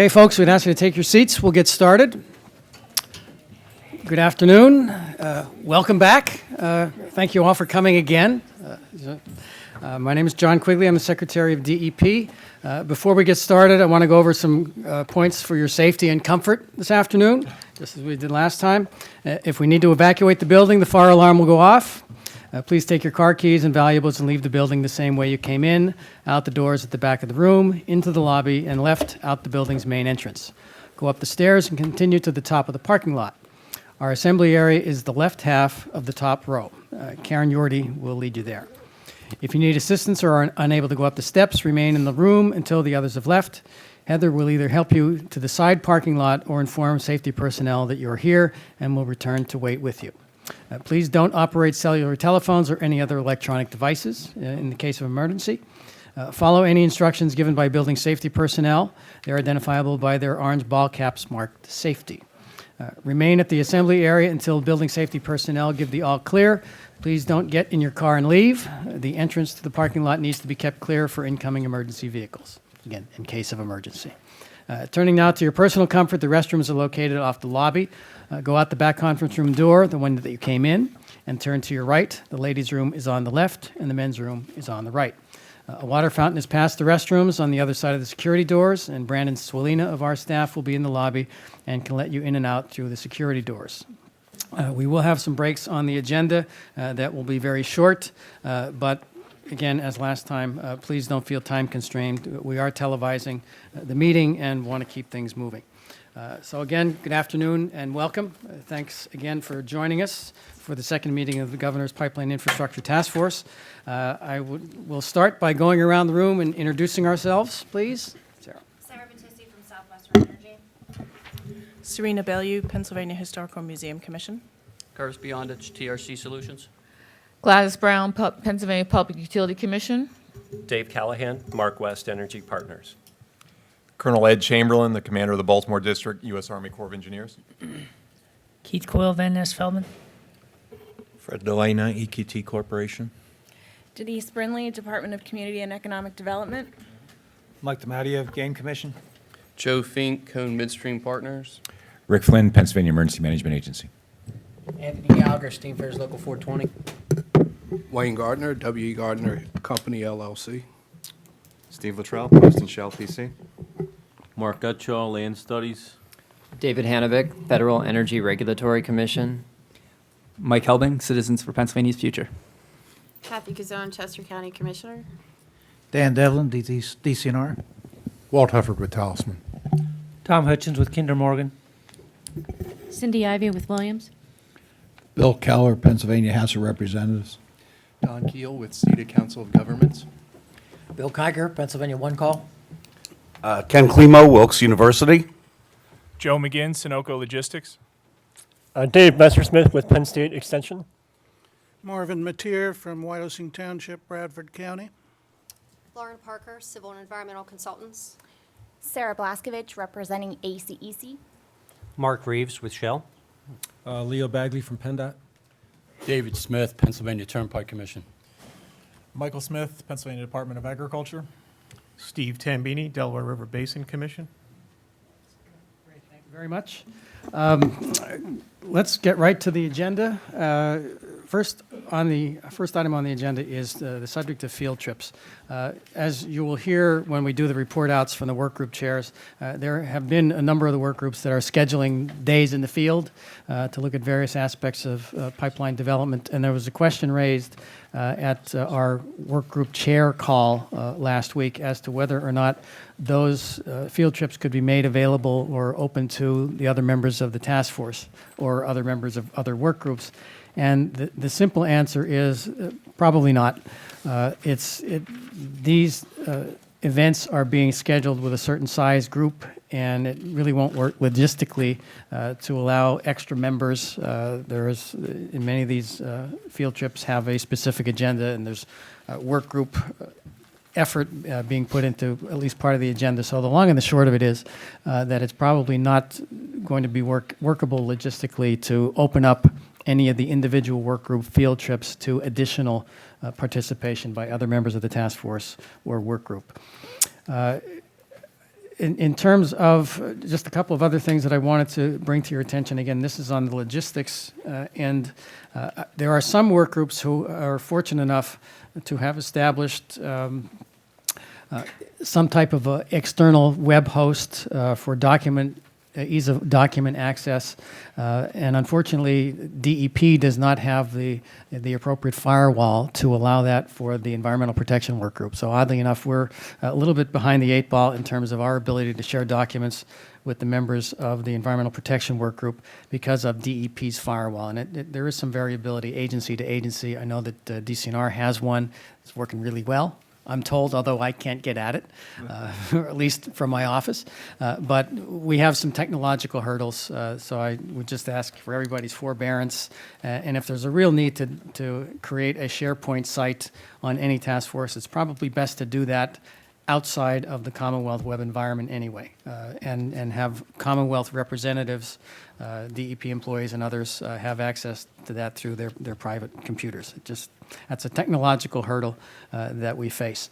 Okay, folks, we'd ask you to take your seats. We'll get started. Good afternoon. Welcome back. Thank you all for coming again. My name is John Quigley. I'm the Secretary of DEP. Before we get started, I want to go over some points for your safety and comfort this afternoon, just as we did last time. If we need to evacuate the building, the fire alarm will go off. Please take your car keys and valuables and leave the building the same way you came in, out the doors at the back of the room, into the lobby, and left out the building's main entrance. Go up the stairs and continue to the top of the parking lot. Our assembly area is the left half of the top row. Karen Yordi will lead you there. If you need assistance or are unable to go up the steps, remain in the room until the others have left. Heather will either help you to the side parking lot or inform safety personnel that you're here and will return to wait with you. Please don't operate cellular telephones or any other electronic devices in the case of emergency. Follow any instructions given by building safety personnel. They're identifiable by their orange ball caps marked safety. Remain at the assembly area until building safety personnel give the all clear. Please don't get in your car and leave. The entrance to the parking lot needs to be kept clear for incoming emergency vehicles, again, in case of emergency. Turning now to your personal comfort, the restrooms are located off the lobby. Go out the back conference room door, the one that you came in, and turn to your right. The ladies' room is on the left, and the men's room is on the right. A water fountain is past the restrooms on the other side of the security doors, and Brandon Swalina of our staff will be in the lobby and can let you in and out through the security doors. We will have some breaks on the agenda that will be very short, but again, as last time, please don't feel time constrained. We are televising the meeting and want to keep things moving. So again, good afternoon and welcome. Thanks again for joining us for the second meeting of the Governor's Pipeline Infrastructure Task Force. We'll start by going around the room and introducing ourselves, please. Sarah. Sarah Battisti from Southwestern Energy. Serena Bellew, Pennsylvania Historical Museum Commission. Curtis Beyondich, TRC Solutions. Gladys Brown, Pennsylvania Public Utility Commission. Dave Callahan, Mark West Energy Partners. Colonel Ed Chamberlain, the commander of the Baltimore District, U.S. Army Corps of Engineers. Keith Coyle, Van Ness Feldman. Fred Delana, EQT Corporation. Denise Brinley, Department of Community and Economic Development. Mike DiMatteo, Game Commission. Joe Fink, Cone Midstream Partners. Rick Flynn, Pennsylvania Emergency Management Agency. Anthony Gallagher, Steam Fairs Local 420. Wayne Gardner, W. Gardner Company, LLC. Steve Luttrell, Post and Shell PC. Mark Gutschall, Land Studies. David Hanovic, Federal Energy Regulatory Commission. Mike Helbing, Citizens for Pennsylvania's Future. Kathy Kazone, Chester County Commissioner. Dan Devlin, DCNR. Walt Hufford with Talisman. Tom Hutchins with Kinder Morgan. Cindy Ivey with Williams. Bill Keller, Pennsylvania House of Representatives. Don Keel with Seated Council of Governments. Bill Kiger, Pennsylvania One Call. Ken Klimo, Wilkes University. Joe McGinn, Sunoco Logistics. Dave Messersmith with Penn State Extension. Marvin Mateer from Wyossing Township, Bradford County. Lauren Parker, Civil and Environmental Consultants. Sarah Blaskovich, representing ACEC. Mark Reeves with Shell. Leo Bagley from PennDOT. David Smith, Pennsylvania Turnpike Commission. Michael Smith, Pennsylvania Department of Agriculture. Steve Tambini, Delaware River Basin Commission. Great, thank you very much. Let's get right to the agenda. First item on the agenda is the subject of field trips. As you will hear when we do the report outs from the work group chairs, there have been a number of the work groups that are scheduling days in the field to look at various aspects of pipeline development. And there was a question raised at our work group chair call last week as to whether or not those field trips could be made available or open to the other members of the task force or other members of other work groups. And the simple answer is probably not. These events are being scheduled with a certain size group, and it really won't work logistically to allow extra members. In many of these field trips have a specific agenda, and there's work group effort being put into at least part of the agenda. So the long and the short of it is that it's probably not going to be workable logistically to open up any of the individual work group field trips to additional participation by other members of the task force or work group. in terms of just a couple of other things that I wanted to bring to your attention, again, this is on the logistics end. There are some work groups who are fortunate enough to have established some type of external web host for ease of document access, and unfortunately, DEP does not have the appropriate firewall to allow that for the environmental protection work group. So oddly enough, we're a little bit behind the 8 ball in terms of our ability to share documents with the members of the environmental protection work group because of DEP's firewall. And there is some variability agency to agency. I know that DCNR has one. It's working really well, I'm told, although I can't get at it, or at least from my office. But we have some technological hurdles, so I would just ask for everybody's forbearance. And if there's a real need to create a SharePoint site on any task force, it's probably best to do that outside of the Commonwealth web environment anyway, and have Commonwealth representatives, DEP employees and others have access to that through their private computers. That's a technological hurdle that we face.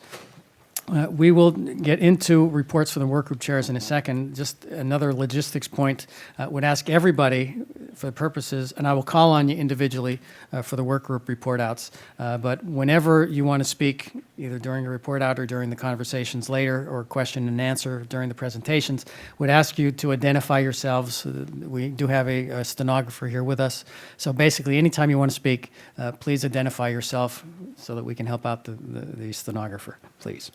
We will get into reports from the work group chairs in a second. Just another logistics point, would ask everybody for the purposes, and I will call on you individually for the work group report outs, but whenever you want to speak, either during a report out or during the conversations later, or question and answer during the presentations, would ask you to identify yourselves. We do have a stenographer here with us, so basically anytime you want to speak, please identify yourself so that we can help out the stenographer, please.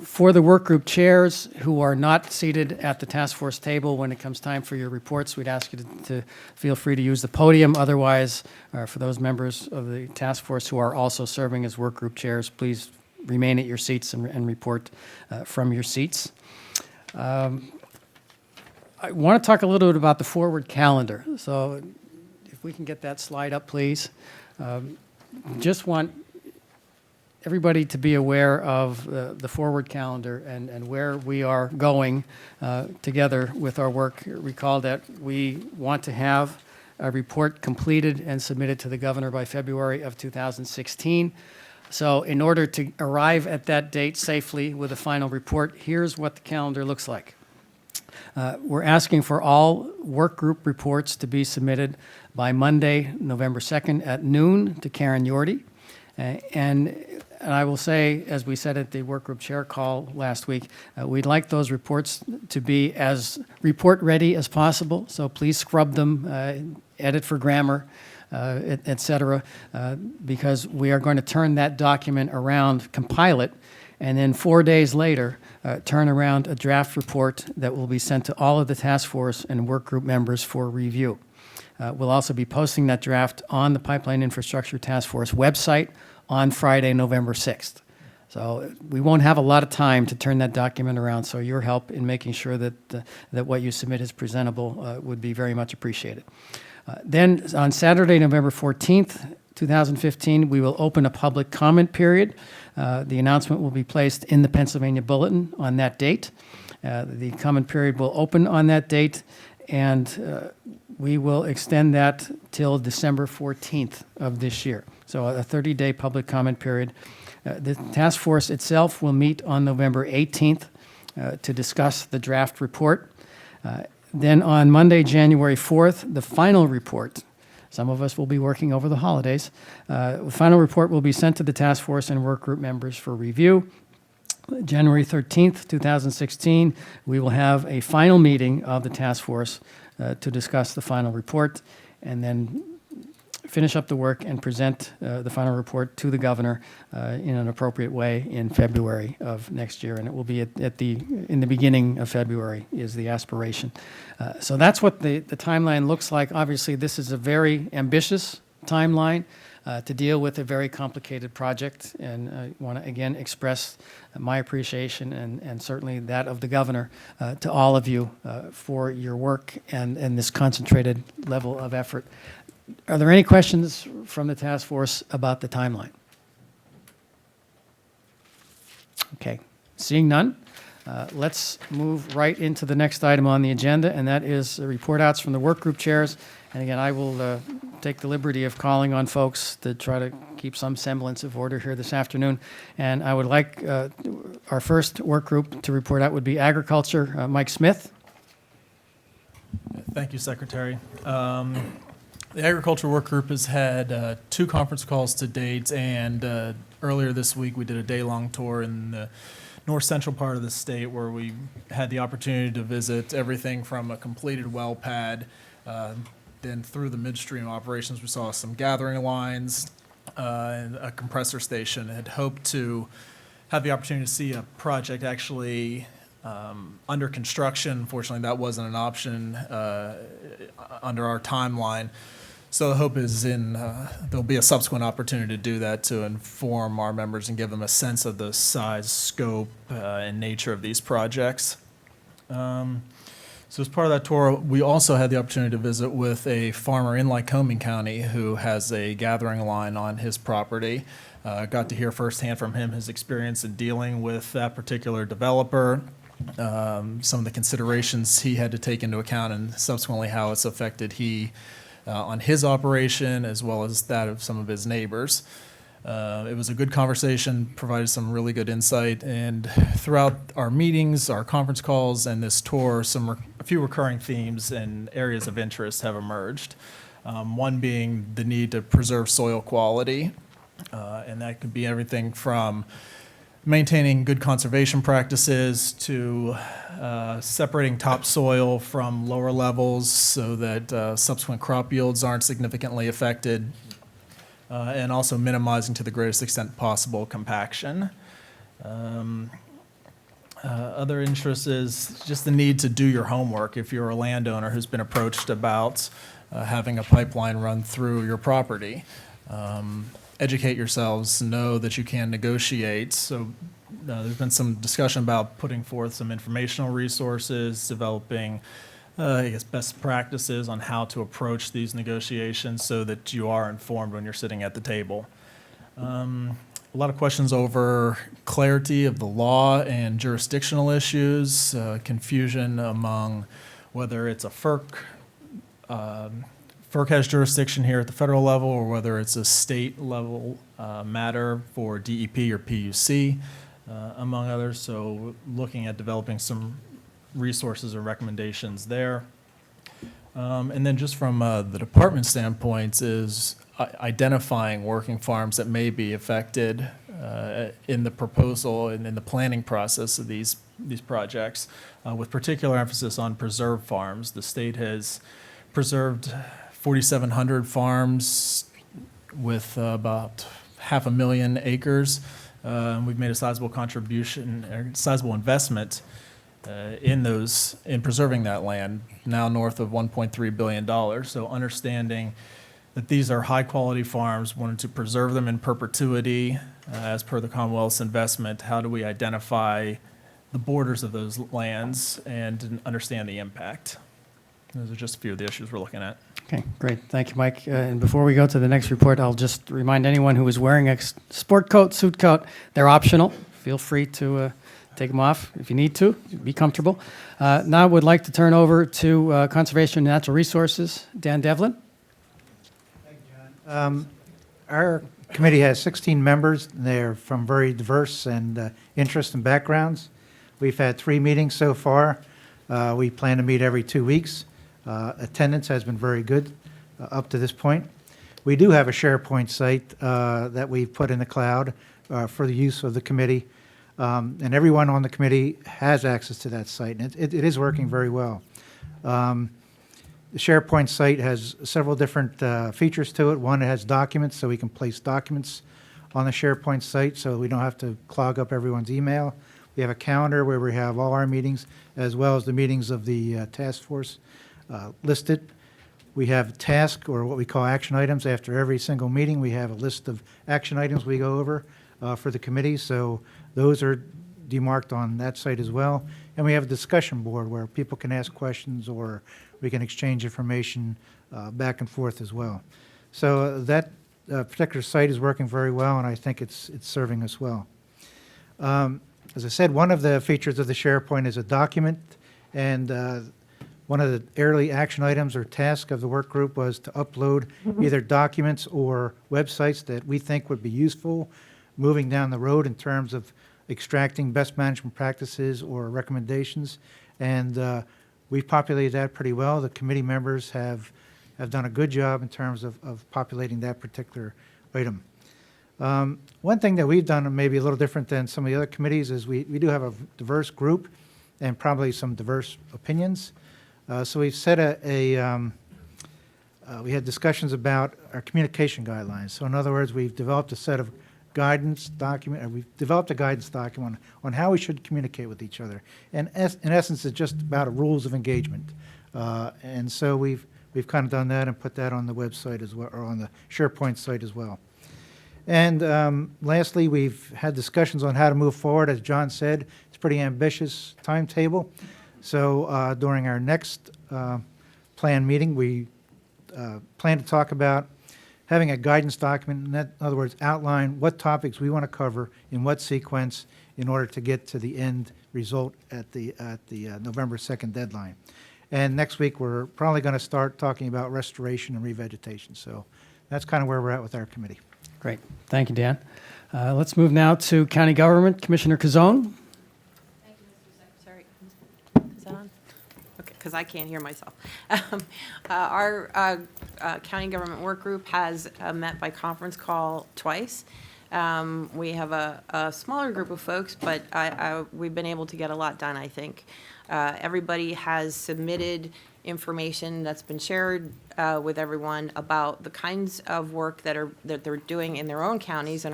For the work group chairs who are not seated at the task force table, when it comes time for your reports, we'd ask you to feel free to use the podium. Otherwise, for those members of the task force who are also serving as work group chairs, please remain at your seats and report from your seats. I want to talk a little bit about the forward calendar. So if we can get that slide up, please. Just want everybody to be aware of the forward calendar and where we are going together with our work. Recall that we want to have a report completed and submitted to the governor by February of 2016. So in order to arrive at that date safely with a final report, here's what the calendar looks like. We're asking for all work group reports to be submitted by Monday, November 2nd at noon to Karen Yorty. And I will say, as we said at the workgroup chair call last week, we'd like those reports to be as report ready as possible. So please scrub them, edit for grammar, et cetera, because we are going to turn that document around, compile it, and then 4 days later, turn around a draft report that will be sent to all of the task force and work group members for review. We'll also be posting that draft on the Pipeline Infrastructure Task Force website on Friday, November 6th. So we won't have a lot of time to turn that document around, so your help in making sure that what you submit is presentable would be very much appreciated. Then on Saturday, November 14th, 2015, we will open a public comment period. The announcement will be placed in the Pennsylvania Bulletin on that date. The comment period will open on that date, and we will extend that till December 14th of this year. So a 30-day public comment period. The task force itself will meet on November 18th to discuss the draft report. Then on Monday, January 4th, the final report. Some of us will be working over the holidays. The final report will be sent to the task force and work group members for review. January 13th, 2016, we will have a final meeting of the task force to discuss the final report, and then finish up the work and present the final report to the governor in an appropriate way in February of next year. And it will be in the beginning of February is the aspiration. So that's what the timeline looks like. Obviously, this is a very ambitious timeline to deal with a very complicated project. And I want to again express my appreciation and certainly that of the governor to all of you for your work and this concentrated level of effort. Are there any questions from the task force about the timeline? Okay, seeing none, let's move right into the next item on the agenda, and that is report outs from the work group chairs. And again, I will take the liberty of calling on folks to try to keep some semblance of order here this afternoon. And I would like our first work group to report out would be Agriculture, Mike Smith. Thank you, Secretary. The Agriculture Work Group has had 2 conference calls to date, and earlier this week we did a day-long tour in the north central part of the state where we had the opportunity to visit everything from a completed well pad, then through the midstream operations we saw some gathering lines and a compressor station. Had hoped to have the opportunity to see a project actually under construction. Unfortunately, that wasn't an option under our timeline. So the hope is there'll be a subsequent opportunity to do that to inform our members and give them a sense of the size, scope, and nature of these projects. So as part of that tour, we also had the opportunity to visit with a farmer in Lycoming County who has a gathering line on his property. Got to hear firsthand from him his experience in dealing with that particular developer, some of the considerations he had to take into account, and subsequently how it's affected on his operation as well as that of some of his neighbors. It was a good conversation, provided some really good insight, and throughout our meetings, our conference calls, and this tour, a few recurring themes and areas of interest have emerged. One being the need to preserve soil quality, and that could be everything from maintaining good conservation practices to separating topsoil from lower levels so that subsequent crop yields aren't significantly affected, and also minimizing to the greatest extent possible compaction. Other interest is just the need to do your homework if you're a landowner who's been approached about having a pipeline run through your property. Educate yourselves, know that you can negotiate. So there's been some discussion about putting forth some informational resources, developing best practices on how to approach these negotiations so that you are informed when you're sitting at the table. A lot of questions over clarity of the law and jurisdictional issues, confusion among whether it's a FERC has jurisdiction here at the federal level, or whether it's a state level matter for DEP or PUC, among others. So looking at developing some resources or recommendations there. And then just from the department standpoint is identifying working farms that may be affected in the proposal and in the planning process of these projects, with particular emphasis on preserved farms. The state has preserved 4,700 farms with about 500,000 acres. We've made a sizable sizable investment in preserving that land, now north of $1.3 billion. So understanding that these are high-quality farms, wanted to preserve them in perpetuity as per the Commonwealth's investment. How do we identify the borders of those lands and understand the impact? Those are just a few of the issues we're looking at. Okay, great. Thank you, Mike. And before we go to the next report, I'll just remind anyone who is wearing a sport coat, suit coat, they're optional. Feel free to take them off if you need to. Be comfortable. Now I would like to turn over to Conservation and Natural Resources. Dan Devlin. Thank you, John. Our committee has 16 members. They're from very diverse and interests and backgrounds. We've had 3 meetings so far. We plan to meet every 2 weeks. Attendance has been very good up to this point. We do have a SharePoint site that we've put in the cloud for the use of the committee, and everyone on the committee has access to that site, and it is working very well. The SharePoint site has several different features to it. One, it has documents, so we can place documents on the SharePoint site so we don't have to clog up everyone's email. We have a calendar where we have all our meetings, as well as the meetings of the task force listed. We have task, or what we call action items. After every single meeting, we have a list of action items we go over for the committee. So those are demarked on that site as well. And we have a discussion board where people can ask questions or we can exchange information back and forth as well. So that particular site is working very well, and I think it's serving us well. As I said, one of the features of the SharePoint is a document, and One of the early action items or task of the work group was to upload either documents or websites that we think would be useful moving down the road in terms of extracting best management practices or recommendations. And we've populated that pretty well. The committee members have done a good job in terms of populating that particular item. One thing that we've done, maybe a little different than some of the other committees, is we do have a diverse group and probably some diverse opinions. So we've set we had discussions about our communication guidelines. So in other words, we've developed a set of guidance document, or we've developed a guidance document on how we should communicate with each other. And in essence, it's just about rules of engagement. And so we've kind of done that and put that on the website as well, or on the SharePoint site as well. And lastly, we've had discussions on how to move forward. As John said, it's a pretty ambitious timetable. So during our next planned meeting, we plan to talk about having a guidance document, in other words, outline what topics we want to cover in what sequence in order to get to the end result at the November 2nd deadline. And next week, we're probably going to start talking about restoration and revegetation. So that's kind of where we're at with our committee. Great. Thank you, Dan. Let's move now to county government. Commissioner Cazone. Thank you, Mr. Secretary. Is that on? Okay, because I can't hear myself. Our county government work group has met by conference call twice. We have a smaller group of folks, but we've been able to get a lot done, I think. Everybody has submitted information that's been shared with everyone about the kinds of work that they're doing in their own counties,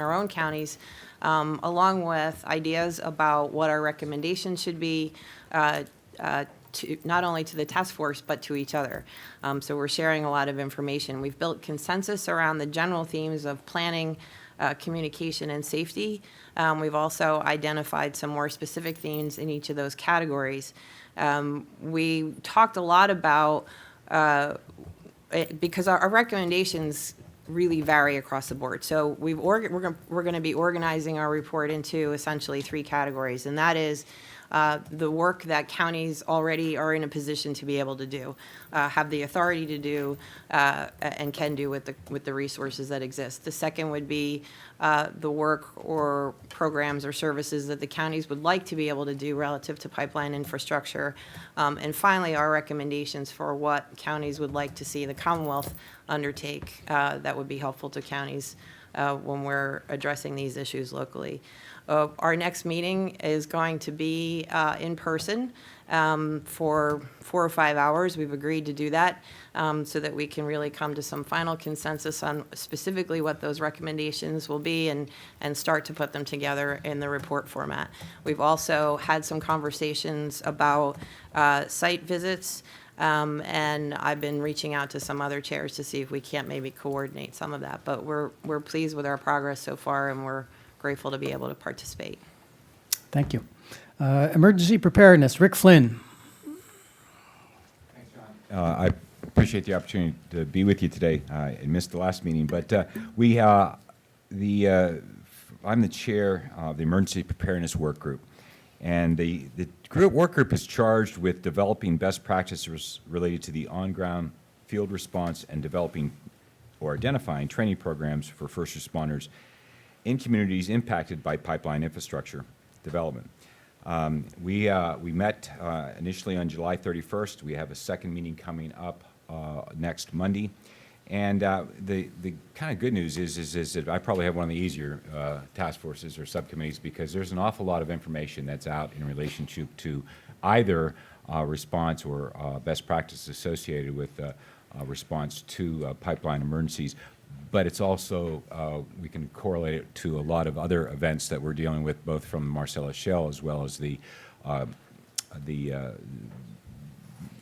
along with ideas about what our recommendations should be, to not only to the task force but to each other. So we're sharing a lot of information. We've built consensus around the general themes of planning, communication, and safety. We've also identified some more specific themes in each of those categories. We talked a lot about, because our recommendations really vary across the board. So we're going to be organizing our report into essentially 3 categories, and that is the work that counties already are in a position to be able to do, have the authority to do, and can do with the resources that exist. The second would be the work or programs or services that the counties would like to be able to do relative to pipeline infrastructure. And finally, our recommendations for what counties would like to see the Commonwealth undertake that would be helpful to counties when we're addressing these issues locally. Our next meeting is going to be in person for 4 or 5 hours. We've agreed to do that so that we can really come to some final consensus on specifically what those recommendations will be and start to put them together in the report format. We've also had some conversations about site visits, and I've been reaching out to some other chairs to see if we can't maybe coordinate some of that. But we're pleased with our progress so far, and we're grateful to be able to participate. Thank you. Emergency preparedness. Rick Flynn. Thanks, John. I appreciate the opportunity to be with you today. I missed the last meeting, but I'm the chair of the Emergency Preparedness Work Group, and the work group is charged with developing best practices related to the on-ground field response and developing or identifying training programs for first responders in communities impacted by pipeline infrastructure development. We met initially on July 31st. We have a second meeting coming up next Monday. And the kind of good news is that I probably have one of the easier task forces or subcommittees, because there's an awful lot of information that's out in relationship to either response or best practices associated with response to pipeline emergencies. But it's also, we can correlate it to a lot of other events that we're dealing with, both from the Marcellus Shale as well as the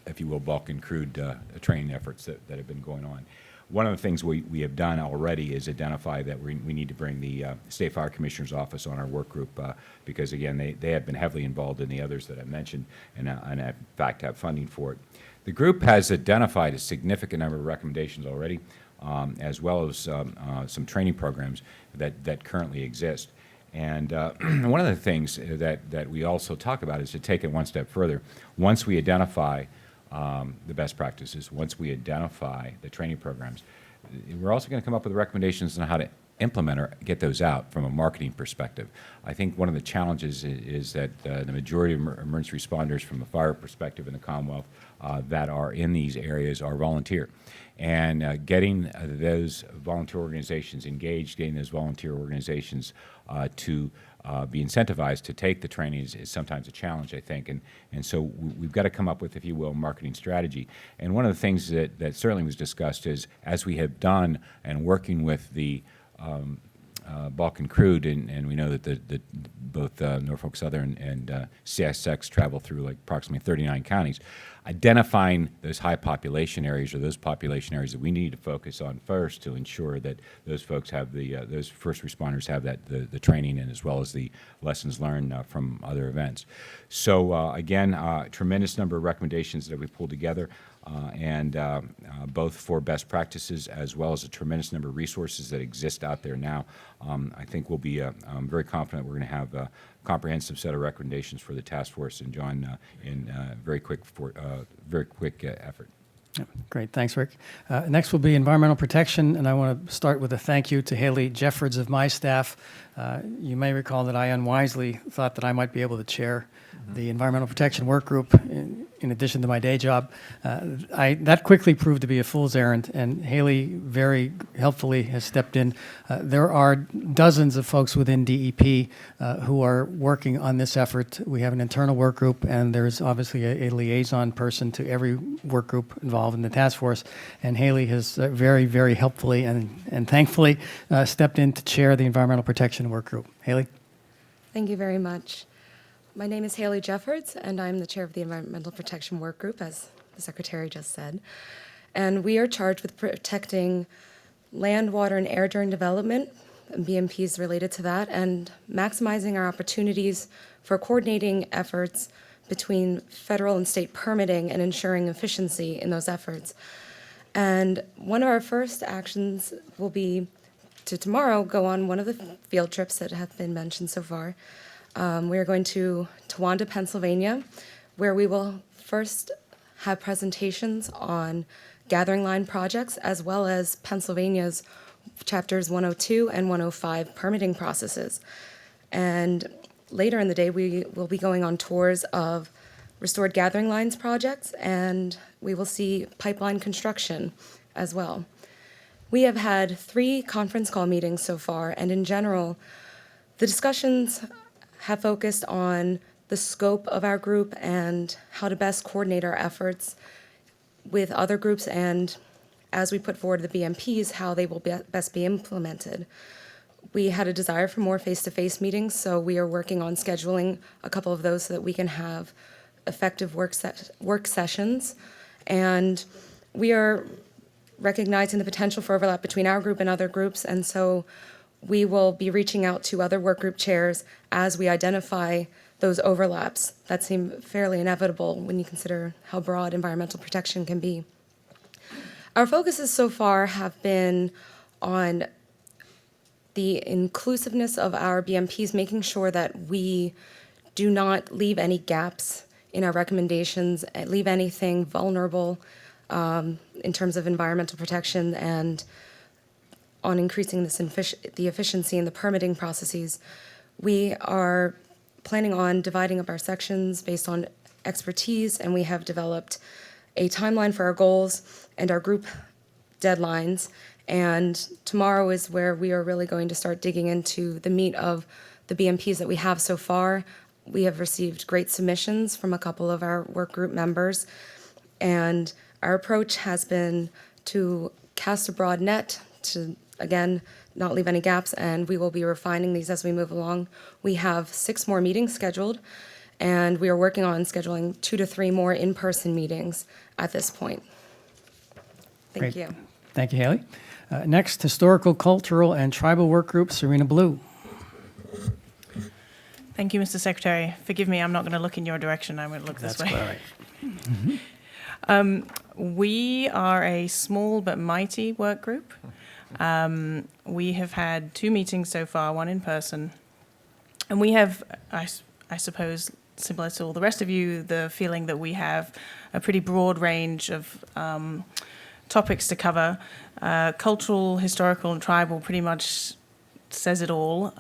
if you will, bulk and crude training efforts that have been going on. One of the things we have done already is identify that we need to bring the State Fire Commissioner's Office on our work group because, again, they have been heavily involved in the others that I mentioned and in fact have funding for it. The group has identified a significant number of recommendations already, as well as some training programs that currently exist. And one of the things that we also talk about is to take it one step further. Once we identify the best practices, once we identify the training programs, we're also going to come up with recommendations on how to implement or get those out from a marketing perspective. I think one of the challenges is that the majority of emergency responders from a fire perspective in the Commonwealth that are in these areas are volunteer. And getting those volunteer organizations engaged, getting those volunteer organizations to be incentivized to take the training is sometimes a challenge, I think. And so we've got to come up with, if you will, marketing strategy. And one of the things that certainly was discussed is, as we have done and working with the Balkan Crude, and we know that both Norfolk Southern and CSX travel through like approximately 39 counties, identifying those high population areas or those population areas that we need to focus on first to ensure that those folks have those first responders have the training, and as well as the lessons learned from other events. So again, tremendous number of recommendations that we pulled together. And both for best practices as well as a tremendous number of resources that exist out there now. I think we'll be I'm very confident we're going to have a comprehensive set of recommendations for the task force, and John, in very quick effort. Yeah, great. Thanks, Rick. Next will be environmental protection, and I want to start with a thank you to Haley Jeffords of my staff. You may recall that I unwisely thought that I might be able to chair the environmental protection work group in addition to my day job. That quickly proved to be a fool's errand, and Haley very helpfully has stepped in. There are dozens of folks within DEP who are working on this effort. We have an internal work group, and there's obviously a liaison person to every work group involved in the task force, and Haley has very, very helpfully and thankfully stepped in to chair the environmental protection work group. Haley? Thank you very much. My name is Haley Jeffords, and I'm the chair of the Environmental Protection Work Group, as the secretary just said. And we are charged with protecting land, water, and air during development, and BMPs related to that, and maximizing our opportunities for coordinating efforts between federal and state permitting and ensuring efficiency in those efforts. And one of our first actions will be to tomorrow go on one of the field trips that have been mentioned so far. We are going to Towanda, Pennsylvania, where we will first have presentations on gathering line projects, as well as Pennsylvania's chapters 102 and 105 permitting processes. And later in the day, we will be going on tours of restored gathering lines projects, and we will see pipeline construction as well. We have had 3 conference call meetings so far, and in general, the discussions have focused on the scope of our group and how to best coordinate our efforts with other groups, and as we put forward the BMPs, how they will best be implemented. We had a desire for more face-to-face meetings, so we are working on scheduling a couple of those so that we can have effective work sessions. And we are recognizing the potential for overlap between our group and other groups, and so we will be reaching out to other work group chairs as we identify those overlaps that seem fairly inevitable when you consider how broad environmental protection can be. Our focuses so far have been on the inclusiveness of our BMPs, making sure that we do not leave any gaps in our recommendations, leave anything vulnerable in terms of environmental protection, and on increasing the efficiency in the permitting processes. We are planning on dividing up our sections based on expertise, and we have developed a timeline for our goals and our group deadlines. And tomorrow is where we are really going to start digging into the meat of the BMPs that we have so far. We have received great submissions from a couple of our work group members, and our approach has been to cast a broad net to, again, not leave any gaps, and we will be refining these as we move along. We have 6 more meetings scheduled, and we are working on scheduling 2 to 3 more in-person meetings at this point. Thank you. Thank you, Haley. Next, Historical, Cultural, and Tribal Work Group, Serena Blue. Thank you, Mr. Secretary. Forgive me, I'm not going to look in your direction. I'm going to look this way. That's all right. We are a small but mighty work group. We have had 2 meetings so far, one in person, and we have, I suppose, similar to all the rest of you, the feeling that we have a pretty broad range of topics to cover. Cultural, historical, and tribal pretty much says it all.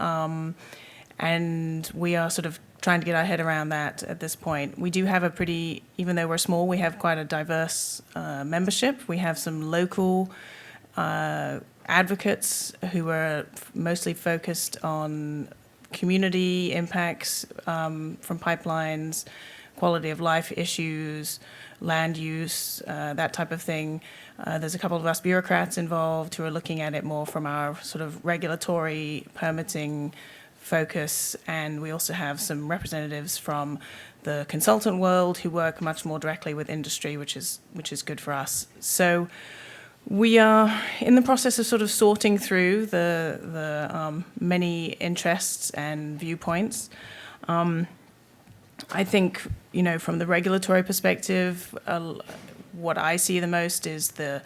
And we are sort of trying to get our head around that at this point. We do have a pretty, even though we're small, we have quite a diverse membership. We have some local advocates who are mostly focused on community impacts from pipelines, quality of life issues, land use, that type of thing. There's a couple of us bureaucrats involved who are looking at it more from our sort of regulatory permitting focus, and we also have some representatives from the consultant world who work much more directly with industry, which is good for us. So we are in the process of sort of sorting through the many interests and viewpoints. I think, from the regulatory perspective, what I see the most is the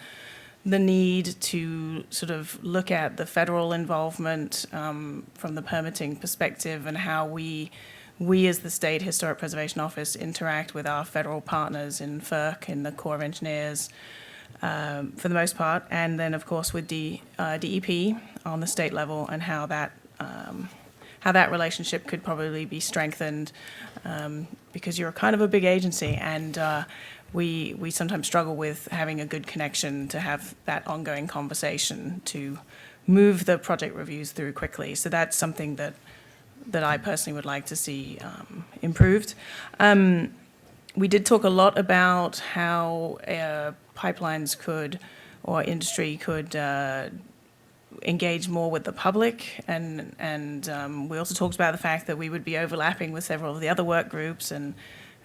need to sort of look at the federal involvement from the permitting perspective and how we as the State Historic Preservation Office interact with our federal partners in FERC, in the Corps of Engineers, for the most part, and then of course with DEP on the state level, and how that relationship could probably be strengthened, because you're kind of a big agency, and we sometimes struggle with having a good connection to have that ongoing conversation to move the project reviews through quickly. So that's something that I personally would like to see improved. We did talk a lot about how pipelines could, or industry could, engage more with the public, and we also talked about the fact that we would be overlapping with several of the other work groups, and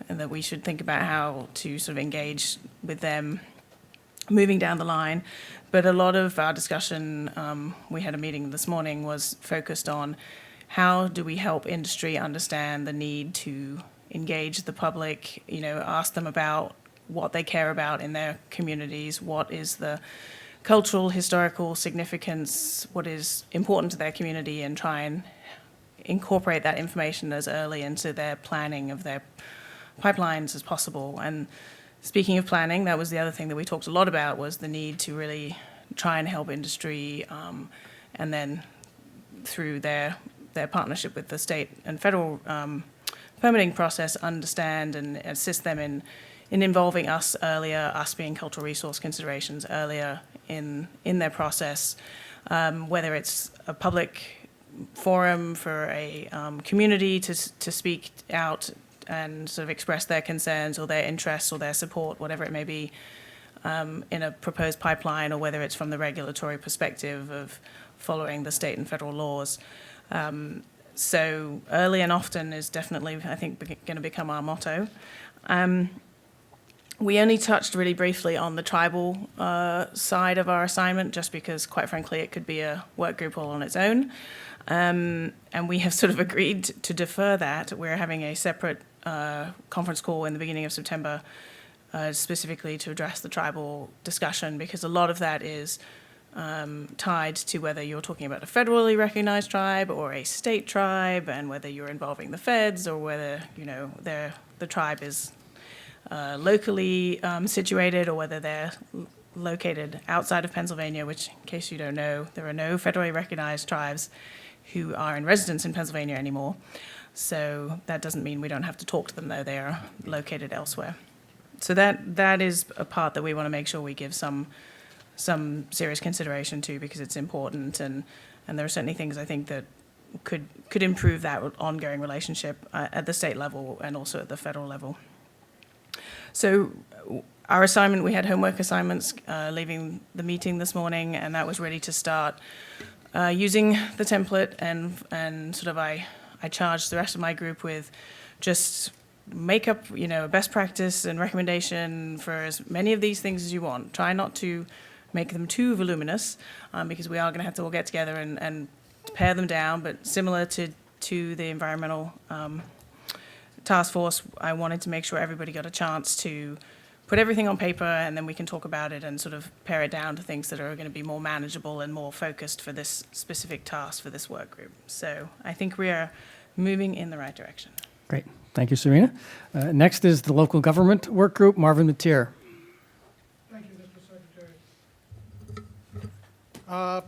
that we should think about how to sort of engage with them moving down the line. But a lot of our discussion, we had a meeting this morning, was focused on how do we help industry understand the need to engage the public, ask them about what they care about in their communities, what is the cultural, historical significance, what is important to their community, and try and incorporate that information as early into their planning of their pipelines as possible. And speaking of planning, that was the other thing that we talked a lot about, was the need to really try and help industry, and then through their partnership with the state and federal permitting process, understand and assist them in involving us earlier, us being cultural resource considerations earlier in their process, whether it's a public forum for a community to speak out and sort of express their concerns or their interests or their support, whatever it may be, in a proposed pipeline, or whether it's from the regulatory perspective of following the state and federal laws. So early and often is definitely, I think, going to become our motto. We only touched really briefly on the tribal side of our assignment, just because, quite frankly, it could be a work group all on its own. And we have sort of agreed to defer that. We're having a separate conference call in the beginning of September, specifically to address the tribal discussion, because a lot of that is tied to whether you're talking about a federally recognized tribe or a state tribe, and whether you're involving the feds, or whether the tribe is locally situated, or whether they're located outside of Pennsylvania, which, in case you don't know, there are no federally recognized tribes who are in residence in Pennsylvania anymore. So that doesn't mean we don't have to talk to them, though they are located elsewhere. So that is a part that we want to make sure we give some serious consideration to, because it's important, and there are certainly things I think that could improve that ongoing relationship at the state level and also at the federal level. So our assignment, we had homework assignments leaving the meeting this morning, and that was ready to start using the template, and sort of I charged the rest of my group with just make up, a best practice and recommendation for as many of these things as you want. Try not to make them too voluminous, because we are going to have to all get together and pare them down, but similar to the environmental task force, I wanted to make sure everybody got a chance to put everything on paper, and then we can talk about it and sort of pare it down to things that are going to be more manageable and more focused for this specific task for this work group. So I think we are moving in the right direction. Great. Thank you, Serena. Next is the local government work group, Marvin Mateer. Thank you, Mr. Secretary.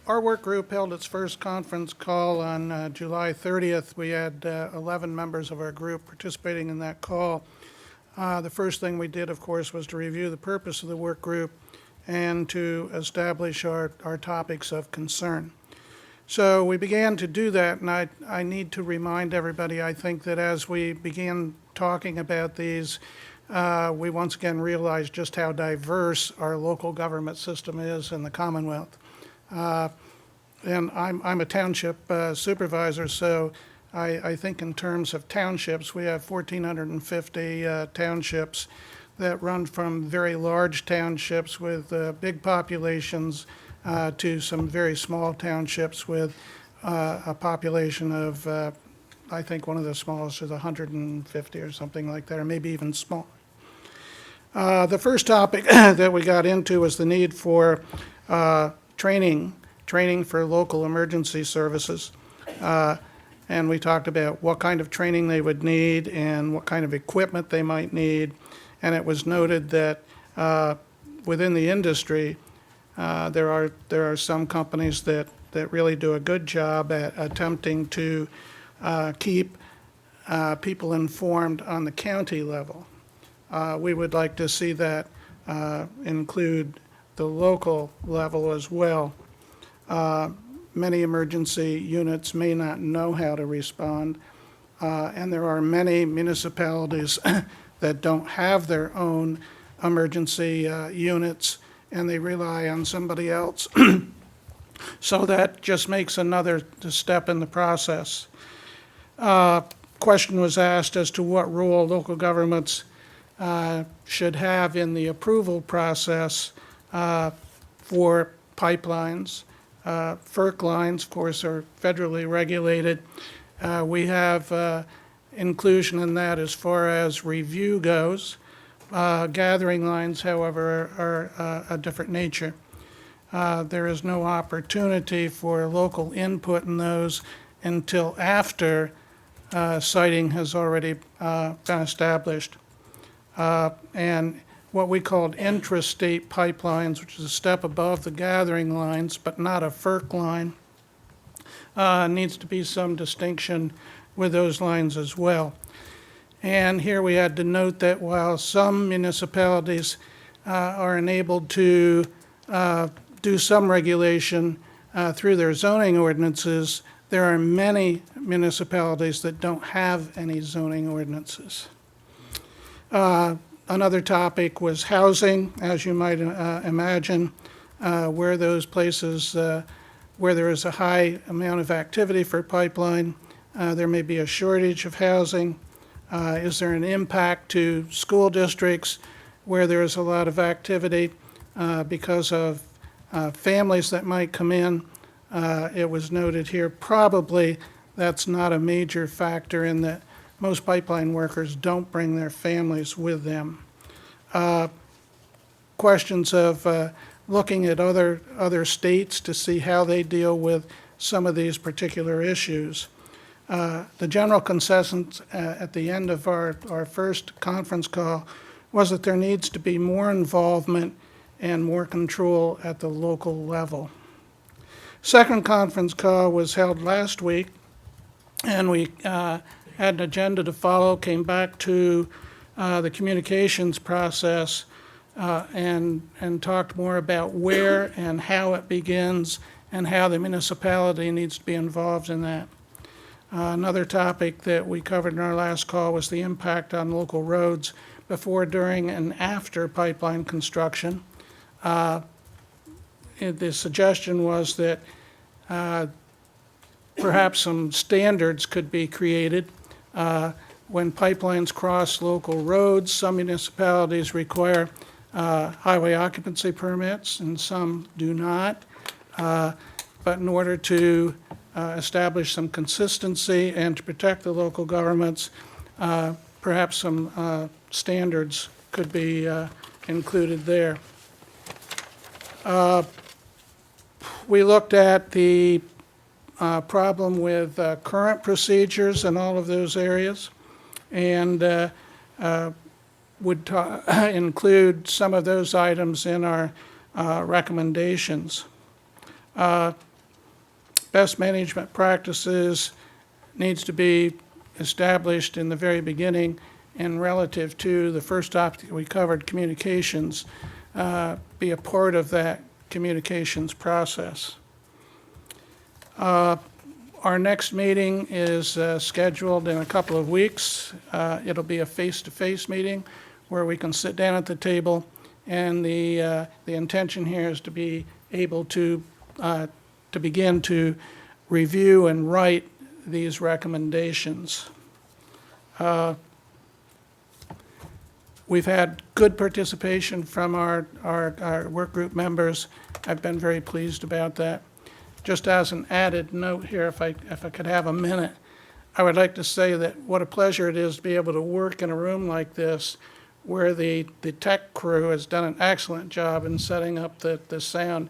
Our work group held its first conference call on July 30th. We had 11 members of our group participating in that call. The first thing we did, of course, was to review the purpose of the work group and to establish our topics of concern. So we began to do that, and I need to remind everybody, I think, that as we began talking about these, we once again realized just how diverse our local government system is in the Commonwealth. And I'm a township supervisor, so I think in terms of townships, we have 1,450 townships that run from very large townships with big populations to some very small townships with a population of, I think one of the smallest is 150 or something like that, or maybe even smaller. The first topic that we got into was the need for training for local emergency services. And we talked about what kind of training they would need and what kind of equipment they might need. And it was noted that within the industry, there are some companies that really do a good job at attempting to keep people informed on the county level. We would like to see that include the local level as well. Many emergency units may not know how to respond, and there are many municipalities that don't have their own emergency units, and they rely on somebody else. So that just makes another step in the process. Question was asked as to what role local governments should have in the approval process for pipelines. FERC lines, of course, are federally regulated. We have inclusion in that as far as review goes. Gathering lines, however, are a different nature. There is no opportunity for local input in those until after siting has already been established. And what we called intrastate pipelines, which is a step above the gathering lines, but not a FERC line, needs to be some distinction with those lines as well. And here we had to note that while some municipalities are enabled to do some regulation through their zoning ordinances, there are many municipalities that don't have any zoning ordinances. Another topic was housing, as you might imagine, where those places where there is a high amount of activity for pipeline, there may be a shortage of housing. Is there an impact to school districts where there is a lot of activity because of families that might come in? It was noted here, probably that's not a major factor in that most pipeline workers don't bring their families with them. Questions of looking at other states to see how they deal with some of these particular issues. The general consensus at the end of our first conference call was that there needs to be more involvement and more control at the local level. Second conference call was held last week, and we had an agenda to follow, came back to the communications process and talked more about where and how it begins and how the municipality needs to be involved in that. Another topic that we covered in our last call was the impact on local roads before, during, and after pipeline construction. The suggestion was that perhaps some standards could be created. When pipelines cross local roads, some municipalities require highway occupancy permits and some do not. But in order to establish some consistency and to protect the local governments, perhaps some standards could be included there. We looked at the problem with current procedures in all of those areas. and would include some of those items in our recommendations. Best management practices needs to be established in the very beginning, and relative to the first topic we covered, communications, be a part of that communications process. Our next meeting is scheduled in a couple of weeks. It'll be a face-to-face meeting where we can sit down at the table, and the intention here is to be able to begin to review and write these recommendations. We've had good participation from our work group members. I've been very pleased about that. Just as an added note here, if I could have a minute, I would like to say that what a pleasure it is to be able to work in a room like this where the tech crew has done an excellent job in setting up the sound.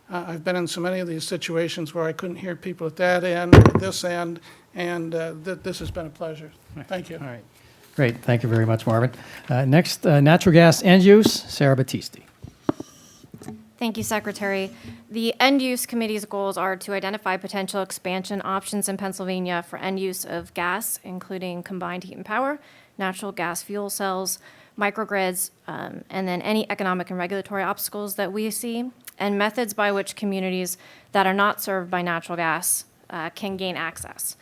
I've been in so many of these situations where I couldn't hear people at that end or this end, and this has been a pleasure. Thank you. All right. Great. Thank you very much, Marvin. Next, natural gas end use, Sarah Battisti. Thank you, Secretary. The End Use Committee's goals are to identify potential expansion options in Pennsylvania for end use of gas, including combined heat and power, natural gas fuel cells, microgrids, and then any economic and regulatory obstacles that we see, and methods by which communities that are not served by natural gas can gain access.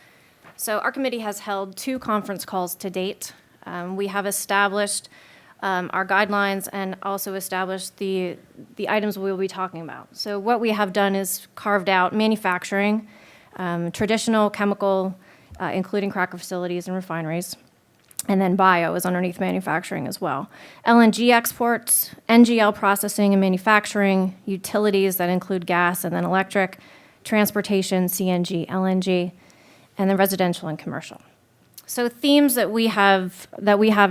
So our committee has held 2 conference calls to date. We have established our guidelines and also established the items we will be talking about. So what we have done is carved out manufacturing, traditional chemical, including cracker facilities and refineries, and then bio is underneath manufacturing as well. LNG exports, NGL processing and manufacturing, utilities that include gas and then electric, transportation, CNG, LNG, and then residential and commercial. So themes that we have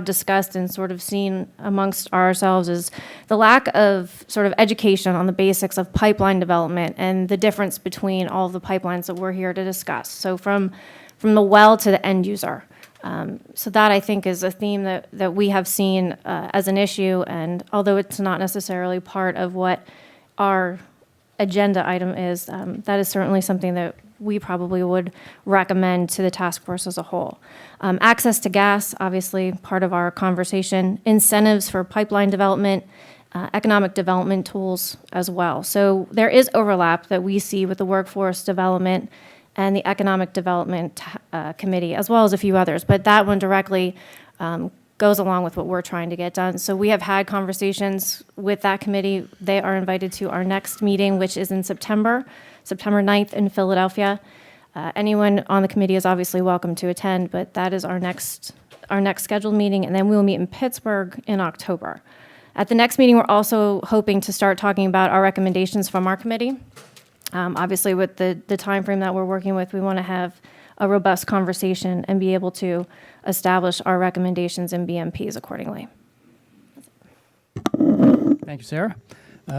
discussed and sort of seen amongst ourselves is the lack of sort of education on the basics of pipeline development and the difference between all of the pipelines that we're here to discuss. So from the well to the end user. So that I think is a theme that we have seen as an issue, and although it's not necessarily part of what our agenda item is, that is certainly something that we probably would recommend to the task force as a whole. Access to gas, obviously part of our conversation. Incentives for pipeline development, economic development tools as well. So there is overlap that we see with the workforce development and the economic development committee, as well as a few others. But that one directly goes along with what we're trying to get done. So we have had conversations with that committee. They are invited to our next meeting, which is in September 9th in Philadelphia. Anyone on the committee is obviously welcome to attend, but that is our next scheduled meeting, and then we will meet in Pittsburgh in October. At the next meeting, we're also hoping to start talking about our recommendations from our committee. Obviously, with the time frame that we're working with, we want to have a robust conversation and be able to establish our recommendations and BMPs accordingly. Thank you, Sarah.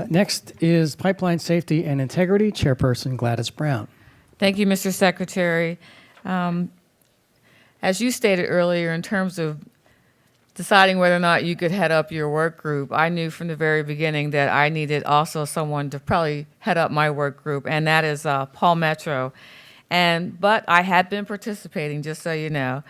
Next is Pipeline Safety and Integrity, Chairperson Gladys Brown. Thank you, Mr. Secretary. As you stated earlier, in terms of deciding whether or not you could head up your work group, I knew from the very beginning that I needed also someone to probably head up my work group, and that is Paul Metro. But I had been participating, just so you know.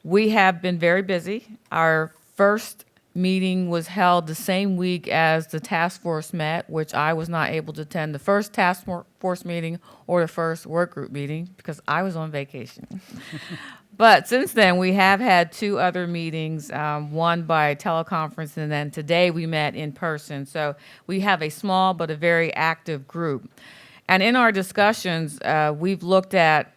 We have been very busy. Our first meeting was held the same week as the task force met, which I was not able to attend the first task force meeting or the first work group meeting because I was on vacation. But since then, we have had 2 other meetings, one by teleconference, and then today we met in person. So we have a small but a very active group. And in our discussions, we've looked at,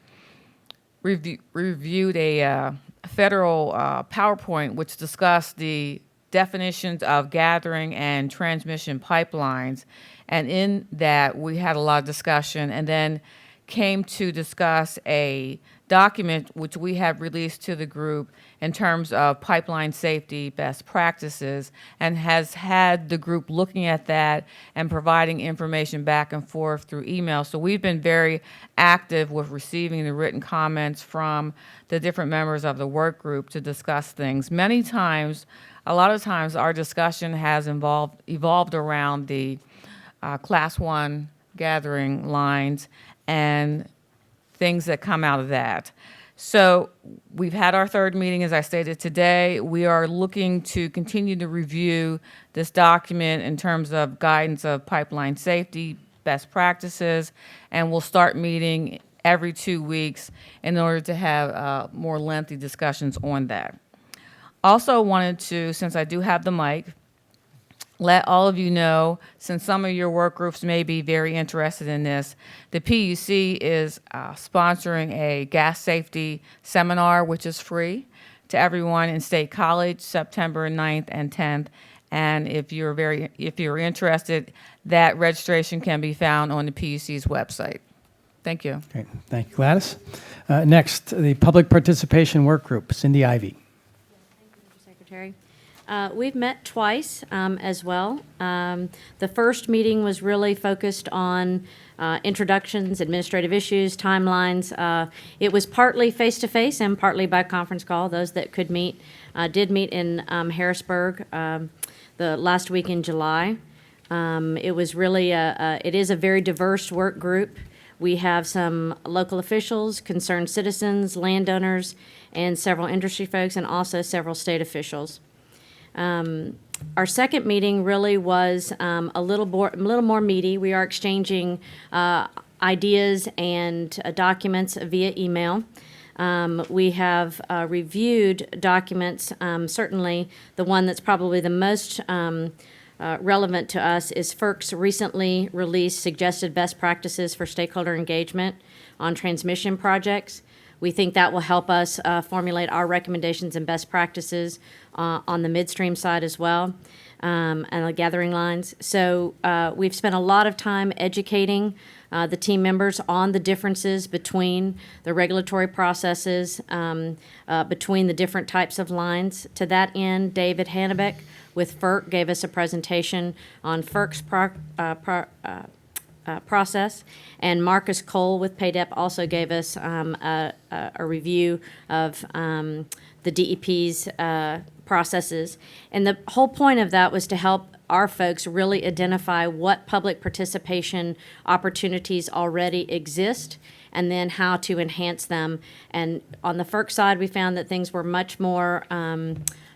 reviewed a federal PowerPoint which discussed the definitions of gathering and transmission pipelines. And in that, we had a lot of discussion and then came to discuss a document which we have released to the group in terms of pipeline safety best practices, and has had the group looking at that and providing information back and forth through email. So we've been very active with receiving the written comments from the different members of the work group to discuss things. Many times, a lot of times, our discussion has evolved around the Class 1 gathering lines and things that come out of that. So we've had our third meeting, as I stated today. We are looking to continue to review this document in terms of guidance of pipeline safety, best practices, and we'll start meeting every 2 weeks in order to have more lengthy discussions on that. Also wanted to, since I do have the mic, let all of you know, since some of your work groups may be very interested in this, the PUC is sponsoring a gas safety seminar, which is free to everyone in State College, September 9th and 10th. And if you're interested, that registration can be found on the PUC's website. Thank you. Okay, thank you, Gladys. Next, the Public Participation Work Group, Cindy Ivey. Secretary. We've met twice as well. The first meeting was really focused on introductions, administrative issues, timelines. It was partly face-to-face and partly by conference call. Those that could meet did meet in Harrisburg the last week in July. It was really it is a very diverse work group. We have some local officials, concerned citizens, landowners, and several industry folks, and also several state officials. Our second meeting really was a little more meaty. We are exchanging ideas and documents via email. We have reviewed documents. Certainly, the one that's probably the most relevant to us is FERC's recently released suggested best practices for stakeholder engagement on transmission projects. We think that will help us formulate our recommendations and best practices on the midstream side as well, and the gathering lines. So we've spent a lot of time educating the team members on the differences between the regulatory processes, between the different types of lines. To that end, David Hannebeck with FERC gave us a presentation on FERC's process, and Marcus Cole with PAYDEP also gave us a review of the DEP's processes. And the whole point of that was to help our folks really identify what public participation opportunities already exist and then how to enhance them. And on the FERC side, we found that things were much more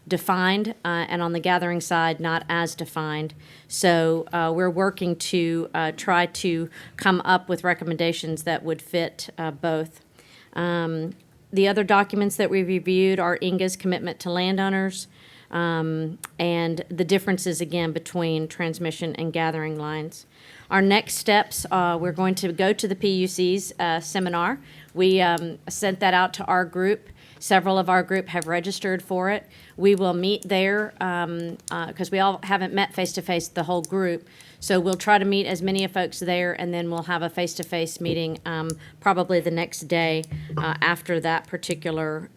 defined, and on the gathering side, not as defined. So we're working to try to come up with recommendations that would fit both. The other documents that we reviewed are INGA's commitment to landowners, and the differences, again, between transmission and gathering lines. Our next steps, we're going to go to the PUC's seminar. We sent that out to our group. Several of our group have registered for it. We will meet there because we all haven't met face-to-face, the whole group. So we'll try to meet as many of folks there, and then we'll have a face-to-face meeting probably the next day after that particular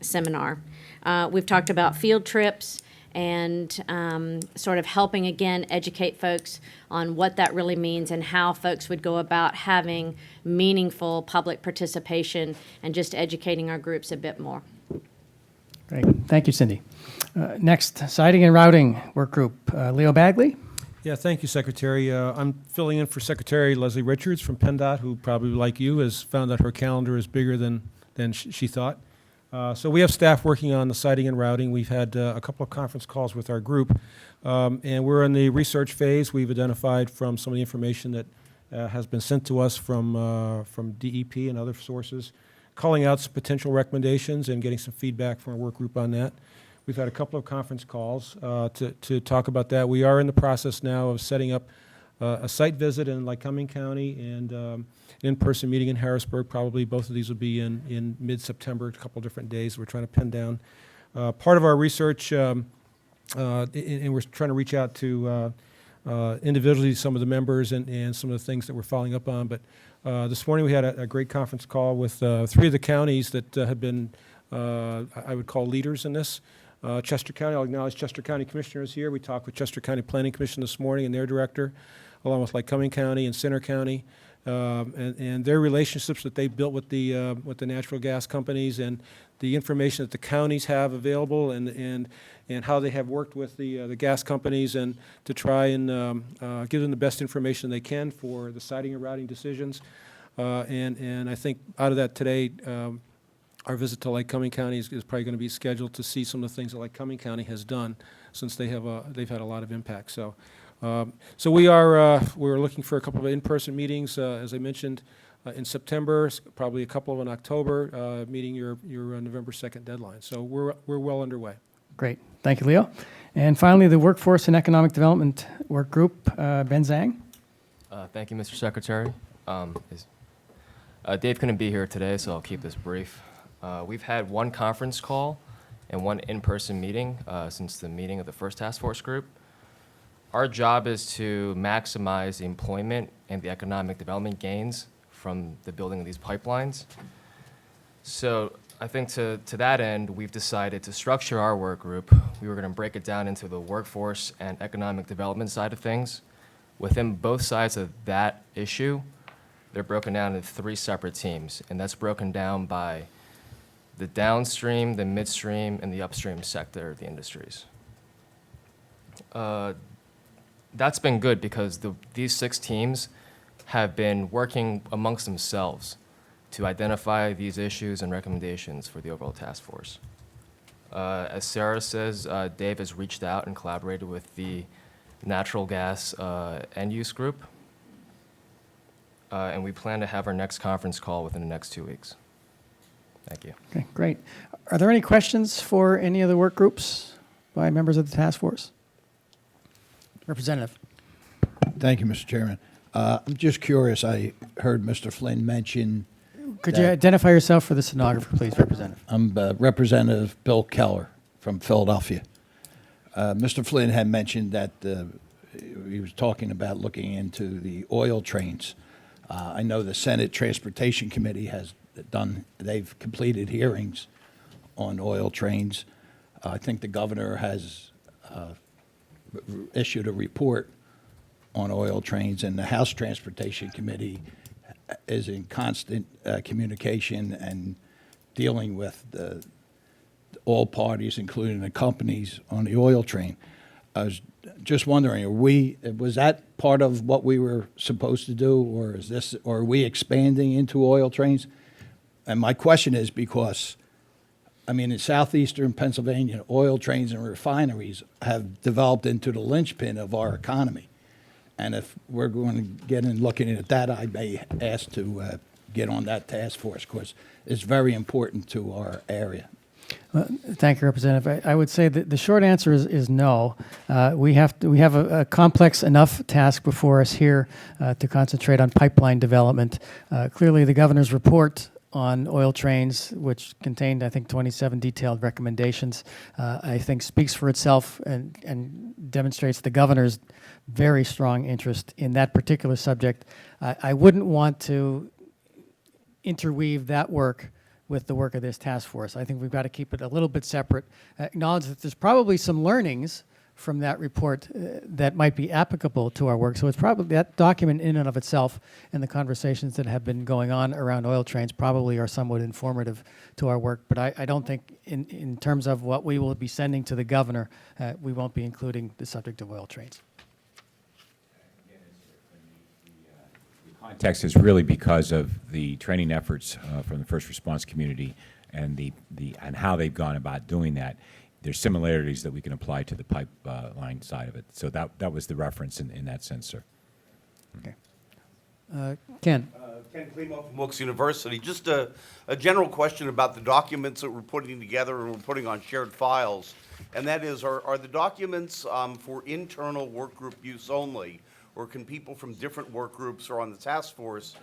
seminar. We've talked about field trips and sort of helping, again, educate folks on what that really means and how folks would go about having meaningful public participation and just educating our groups a bit more. Great. Thank you, Cindy. Next, Siting and Routing Work Group, Leo Bagley. Yeah, thank you, Secretary. I'm filling in for Secretary Leslie Richards from PennDOT, who probably, like you, has found that her calendar is bigger than she thought. So we have staff working on the siting and routing. We've had a couple of conference calls with our group, and we're in the research phase. We've identified from some of the information that has been sent to us from DEP and other sources, calling out some potential recommendations and getting some feedback from our work group on that. We've had a couple of conference calls to talk about that. We are in the process now of setting up a site visit in Lycoming County and in-person meeting in Harrisburg. Probably both of these will be in mid-September, a couple different days. We're trying to pin down. Part of our research, and we're trying to reach out to individually some of the members and some of the things that we're following up on. But this morning we had a great conference call with 3 of the counties that have been, I would call leaders in this. Chester County, I'll acknowledge Chester County Commissioners here. We talked with Chester County Planning Commission this morning and their director, along with Lycoming County and Center County, and their relationships that they built with the natural gas companies and the information that the counties have available and how they have worked with the gas companies and to try and give them the best information they can for the siting and routing decisions. And I think out of that today, our visit to Lycoming County is probably going to be scheduled to see some of the things that Lycoming County has done since they've had a lot of impact. So we're looking for a couple of in-person meetings, as I mentioned, in September, probably a couple in October, meeting your November 2nd deadline. So we're well underway. Great. Thank you, Leo. And finally, the Workforce and Economic Development Work Group, Ben Zhang. Thank you, Mr. Secretary. Dave couldn't be here today, so I'll keep this brief. We've had one conference call and one in-person meeting since the meeting of the first task force group. Our job is to maximize the employment and the economic development gains from the building of these pipelines. So I think to that end, we've decided to structure our work group. We were going to break it down into the workforce and economic development side of things. Within both sides of that issue, they're broken down into 3 separate teams, and that's broken down by the downstream, the midstream, and the upstream sector of the industries. That's been good because these 6 teams have been working amongst themselves to identify these issues and recommendations for the overall task force. As Sarah says, Dave has reached out and collaborated with the natural gas end-use group, and we plan to have our next conference call within the next 2 weeks. Thank you. Okay, great. Are there any questions for any of the work groups by members of the task force? Representative. Thank you, Mr. Chairman. I'm just curious, I heard Mr. Flynn mention... Could you identify yourself for the stenographer, please, Representative? I'm Representative Bill Keller from Philadelphia. Mr. Flynn had mentioned that he was talking about looking into the oil trains. I know the Senate Transportation Committee they've completed hearings on oil trains. I think the governor has issued a report on oil trains, and the House Transportation Committee is in constant communication and dealing with all parties, including the companies, on the oil train. I was just wondering, was that part of what we were supposed to do, or are we expanding into oil trains? And my question is because, I mean, in southeastern Pennsylvania, oil trains and refineries have developed into the linchpin of our economy. And if we're going to get in looking at that, I may ask to get on that task force because it's very important to our area. Thank you, Representative. I would say that the short answer is no. We have a complex enough task before us here to concentrate on pipeline development. Clearly, the governor's report on oil trains, which contained, I think, 27 detailed recommendations, I think speaks for itself and demonstrates the governor's very strong interest in that particular subject. I wouldn't want to interweave that work with the work of this task force. I think we've got to keep it a little bit separate. Acknowledge that there's probably some learnings from that report that might be applicable to our work. So it's probably that document in and of itself and the conversations that have been going on around oil trains probably are somewhat informative to our work. But I don't think in terms of what we will be sending to the governor, we won't be including the subject of oil trains. Context is really because of the training efforts from the first response community and and how they've gone about doing that. There's similarities that we can apply to the pipeline side of it. So that was the reference in that sense, sir. Okay. Ken. Ken Klimo from Wilkes University. Just a general question about the documents that we're putting together and we're putting on shared files. And that is, are the documents for internal work group use only? or can people from different work groups or on the task force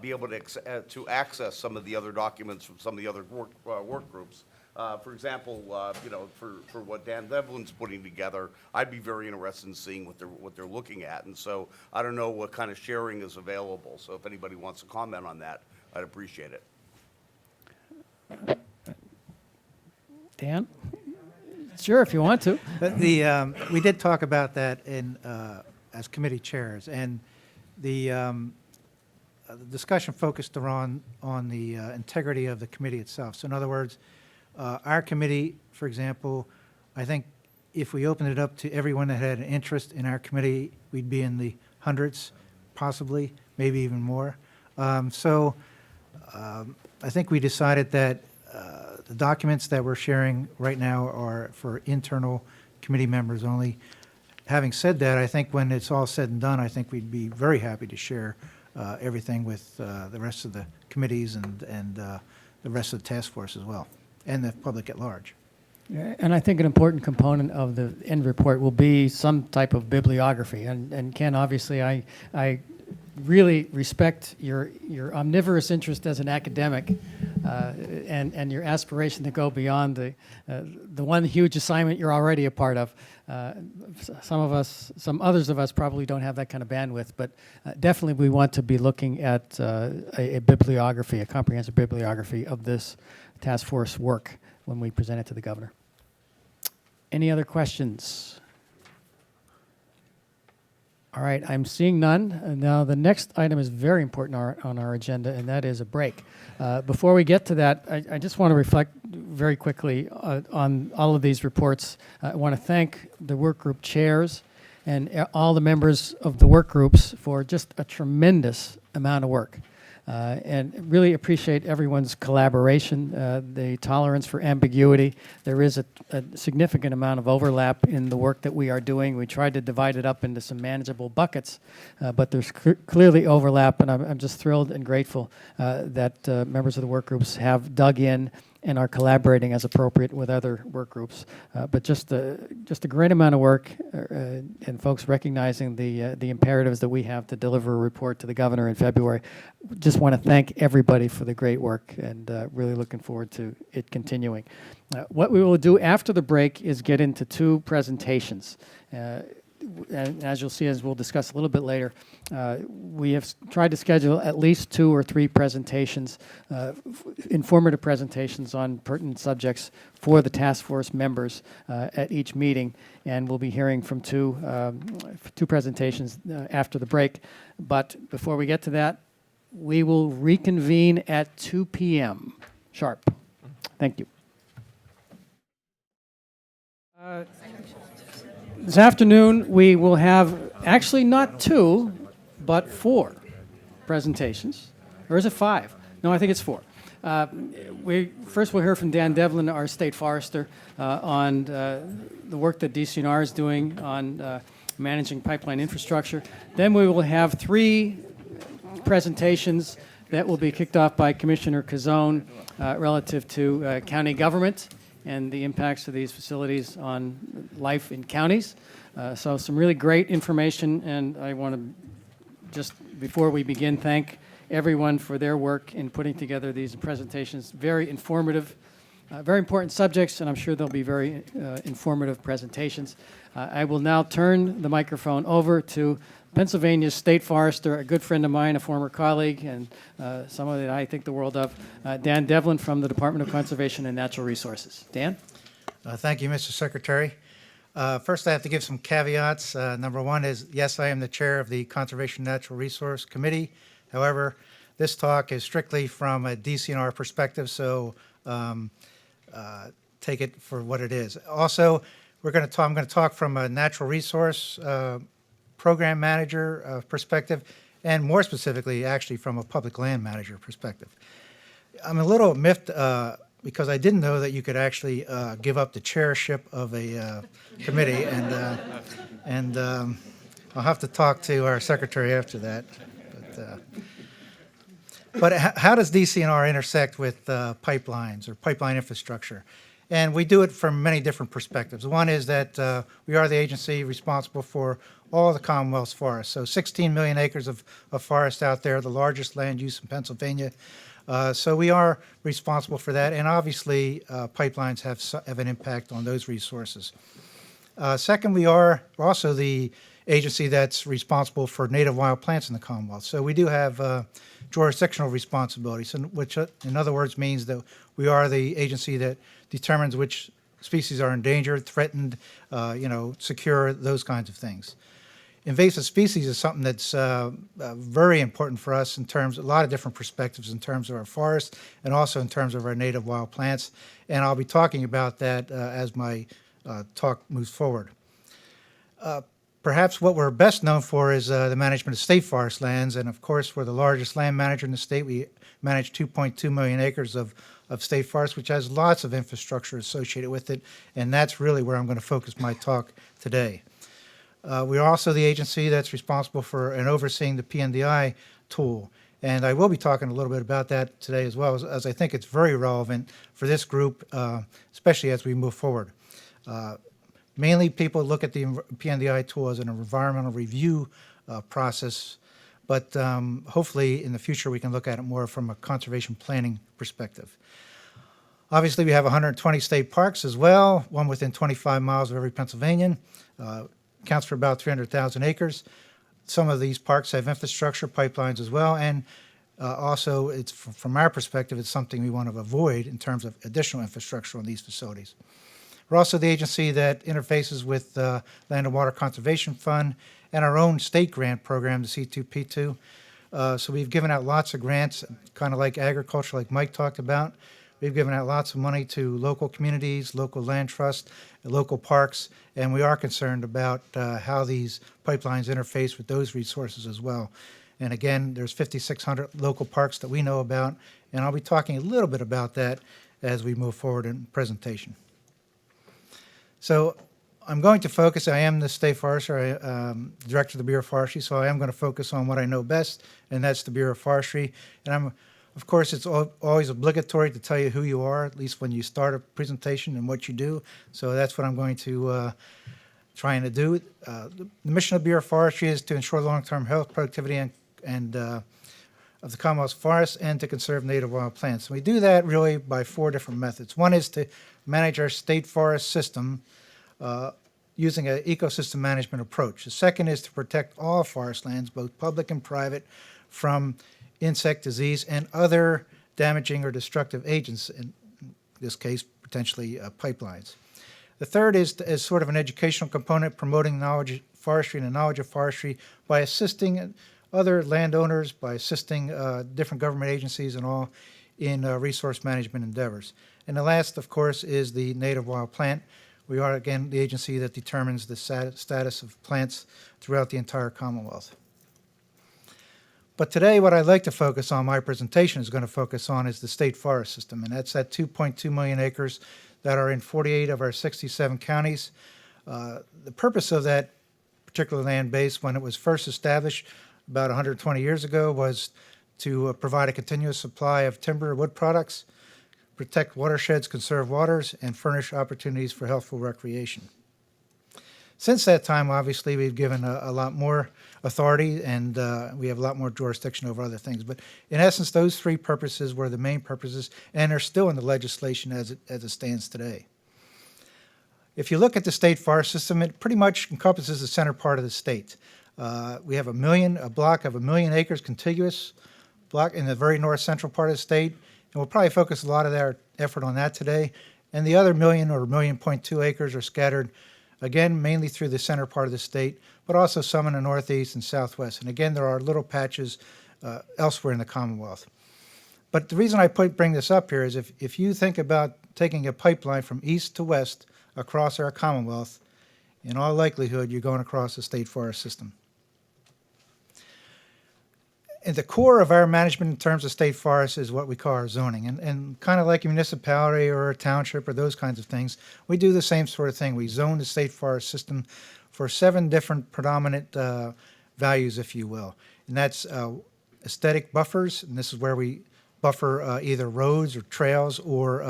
be able to access some of the other documents from some of the other work groups? For example, for what Dan Devlin's putting together, I'd be very interested in seeing what they're looking at. And so I don't know what kind of sharing is available. So if anybody wants to comment on that, I'd appreciate it. Dan? Sure, if you want to. But we did talk about that as committee chairs, and the discussion focused on the integrity of the committee itself. So in other words, our committee, for example, I think if we opened it up to everyone that had an interest in our committee, we'd be in the hundreds, possibly, maybe even more. I think we decided that the documents that we're sharing right now are for internal committee members only. Having said that, I think when it's all said and done, I think we'd be very happy to share everything with the rest of the committees and the rest of the task force as well, and the public at large. And I think an important component of the end report will be some type of bibliography. And Ken, obviously, I really respect your omnivorous interest as an academic and your aspiration to go beyond the one huge assignment you're already a part of. Some others of us probably don't have that kind of bandwidth, but definitely we want to be looking at a bibliography, a comprehensive bibliography of this task force work when we present it to the governor. Any other questions? All right, I'm seeing none. Now, the next item is very important on our agenda, and that is a break. Before we get to that, I just want to reflect very quickly on all of these reports. I want to thank the work group chairs and all the members of the work groups for just a tremendous amount of work. And really appreciate everyone's collaboration, the tolerance for ambiguity. There is a significant amount of overlap in the work that we are doing. We tried to divide it up into some manageable buckets, but there's clearly overlap, and I'm just thrilled and grateful that members of the work groups have dug in and are collaborating as appropriate with other work groups. But just a great amount of work, and folks recognizing the imperatives that we have to deliver a report to the governor in February. Just want to thank everybody for the great work, and really looking forward to it continuing. What we will do after the break is get into two presentations. And as you'll see, as we'll discuss a little bit later, we have tried to schedule at least 2 or 3 presentations, informative presentations on pertinent subjects for the task force members at each meeting, and we'll be hearing from two presentations after the break. But before we get to that, we will reconvene at 2 p.m. sharp. Thank you. This afternoon, we will have actually not 2, but 4 presentations. Or is it 5? No, I think it's 4. First, we'll hear from Dan Devlin, our state forester, on the work that DCNR is doing on managing pipeline infrastructure. Then we will have 3 presentations that will be kicked off by Commissioner Cazone relative to county government and the impacts of these facilities on life in counties. So some really great information, and I want to just, before we begin, thank everyone for their work in putting together these presentations. Very informative, very important subjects, and I'm sure they'll be very informative presentations. I will now turn the microphone over to Pennsylvania's state forester, a good friend of mine, a former colleague, and someone that I think the world of, Dan Devlin from the Department of Conservation and Natural Resources. Dan? Thank you, Mr. Secretary. First, I have to give some caveats. Number one is, yes, I am the chair of the Conservation Natural Resource Committee. However, this talk is strictly from a DCNR perspective, so take it for what it is. Also, I'm going to talk from a natural resource program manager perspective, and more specifically, actually, from a public land manager perspective. I'm a little miffed because I didn't know that you could actually give up the chairship of a committee, and I'll have to talk to our secretary after that. But how does DCNR intersect with pipelines or pipeline infrastructure? And we do it from many different perspectives. One is that we are the agency responsible for all the Commonwealth's forests. So 16 million acres of forest out there, the largest land use in Pennsylvania. So we are responsible for that. And obviously, pipelines have an impact on those resources. Second, we are also the agency that's responsible for native wild plants in the Commonwealth. So we do have jurisdictional responsibilities, which in other words means that we are the agency that determines which species are endangered, threatened, secure, those kinds of things. Invasive species is something that's very important for us in terms of a lot of different perspectives in terms of our forests and also in terms of our native wild plants. And I'll be talking about that as my talk moves forward. Perhaps what we're best known for is the management of state forest lands. And of course, we're the largest land manager in the state. We manage 2.2 million acres of state forest, which has lots of infrastructure associated with it. And that's really where I'm going to focus my talk today. We are also the agency that's responsible for and overseeing the PNDI tool. And I will be talking a little bit about that today as well, as I think it's very relevant for this group, especially as we move forward. Mainly people look at the PNDI tool as an environmental review process, but hopefully in the future we can look at it more from a conservation planning perspective. Obviously we have 120 state parks as well, one within 25 miles of every Pennsylvanian. Accounts for about 300,000 acres. Some of these parks have infrastructure pipelines as well, and also it's from our perspective, it's something we want to avoid in terms of additional infrastructure on these facilities. We're also the agency that interfaces with Land and Water Conservation Fund and our own state grant program, the C2P2. So we've given out lots of grants, kind of like agriculture, like Mike talked about. We've given out lots of money to local communities, local land trusts, local parks, and we are concerned about how these pipelines interface with those resources as well. And again, there's 5,600 local parks that we know about, and I'll be talking a little bit about that as we move forward in the presentation. So I'm going to focus, I am the state forester, director of the Bureau of Forestry, so I am going to focus on what I know best, and that's the Bureau of Forestry. And of course, it's always obligatory to tell you who you are, at least when you start a presentation and what you do. So that's what I'm going to try to do. The mission of the Bureau of Forestry is to ensure long-term health, productivity, and of the Commonwealth's forests and to conserve native wild plants. We do that really by 4 different methods. One is to manage our state forest system using an ecosystem management approach. The second is to protect all forest lands, both public and private, from insect disease and other damaging or destructive agents, in this case, potentially pipelines. The third is sort of an educational component, promoting knowledge of forestry and the knowledge of forestry by assisting other landowners, by assisting different government agencies and all in resource management endeavors. And the last, of course, is the native wild plant. We are, again, the agency that determines the status of plants throughout the entire Commonwealth. But today, what I'd like to focus on, my presentation is going to focus on, is the state forest system, and that's that 2.2 million acres that are in 48 of our 67 counties. The purpose of that particular land base, when it was first established about 120 years ago, was to provide a continuous supply of timber wood products, protect watersheds, conserve waters, and furnish opportunities for healthful recreation. Since that time, obviously, we've given a lot more authority and we have a lot more jurisdiction over other things. But in essence, those 3 purposes were the main purposes and are still in the legislation as it stands today. If you look at the state forest system, it pretty much encompasses the center part of the state. We have a block of 1 million acres contiguous block in the very north central part of the state. And we'll probably focus a lot of our effort on that today. And the other 1 million or 1.2 million acres are scattered, again, mainly through the center part of the state, but also some in the northeast and southwest. And again, there are little patches elsewhere in the Commonwealth. But the reason I bring this up here is if you think about taking a pipeline from east to west across our Commonwealth, in all likelihood, you're going across the state forest system. At the core of our management in terms of state forests is what we call our zoning. And kind of like a municipality or a township or those kinds of things, we do the same sort of thing. We zone the state forest system for 7 different predominant values, if you will. And that's aesthetic buffers, and this is where we buffer either roads or trails or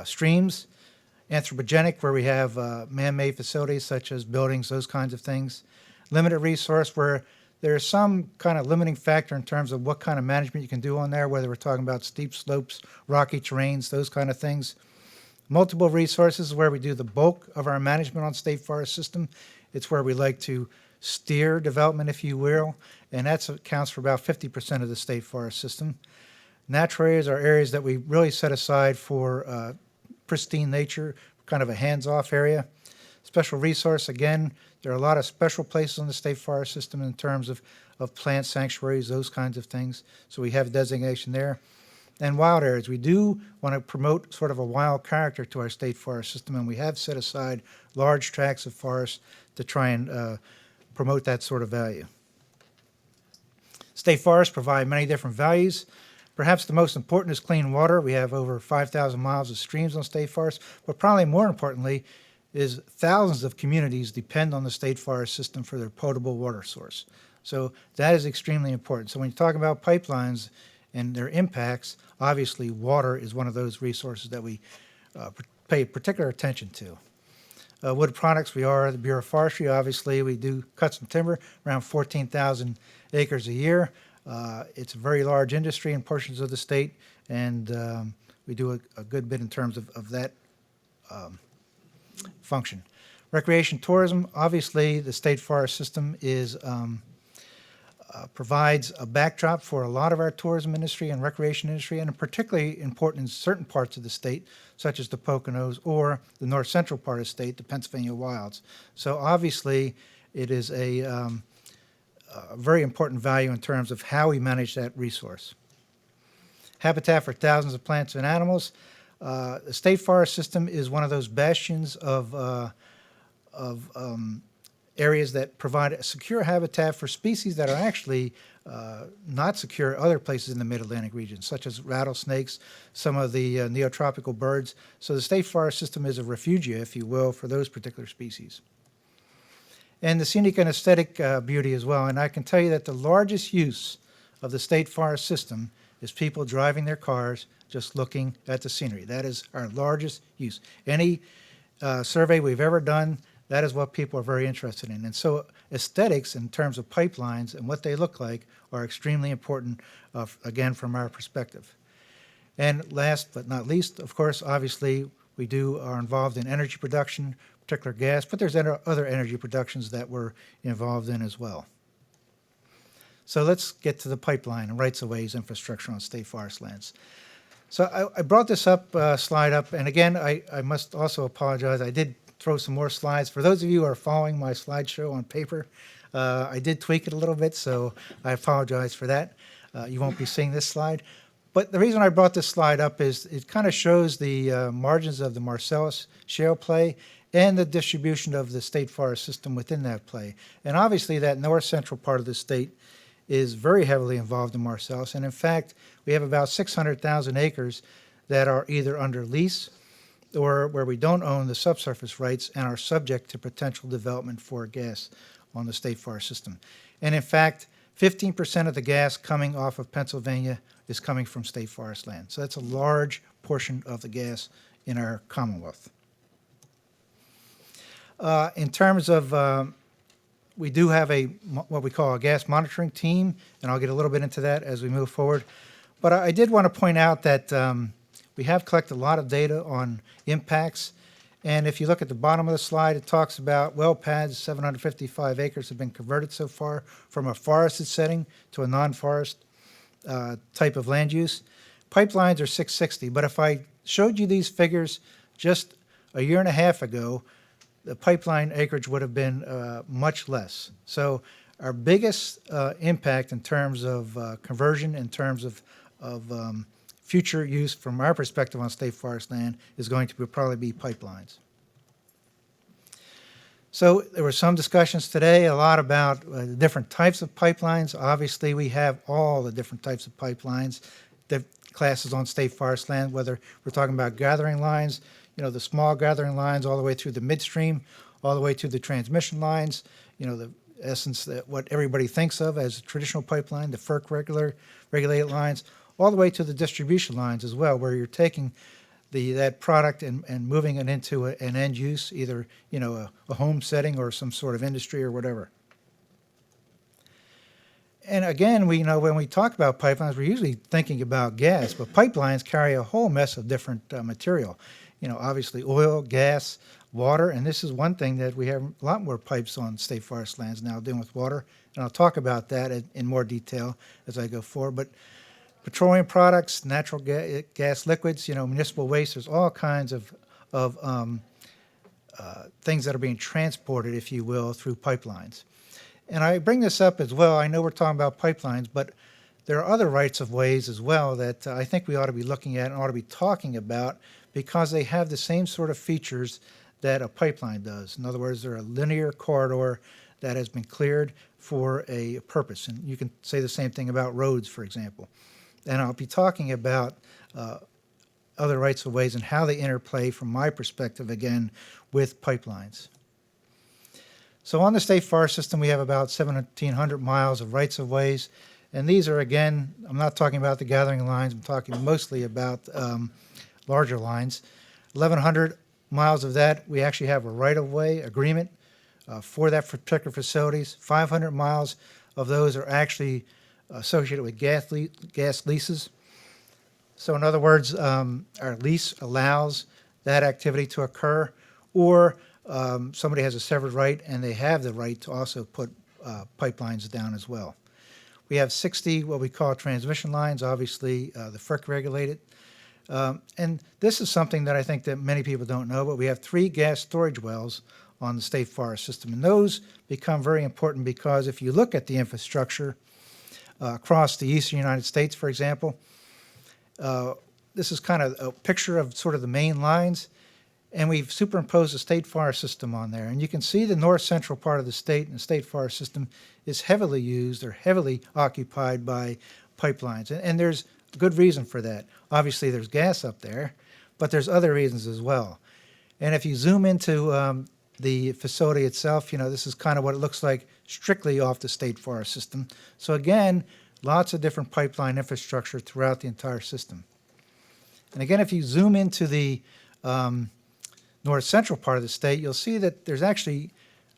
streams, anthropogenic, where we have man-made facilities such as buildings, those kinds of things. Limited resource, where there's some kind of limiting factor in terms of what kind of management you can do on there, whether we're talking about steep slopes, rocky terrains, those kind of things. Multiple resources, where we do the bulk of our management on state forest system. It's where we like to steer development, if you will, and that accounts for about 50% of the state forest system. Natural areas are areas that we really set aside for pristine nature, kind of a hands-off area. Special resource, again, there are a lot of special places in the state forest system in terms of plant sanctuaries, those kinds of things. So we have designation there. And wild areas, we do want to promote sort of a wild character to our state forest system, and we have set aside large tracts of forest to try and promote that sort of value. State forests provide many different values. Perhaps the most important is clean water. We have over 5,000 miles of streams on state forests, but probably more importantly is thousands of communities depend on the state forest system for their potable water source. So that is extremely important. So when you talk about pipelines and their impacts, obviously water is one of those resources that we pay particular attention to. Wood products, we are the Bureau of Forestry. Obviously, we do cut some timber, around 14,000 acres a year. It's a very large industry in portions of the state, and we do a good bit in terms of that function. Recreation tourism, obviously, the state forest system is provides a backdrop for a lot of our tourism industry and recreation industry, and particularly important in certain parts of the state, such as the Poconos or the north central part of the state, the Pennsylvania wilds. So obviously, it is a very important value in terms of how we manage that resource. Habitat for thousands of plants and animals. The state forest system is one of those bastions of areas that provide a secure habitat for species that are actually not secure other places in the mid-Atlantic region, such as rattlesnakes, some of the neotropical birds. So the state forest system is a refugia, if you will, for those particular species. And the scenic and aesthetic beauty as well. And I can tell you that the largest use of the state forest system is people driving their cars just looking at the scenery. That is our largest use. Any survey we've ever done, that is what people are very interested in. And so aesthetics in terms of pipelines and what they look like are extremely important, again, from our perspective. And last but not least, of course, obviously, we are involved in energy production, particular gas, but there's other energy productions that we're involved in as well. So let's get to the pipeline and rights-of-ways infrastructure on state forest lands. So I brought this slide up, and again, I must also apologize. I did throw some more slides. For those of you who are following my slideshow on paper, I did tweak it a little bit, so I apologize for that. You won't be seeing this slide. But the reason I brought this slide up is it kind of shows the margins of the Marcellus shale play and the distribution of the state forest system within that play. And obviously that north central part of the state is very heavily involved in Marcellus. And in fact, we have about 600,000 acres that are either under lease or where we don't own the subsurface rights and are subject to potential development for gas on the state forest system. And in fact, 15% of the gas coming off of Pennsylvania is coming from state forest land. So that's a large portion of the gas in our Commonwealth. In terms of, we do have what we call a gas monitoring team, and I'll get a little bit into that as we move forward. But I did want to point out that we have collected a lot of data on impacts. And if you look at the bottom of the slide, it talks about well pads, 755 acres have been converted so far from a forested setting to a non-forest type of land use. Pipelines are 660, but if I showed you these figures just a year and a half ago, the pipeline acreage would have been much less. So our biggest impact in terms of conversion, in terms of future use from our perspective on state forest land is going to probably be pipelines. So there were some discussions today, a lot about the different types of pipelines. Obviously, we have all the different types of pipelines, the classes on state forest land, whether we're talking about gathering lines, the small gathering lines all the way through the midstream, all the way to the transmission lines, the essence that what everybody thinks of as a traditional pipeline, the FERC regulated lines, all the way to the distribution lines as well, where you're taking that product and moving it into an end use, either a home setting or some sort of industry or whatever. And again, when we talk about pipelines, we're usually thinking about gas, but pipelines carry a whole mess of different material. Obviously oil, gas, water, and this is one thing that we have a lot more pipes on state forest lands now dealing with water, and I'll talk about that in more detail as I go forward. But petroleum products, natural gas liquids, municipal waste, there's all kinds of things that are being transported, if you will, through pipelines. And I bring this up as well. I know we're talking about pipelines, but there are other rights of ways as well that I think we ought to be looking at and ought to be talking about because they have the same sort of features that a pipeline does. In other words, they're a linear corridor that has been cleared for a purpose. And you can say the same thing about roads, for example. And I'll be talking about other rights of ways and how they interplay from my perspective, again, with pipelines. So on the state forest system, we have about 1,700 miles of rights of ways. And these are, again, I'm not talking about the gathering lines. I'm talking mostly about larger lines. 1,100 miles of that, we actually have a right-of-way agreement for that particular facilities. 500 miles of those are actually associated with gas leases. So in other words, our lease allows that activity to occur, or somebody has a severed right and they have the right to also put pipelines down as well. We have 60 what we call transmission lines, obviously the FERC regulated. And this is something that I think that many people don't know, but we have 3 gas storage wells on the state forest system. And those become very important because if you look at the infrastructure across the eastern United States, for example, this is kind of a picture of sort of the main lines. And we've superimposed the state forest system on there. And you can see the north-central part of the state, and the state forest system is heavily used or heavily occupied by pipelines. And there's good reason for that. Obviously, there's gas up there, but there's other reasons as well. And if you zoom into the facility itself, this is kind of what it looks like strictly off the state forest system. So again, lots of different pipeline infrastructure throughout the entire system. And again, if you zoom into the north central part of the state, you'll see that there's actually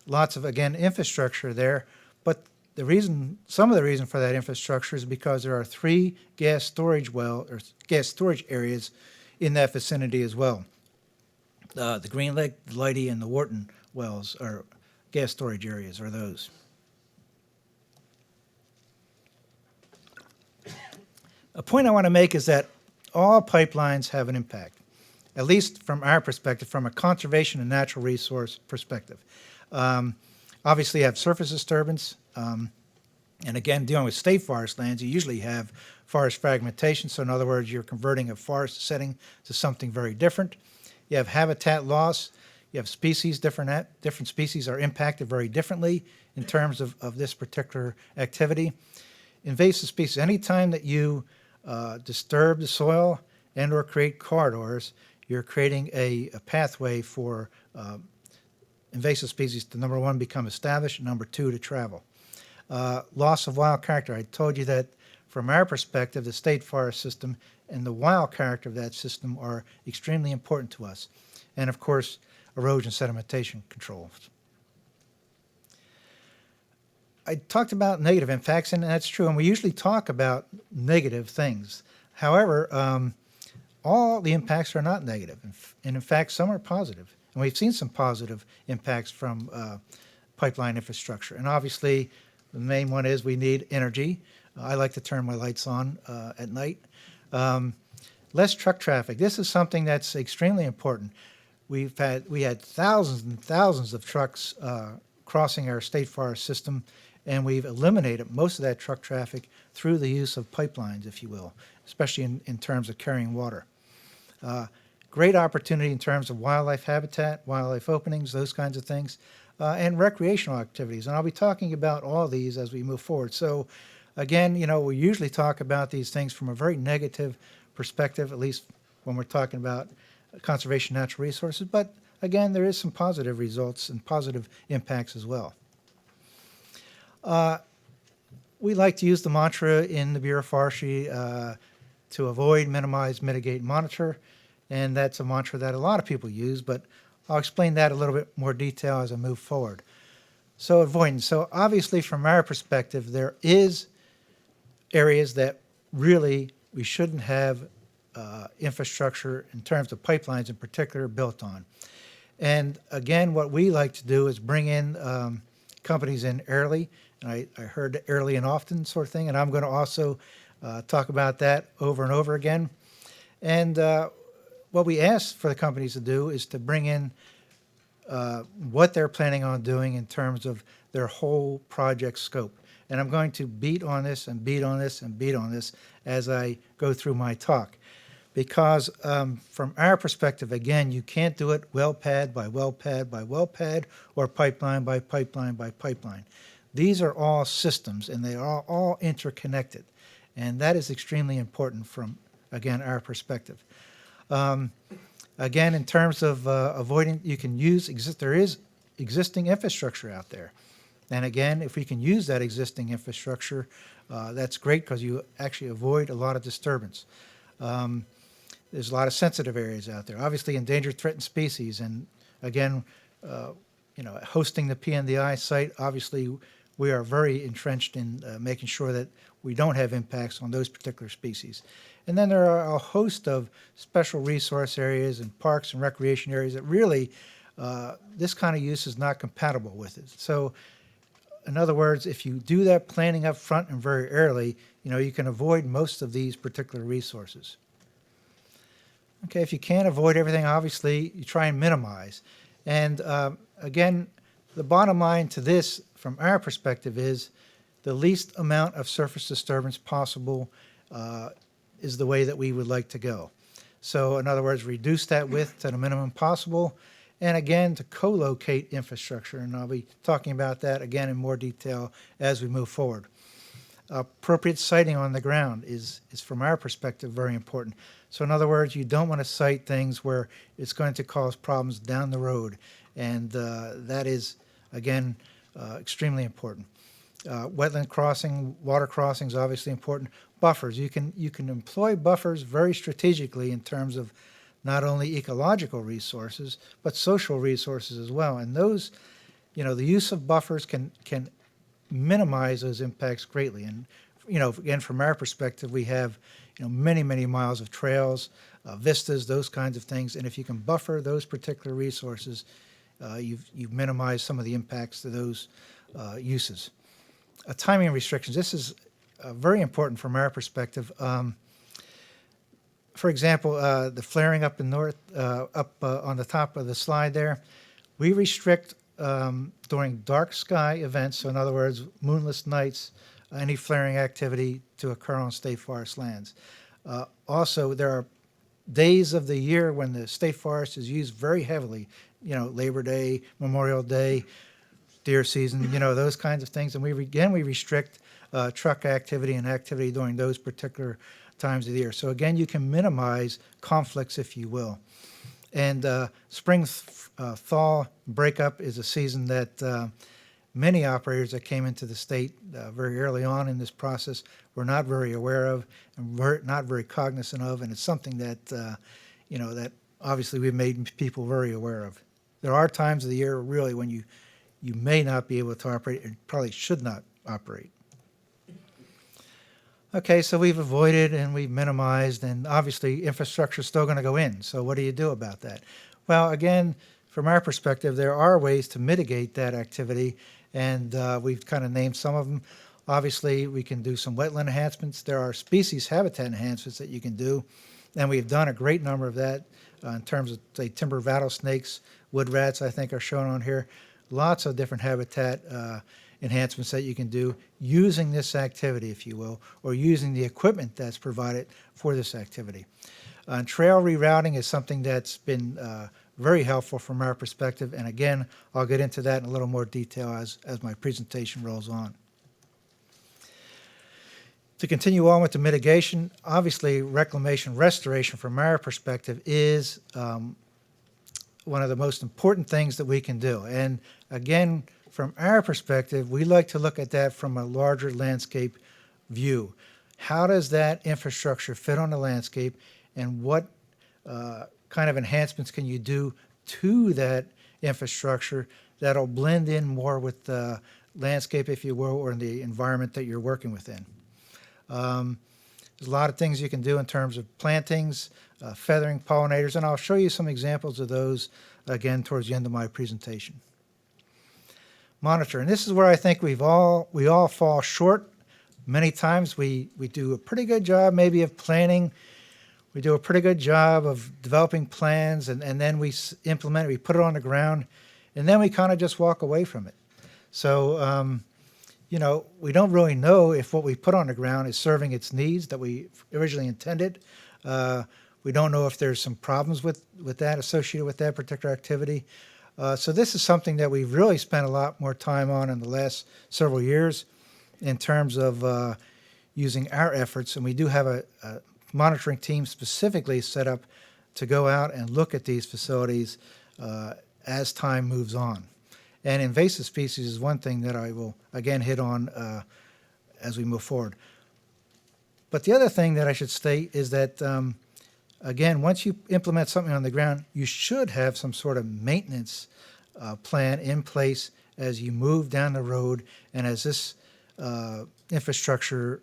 lots of, again, infrastructure there. But some of the reason for that infrastructure is because there are 3 gas storage areas in that vicinity as well. The Green Lake, the Leidy, and the Wharton wells are gas storage areas, are those. A point I want to make is that all pipelines have an impact, at least from our perspective, from a conservation and natural resource perspective. Obviously, you have surface disturbance. And again, dealing with state forest lands, you usually have forest fragmentation. So in other words, you're converting a forest setting to something very different. You have habitat loss. You have species, different species are impacted very differently in terms of this particular activity. Invasive species, anytime that you disturb the soil and or create corridors, you're creating a pathway for invasive species to, number 1, become established, and number 2, to travel. Loss of wild character. I told you that from our perspective, the state forest system and the wild character of that system are extremely important to us. And of course, erosion sedimentation controls. I talked about negative impacts, and that's true, and we usually talk about negative things. However, all the impacts are not negative, and in fact, some are positive. And we've seen some positive impacts from pipeline infrastructure. And obviously, the main one is we need energy. I like to turn my lights on at night. Less truck traffic. This is something that's extremely important. We had thousands and thousands of trucks crossing our state forest system, and we've eliminated most of that truck traffic through the use of pipelines, if you will, especially in terms of carrying water. Great opportunity in terms of wildlife habitat, wildlife openings, those kinds of things, and recreational activities. And I'll be talking about all of these as we move forward. So again, we usually talk about these things from a very negative perspective, at least when we're talking about conservation of natural resources. But again, there is some positive results and positive impacts as well. We like to use the mantra in the Bureau of Forestry to avoid, minimize, mitigate, monitor. and that's a mantra that a lot of people use, but I'll explain that a little bit more detail as I move forward. So avoidance. So obviously from our perspective, there is areas that really we shouldn't have infrastructure in terms of pipelines in particular built on. And again, what we like to do is bring in companies in early, and I heard early and often sort of thing, and I'm going to also talk about that over and over again. And what we ask for the companies to do is to bring in what they're planning on doing in terms of their whole project scope. And I'm going to beat on this and beat on this and beat on this as I go through my talk. Because from our perspective, again, you can't do it well pad by well pad by well pad or pipeline by pipeline by pipeline. These are all systems, and they are all interconnected. And that is extremely important from, again, our perspective. Again, in terms of avoiding, you can use, there is existing infrastructure out there. And again, if we can use that existing infrastructure, that's great because you actually avoid a lot of disturbance. There's a lot of sensitive areas out there. Obviously, endangered, threatened species. And again, hosting the PNDI site, obviously, we are very entrenched in making sure that we don't have impacts on those particular species. And then there are a host of special resource areas and parks and recreation areas that really, this kind of use is not compatible with it. So, in other words, if you do that planning up front and very early, you can avoid most of these particular resources. Okay, if you can't avoid everything, obviously, you try and minimize. And again, the bottom line to this, from our perspective, is the least amount of surface disturbance possible is the way that we would like to go. So, in other words, reduce that width to the minimum possible. And again, to co-locate infrastructure, and I'll be talking about that again in more detail as we move forward. Appropriate siting on the ground is from our perspective, very important. So in other words, you don't want to site things where it's going to cause problems down the road, and that is, again, extremely important. Wetland crossing, water crossings, obviously important. Buffers, you can employ buffers very strategically in terms of not only ecological resources, but social resources as well. And those, the use of buffers can minimize those impacts greatly. And, again, from our perspective, we have, many, many miles of trails, vistas, those kinds of things. And if you can buffer those particular resources, you've minimized some of the impacts to those uses. Timing restrictions, this is very important from our perspective. For example, the flaring up in north, on the top of the slide there, we restrict during dark sky events, so in other words, moonless nights, any flaring activity to occur on state forest lands. Also, there are days of the year when the state forest is used very heavily, Labor Day, Memorial Day, deer season, those kinds of things. And we restrict truck activity and activity during those particular times of the year. So again, you can minimize conflicts, if you will. And spring thaw breakup is a season that many operators that came into the state very early on in this process were not very aware of and were not very cognizant of, and it's something that that obviously we've made people very aware of. There are times of the year really when you may not be able to operate and probably should not operate. Okay, so we've avoided and we've minimized, and obviously infrastructure is still going to go in. So what do you do about that? Well, again, from our perspective, there are ways to mitigate that activity, and we've kind of named some of them. Obviously, we can do some wetland enhancements. There are species habitat enhancements that you can do, and we've done a great number of that in terms of, say, timber rattlesnakes, wood rats, I think, are shown on here. Lots of different habitat enhancements that you can do using this activity, if you will, or using the equipment that's provided for this activity. Trail rerouting is something that's been very helpful from our perspective, and again, I'll get into that in a little more detail as my presentation rolls on. To continue on with the mitigation, obviously reclamation restoration from our perspective is one of the most important things that we can do. And again, from our perspective, we like to look at that from a larger landscape view. How does that infrastructure fit on the landscape, and what kind of enhancements can you do to that infrastructure that'll blend in more with the landscape, if you will, or the environment that you're working within. There's a lot of things you can do in terms of plantings, feathering, pollinators, and I'll show you some examples of those again towards the end of my presentation. Monitor, and this is where I think we all fall short. Many times we do a pretty good job maybe of planning. We do a pretty good job of developing plans, and then we implement it, we put it on the ground, and then we kind of just walk away from it. So, you know, we don't really know if what we put on the ground is serving its needs that we originally intended. We don't know if there's some problems with that associated with that particular activity. So this is something that we've really spent a lot more time on in the last several years in terms of using our efforts. And we do have a monitoring team specifically set up to go out and look at these facilities as time moves on. And invasive species is one thing that I will, again, hit on as we move forward. But the other thing that I should state is that, again, once you implement something on the ground, you should have some sort of maintenance plan in place as you move down the road and as this infrastructure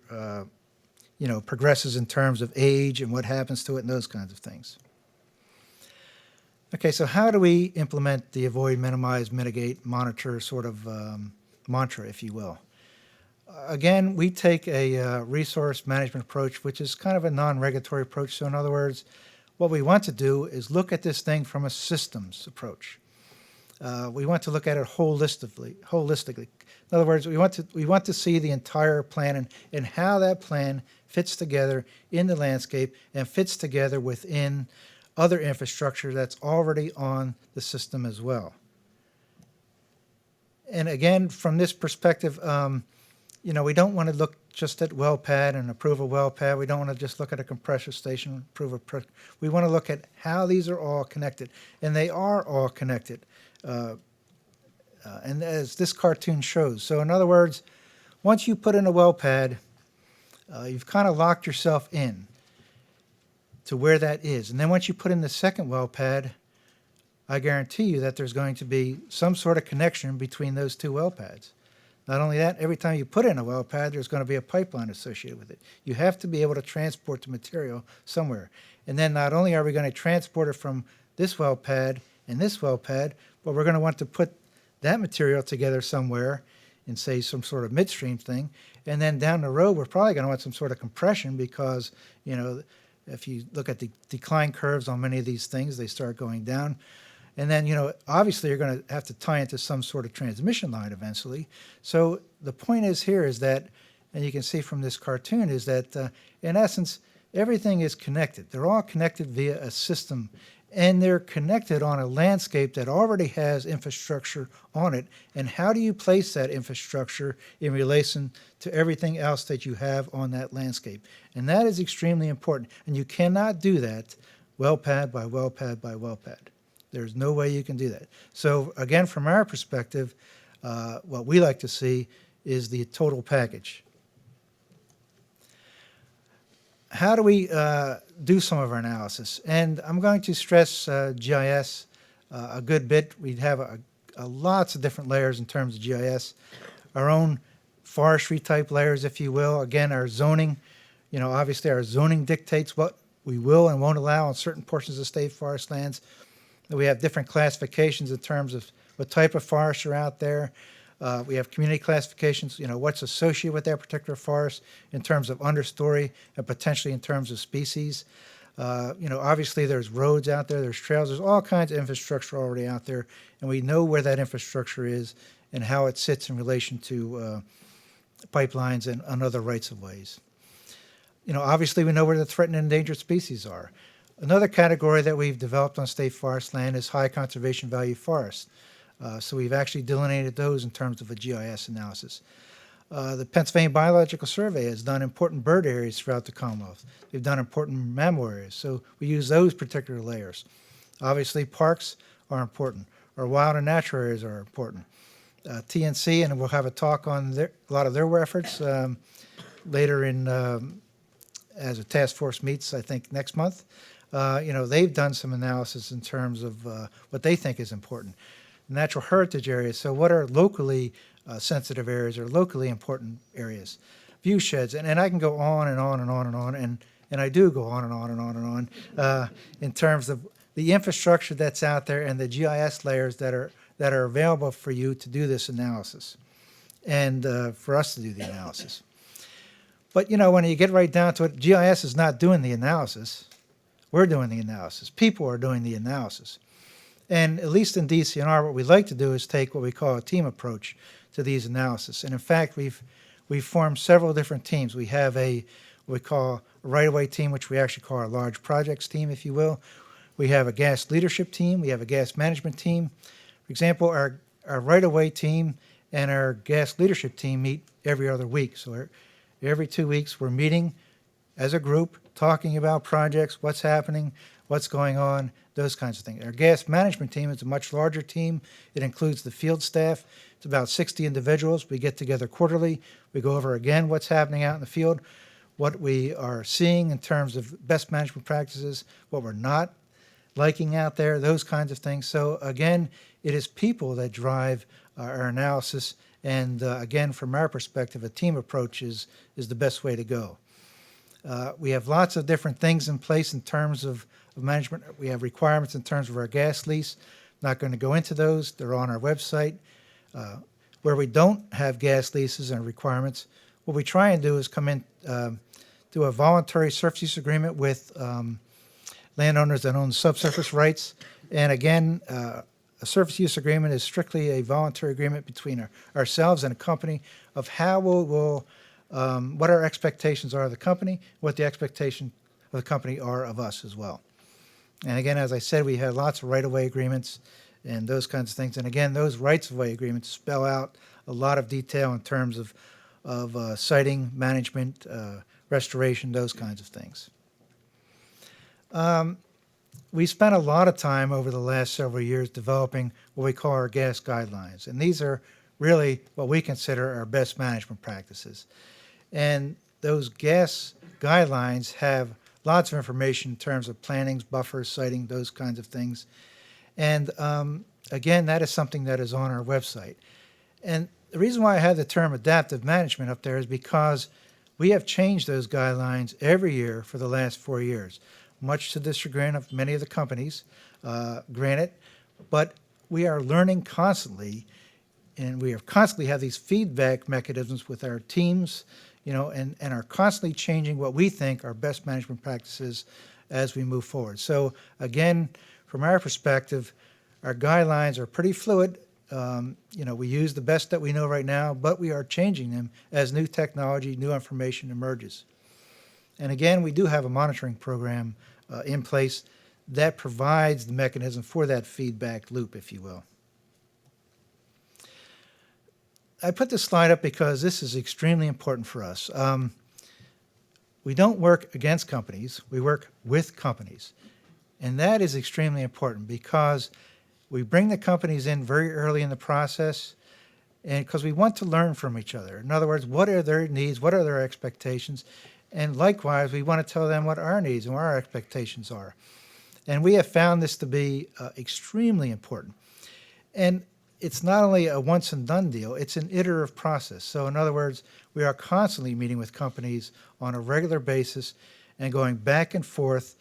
you know, progresses in terms of age and what happens to it and those kinds of things. Okay, so how do we implement the avoid, minimize, mitigate, monitor sort of mantra, if you will? Again, we take a resource management approach, which is kind of a non-regulatory approach. So in other words, what we want to do is look at this thing from a systems approach. We want to look at it holistically. In other words, we want to see the entire plan and how that plan fits together in the landscape and fits together within other infrastructure that's already on the system as well. And again, from this perspective, you know, we don't want to look just at well pad and approve a well pad. We don't want to just look at a compressor station, approve a we want to look at how these are all connected, and they are all connected. And as this cartoon shows. So in other words, once you put in a well pad, you've kind of locked yourself in to where that is. And then once you put in the second well pad, I guarantee you that there's going to be some sort of connection between those two well pads. Not only that, every time you put in a well pad, there's going to be a pipeline associated with it. You have to be able to transport the material somewhere. And then not only are we going to transport it from this well pad and this well pad, but we're going to want to put that material together somewhere in, say, some sort of midstream thing. And then down the road, we're probably going to want some sort of compression because, you know, if you look at the decline curves on many of these things, they start going down. And then, you know, obviously you're going to have to tie into some sort of transmission line eventually. So the point is here is that, and you can see from this cartoon, is that in essence, everything is connected. They're all connected via a system, and they're connected on a landscape that already has infrastructure on it. And how do you place that infrastructure in relation to everything else that you have on that landscape? And that is extremely important. And you cannot do that well pad by well pad by well pad. There's no way you can do that. So again, from our perspective, what we like to see is the total package. How do we do some of our analysis? And I'm going to stress GIS a good bit. We have lots of different layers in terms of GIS. Our own forestry type layers, if you will. Again, our zoning, you know, obviously our zoning dictates what we will and won't allow on certain portions of state forest lands. We have different classifications in terms of what type of forests are out there. We have community classifications, you know, what's associated with that particular forest in terms of understory and potentially in terms of species. You know, obviously there's roads out there, there's trails, there's all kinds of infrastructure already out there, and we know where that infrastructure is and how it sits in relation to pipelines and other rights of ways. You know, obviously we know where the threatened and endangered species are. Another category that we've developed on state forest land is high conservation value forests. So we've actually delineated those in terms of a GIS analysis. The Pennsylvania Biological Survey has done important bird areas throughout the Commonwealth. They've done important mammal areas, so we use those particular layers. Obviously, parks are important. Our wild and natural areas are important. TNC, and we'll have a talk on a lot of their efforts later in as a task force meets, I think, next month. they've done some analysis in terms of what they think is important. Natural heritage areas, so what are locally sensitive areas or locally important areas? View sheds, and I can go on and on and on and on, and I do go on and on and on and on in terms of the infrastructure that's out there and the GIS layers that are available for you to do this analysis and for us to do the analysis. But when you get right down to it, GIS is not doing the analysis. We're doing the analysis. People are doing the analysis. And at least in DCNR, what we like to do is take what we call a team approach to these analysis. And in fact, we've formed several different teams. We have what we call a right-of-way team, which we actually call our large projects team, if you will. We have a gas leadership team. We have a gas management team. For example, our right-of-way team and our gas leadership team meet every other week. So every 2 weeks, we're meeting as a group, talking about projects, what's happening, what's going on, those kinds of things. Our gas management team is a much larger team. It includes the field staff. It's about 60 individuals. We get together quarterly. We go over again what's happening out in the field, what we are seeing in terms of best management practices, what we're not liking out there, those kinds of things. So again, it is people that drive our analysis. And again, from our perspective, a team approach is the best way to go. We have lots of different things in place in terms of management. We have requirements in terms of our gas lease. Not going to go into those. They're on our website. Where we don't have gas leases and requirements, what we try and do is come in, do a voluntary surface use agreement with landowners that own subsurface rights. And again, a surface use agreement is strictly a voluntary agreement between ourselves and a company of how what our expectations are of the company, what the expectation of the company are of us as well. And again, as I said, we have lots of right-of-way agreements and those kinds of things. And again, those rights-of-way agreements spell out a lot of detail in terms of siting, management, restoration, those kinds of things. We spent a lot of time over the last several years developing what we call our gas guidelines. And these are really what we consider our best management practices. And those gas guidelines have lots of information in terms of plannings, buffers, siting, those kinds of things. And again, that is something that is on our website. And the reason why I have the term adaptive management up there is because we have changed those guidelines every year for the last 4 years, much to the chagrin of many of the companies, granted, but we are learning constantly, and we have constantly have these feedback mechanisms with our teams, and are constantly changing what we think are best management practices as we move forward. So again, from our perspective, our guidelines are pretty fluid. We use the best that we know right now, but we are changing them as new technology, new information emerges. And again, we do have a monitoring program in place that provides the mechanism for that feedback loop, if you will. I put this slide up because this is extremely important for us. We don't work against companies, we work with companies. And that is extremely important because we bring the companies in very early in the process, and because we want to learn from each other. In other words, what are their needs, what are their expectations? And likewise, we want to tell them what our needs and what our expectations are. And we have found this to be extremely important. And it's not only a once and done deal, it's an iterative process. So in other words, we are constantly meeting with companies on a regular basis and going back and forth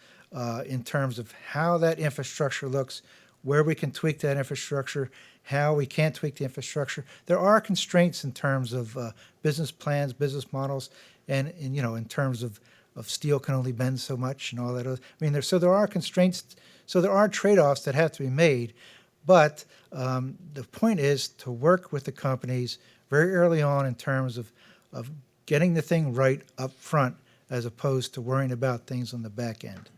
in terms of how that infrastructure looks, where we can tweak that infrastructure, how we can't tweak the infrastructure. There are constraints in terms of business plans, business models, and in terms of steel can only bend so much and all that other. So there are constraints, so there are trade-offs that have to be made. But the point is to work with the companies very early on in terms of getting the thing right up front as opposed to worrying about things on the back end.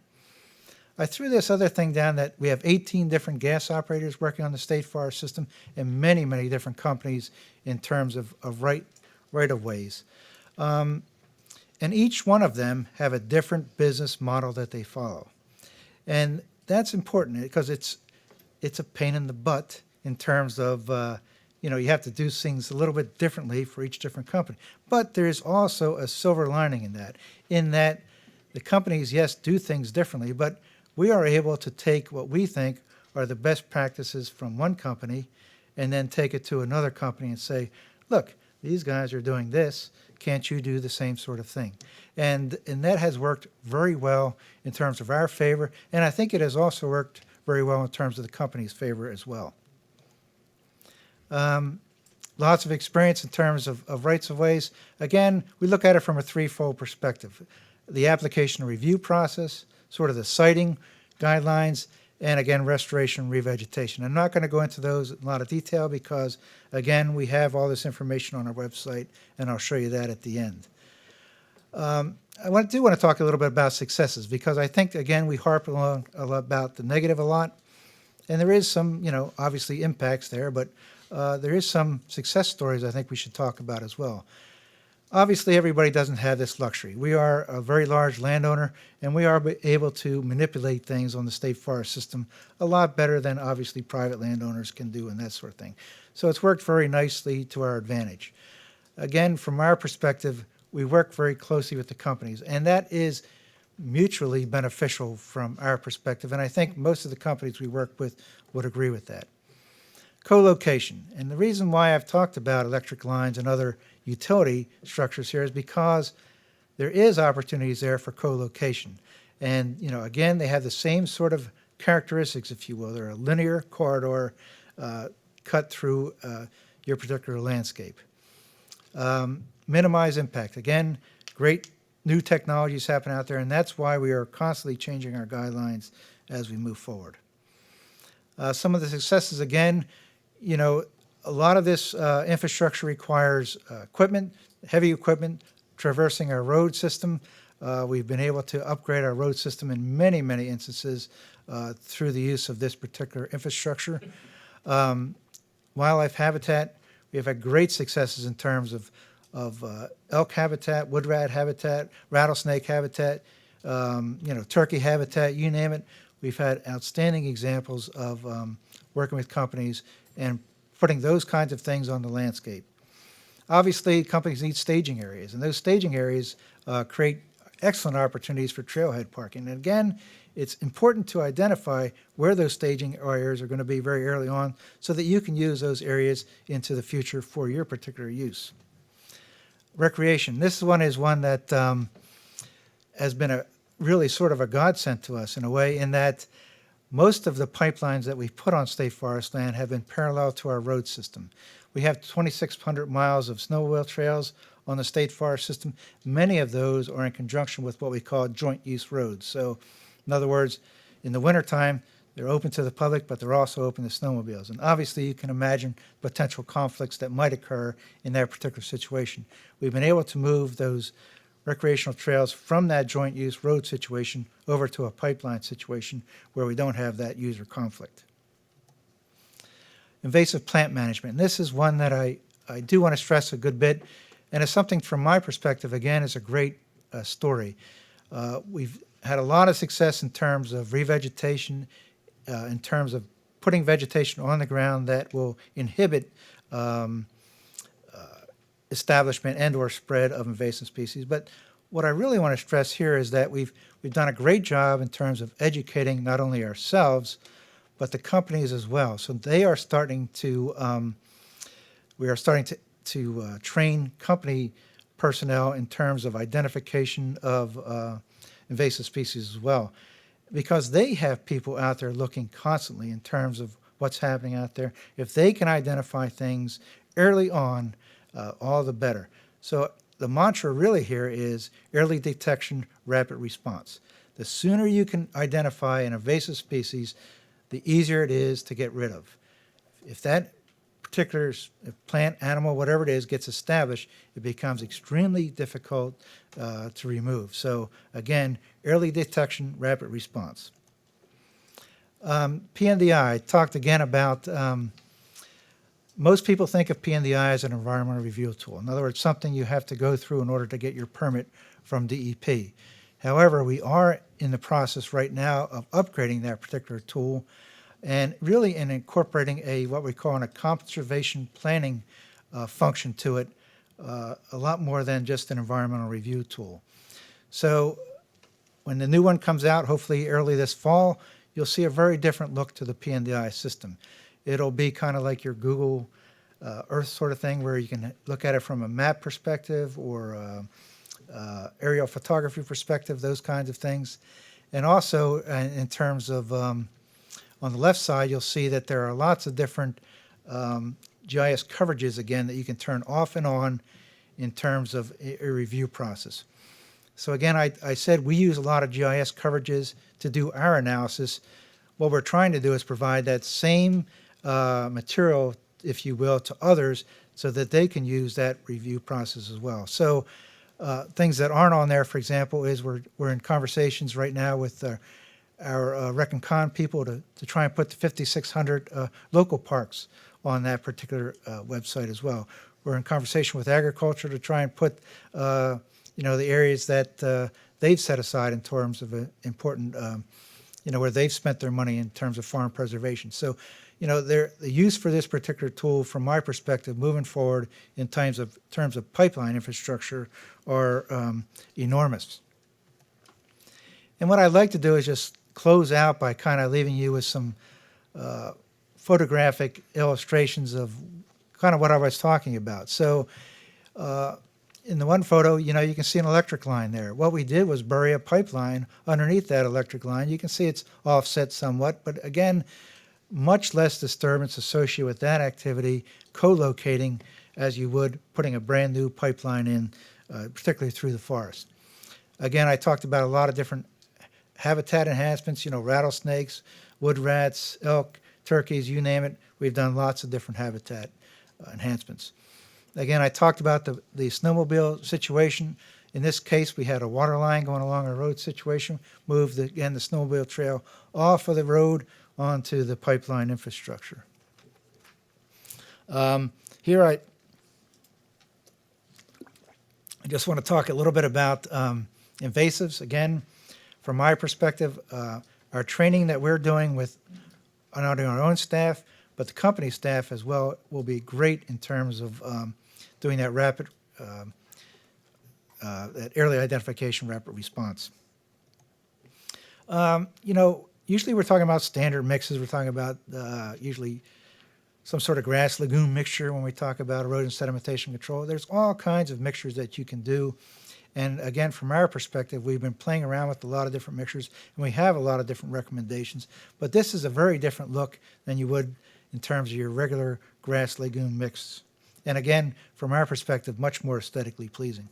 I threw this other thing down that we have 18 different gas operators working on the state forest system and many, many different companies in terms of right-of-ways. And each one of them have a different business model that they follow. And that's important because it's a pain in the butt in terms of, you have to do things a little bit differently for each different company. But there's also a silver lining in that the companies, yes, do things differently, but we are able to take what we think are the best practices from one company and then take it to another company and say, look, these guys are doing this. Can't you do the same sort of thing? And that has worked very well in terms of our favor, and I think it has also worked very well in terms of the company's favor as well. Lots of experience in terms of rights-of-ways. Again, we look at it from a threefold perspective. The application and review process, sort of the siting guidelines, and again, restoration and revegetation. I'm not going to go into those in a lot of detail because, again, we have all this information on our website, and I'll show you that at the end. I do want to talk a little bit about successes because I think, again, we harp along about the negative a lot, and there is some, obviously impacts there, but there is some success stories I think we should talk about as well. Obviously, everybody doesn't have this luxury. We are a very large landowner, and we are able to manipulate things on the state forest system a lot better than obviously private landowners can do and that sort of thing. So it's worked very nicely to our advantage. Again, from our perspective, we work very closely with the companies, and that is mutually beneficial from our perspective, and I think most of the companies we work with would agree with that. Co-location, and the reason why I've talked about electric lines and other utility structures here is because there is opportunities there for co-location. And, again, they have the same sort of characteristics, if you will. They're a linear corridor cut through your particular landscape. Minimize impact. Again, great new technologies happen out there, and that's why we are constantly changing our guidelines as we move forward. Some of the successes, again, a lot of this infrastructure requires equipment, heavy equipment, traversing our road system. We've been able to upgrade our road system in many, many instances through the use of this particular infrastructure. Wildlife habitat, we have had great successes in terms of elk habitat, wood rat habitat, rattlesnake habitat, turkey habitat, you name it. We've had outstanding examples of working with companies and putting those kinds of things on the landscape. Obviously, companies need staging areas, and those staging areas create excellent opportunities for trailhead parking. And again, it's important to identify where those staging areas are going to be very early on so that you can use those areas into the future for your particular use. Recreation. This one is one that has been a really sort of a godsend to us in a way, in that most of the pipelines that we've put on state forest land have been parallel to our road system. We have 2,600 miles of snowmobile trails on the state forest system. Many of those are in conjunction with what we call joint use roads. So, in other words, in the wintertime, they're open to the public, but they're also open to snowmobiles. And obviously, you can imagine potential conflicts that might occur in that particular situation. We've been able to move those recreational trails from that joint use road situation over to a pipeline situation where we don't have that user conflict. Invasive plant management. And this is one that I do want to stress a good bit, and it's something from my perspective, again, is a great story. We've had a lot of success in terms of revegetation, in terms of putting vegetation on the ground that will inhibit establishment and or spread of invasive species. But what I really want to stress here is that we've done a great job in terms of educating not only ourselves, but the companies as well. So they are starting to, we are starting to train company personnel in terms of identification of invasive species as well, because they have people out there looking constantly in terms of what's happening out there. If they can identify things early on, all the better. So the mantra really here is early detection, rapid response. The sooner you can identify an invasive species, the easier it is to get rid of. If that particular plant, animal, whatever it is, gets established, it becomes extremely difficult to remove. So again, early detection, rapid response. PNDI, I talked again about most people think of PNDI as an environmental review tool. In other words, something you have to go through in order to get your permit from DEP. However, we are in the process right now of upgrading that particular tool and really in incorporating what we call a conservation planning function to it, a lot more than just an environmental review tool. So when the new one comes out, hopefully early this fall, you'll see a very different look to the PNDI system. It'll be kind of like your Google Earth sort of thing, where you can look at it from a map perspective or aerial photography perspective, those kinds of things. And also in terms of, on the left side, you'll see that there are lots of different GIS coverages, again, that you can turn off and on in terms of a review process. So again, I said we use a lot of GIS coverages to do our analysis. What we're trying to do is provide that same material, if you will, to others so that they can use that review process as well. So things that aren't on there, for example, is we're in conversations right now with our Rec and Con people to try and put the 5,600 local parks on that particular website as well. We're in conversation with agriculture to try and put the areas that they've set aside in terms of important, where they've spent their money in terms of farm preservation. So, the use for this particular tool, from my perspective, moving forward in terms of pipeline infrastructure, are enormous. And what I'd like to do is just close out by kind of leaving you with some photographic illustrations of kind of what I was talking about. So in the one photo, you can see an electric line there. What we did was bury a pipeline underneath that electric line. You can see it's offset somewhat, but again, much less disturbance associated with that activity co-locating as you would putting a brand new pipeline in, particularly through the forest. Again, I talked about a lot of different habitat enhancements, rattlesnakes, wood rats, elk, turkeys, you name it. We've done lots of different habitat enhancements. Again, I talked about the snowmobile situation. In this case, we had a water line going along a road situation, moved, the snowmobile trail off of the road onto the pipeline infrastructure. Here I just want to talk a little bit about invasives. Again, from my perspective, our training that we're doing with not only our own staff, but the company staff as well, will be great in terms of doing that rapid, that early identification, rapid response. Usually we're talking about standard mixes. We're talking about usually some sort of grass lagoon mixture when we talk about erosion sedimentation control. There's all kinds of mixtures that you can do. And again, from our perspective, we've been playing around with a lot of different mixtures, and we have a lot of different recommendations. But this is a very different look than you would in terms of your regular grass lagoon mix. And again, from our perspective, much more aesthetically pleasing.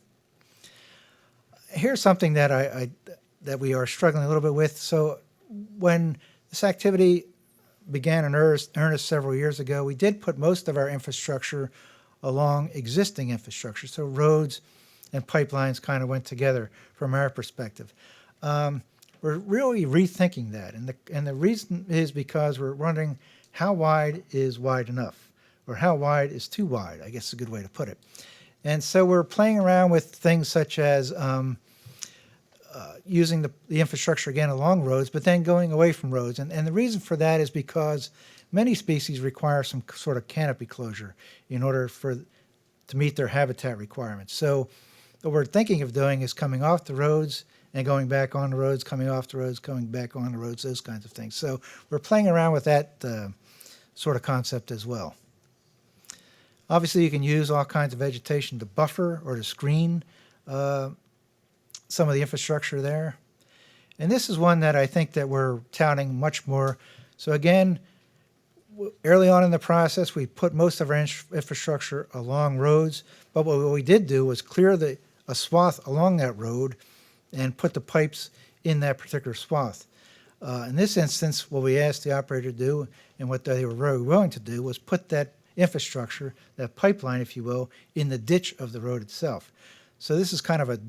Here's something that that we are struggling a little bit with. So when this activity began in earnest several years ago, we did put most of our infrastructure along existing infrastructure. So roads and pipelines kind of went together from our perspective. We're really rethinking that. And the reason is because we're wondering how wide is wide enough, or how wide is too wide, I guess is a good way to put it. And so we're playing around with things such as using the infrastructure again along roads, but then going away from roads. And the reason for that is because many species require some sort of canopy closure in order to meet their habitat requirements. So what we're thinking of doing is coming off the roads and going back on the roads, coming off the roads, coming back on the roads, those kinds of things. So we're playing around with that sort of concept as well. Obviously, you can use all kinds of vegetation to buffer or to screen some of the infrastructure there. And this is one that I think that we're touting much more. So again, early on in the process, we put most of our infrastructure along roads, but what we did do was clear a swath along that road and put the pipes in that particular swath. In this instance, what we asked the operator to do, and what they were very willing to do, was put that infrastructure, that pipeline, if you will, in the ditch of the road itself. So this is kind of a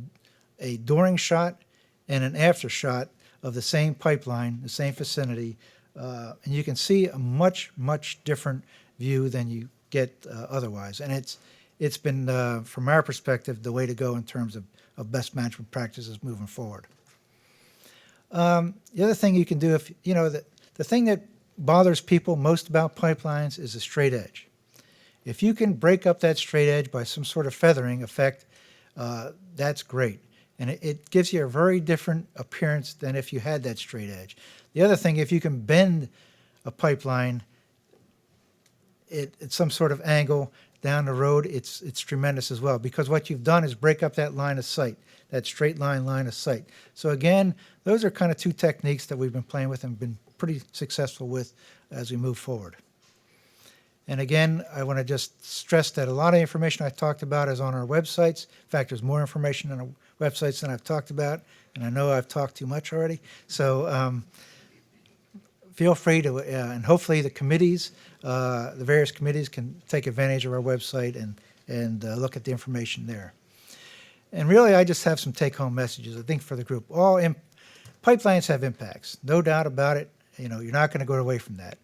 during shot and an after shot of the same pipeline, the same vicinity, and you can see a much, much different view than you get otherwise. And it's been, from our perspective, the way to go in terms of best management practices moving forward. The other thing you can do, the thing that bothers people most about pipelines is a straight edge. If you can break up that straight edge by some sort of feathering effect, that's great. And it gives you a very different appearance than if you had that straight edge. The other thing, if you can bend a pipeline at some sort of angle down the road, it's tremendous as well, because what you've done is break up that line of sight, that straight line of sight. So again, those are kind of two techniques that we've been playing with and been pretty successful with as we move forward. And again, I want to just stress that a lot of information I talked about is on our websites. In fact, there's more information on our websites than I've talked about, and I know I've talked too much already. So feel free to, and hopefully the committees, the various committees can take advantage of our website and look at the information there. And really, I just have some take-home messages, I think, for the group. Pipelines have impacts, no doubt about it. You know, you're not going to go away from that.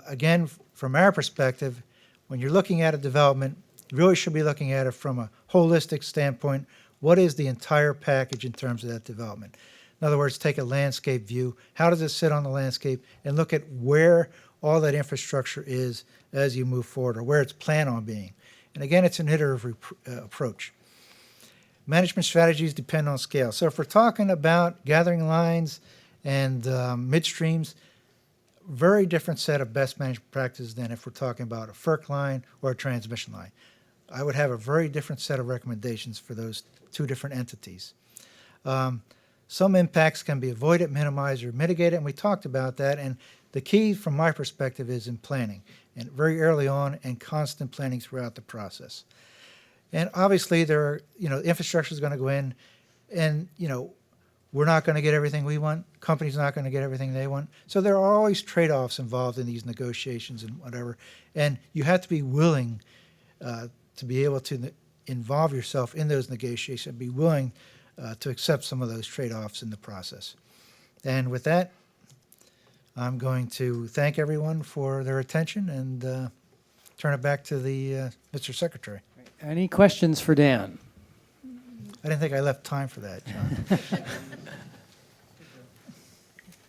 Again, from our perspective, when you're looking at a development, you really should be looking at it from a holistic standpoint. What is the entire package in terms of that development? In other words, take a landscape view. How does it sit on the landscape? And look at where all that infrastructure is as you move forward, or where it's planned on being. And again, it's an iterative approach. Management strategies depend on scale. So if we're talking about gathering lines and midstreams, very different set of best management practices than if we're talking about a FERC line or a transmission line. I would have a very different set of recommendations for those two different entities. Some impacts can be avoided, minimized, or mitigated, and we talked about that. And the key, from my perspective, is in planning, and very early on, and constant planning throughout the process. And obviously, there are, infrastructure is going to go in, and, we're not going to get everything we want. Companies are not going to get everything they want. So there are always trade-offs involved in these negotiations and whatever. And you have to be willing to be able to involve yourself in those negotiations and be willing to accept some of those trade-offs in the process. And with that, I'm going to thank everyone for their attention and turn it back to the Mr. Secretary. Any questions for Dan? I didn't think I left time for that, John.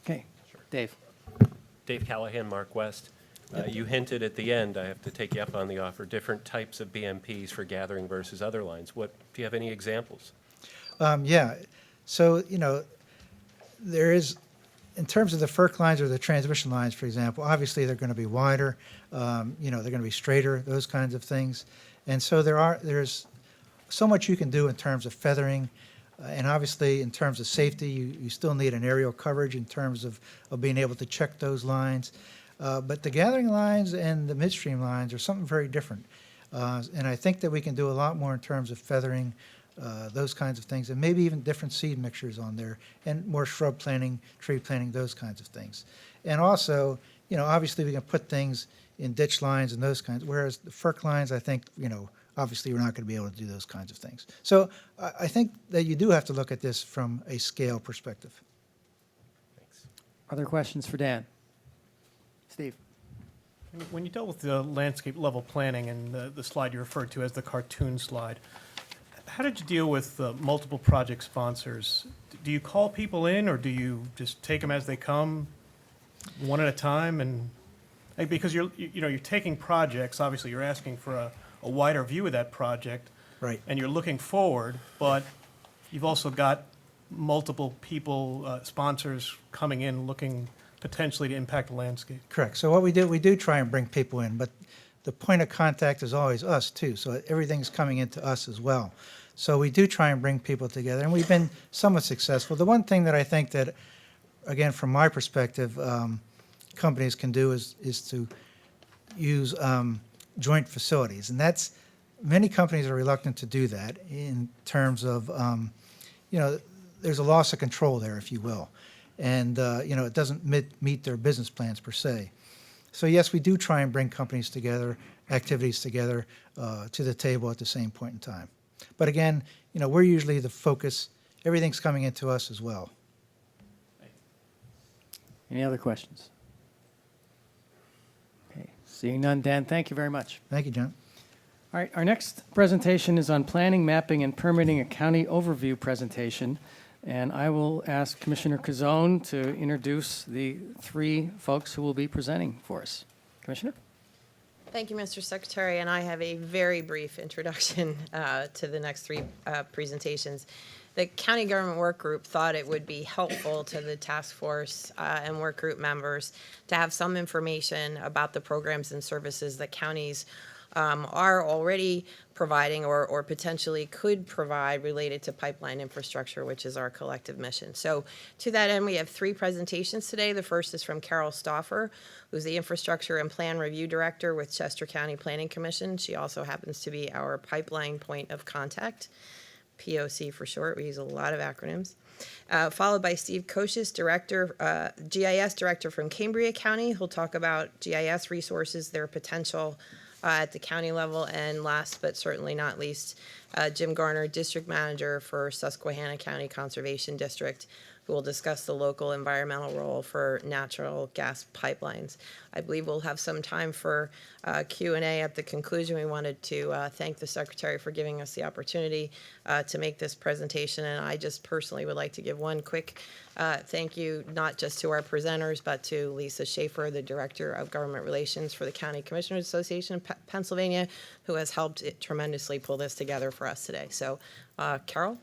Okay, Dave. Dave Callahan, Mark West. You hinted at the end, I have to take you up on the offer, different types of BMPs for gathering versus other lines. Do you have any examples? Yeah. So, there is, in terms of the FERC lines or the transmission lines, for example, obviously they're going to be wider, they're going to be straighter, those kinds of things. And so there's so much you can do in terms of feathering, and obviously in terms of safety, you still need an aerial coverage in terms of being able to check those lines. But the gathering lines and the midstream lines are something very different. And I think that we can do a lot more in terms of feathering, those kinds of things, and maybe even different seed mixtures on there, and more shrub planting, tree planting, those kinds of things. And also, obviously we can put things in ditch lines and those kinds, whereas the FERC lines, I think, obviously we're not going to be able to do those kinds of things. So I think that you do have to look at this from a scale perspective. Thanks. Other questions for Dan? Steve. When you dealt with the landscape level planning and the slide you referred to as the cartoon slide, how did you deal with multiple project sponsors? Do you call people in, or do you just take them as they come, one at a time? And because you're taking projects, obviously you're asking for a wider view of that project, right? And you're looking forward, but you've also got multiple people, sponsors coming in, looking potentially to impact the landscape. Correct. So what we do try and bring people in, but the point of contact is always us too. So everything's coming into us as well. So we do try and bring people together, and we've been somewhat successful. The one thing that I think that, again, from my perspective, companies can do is to use joint facilities, and that's, many companies are reluctant to do that in terms of, there's a loss of control there, if you will, and it doesn't meet their business plans per se. So yes, we do try and bring companies together, activities together to the table at the same point in time. But again, we're usually the focus. Everything's coming into us as well. Any other questions? Okay, seeing none, Dan, thank you very much. Thank you, John. All right, our next presentation is on planning, mapping, and permitting, a county overview presentation. And I will ask Commissioner Cazone to introduce the three folks who will be presenting for us. Commissioner? Thank you, Mr. Secretary, and I have a very brief introduction to the next three presentations. the county government work group thought it would be helpful to the task force and work group members to have some information about the programs and services that counties are already providing or potentially could provide related to pipeline infrastructure, which is our collective mission. So to that end, we have 3 presentations today. The first is from Carol Stauffer, who's the Infrastructure and Plan Review Director with Chester County Planning Commission. She also happens to be our pipeline point of contact, POC for short. We use a lot of acronyms. Followed by Steve Koshis, GIS Director from Cambria County, who'll talk about GIS resources, their potential at the county level, and last but certainly not least, Jim Garner, District Manager for Susquehanna County Conservation District, who will discuss the local environmental role for natural gas pipelines. I believe we'll have some time for Q&A at the conclusion. We wanted to thank the Secretary for giving us the opportunity to make this presentation, and I just personally would like to give one quick thank you, not just to our presenters, but to Lisa Schaefer, the Director of Government Relations for the County Commissioners Association of Pennsylvania, who has helped tremendously pull this together for us today. So, Carol?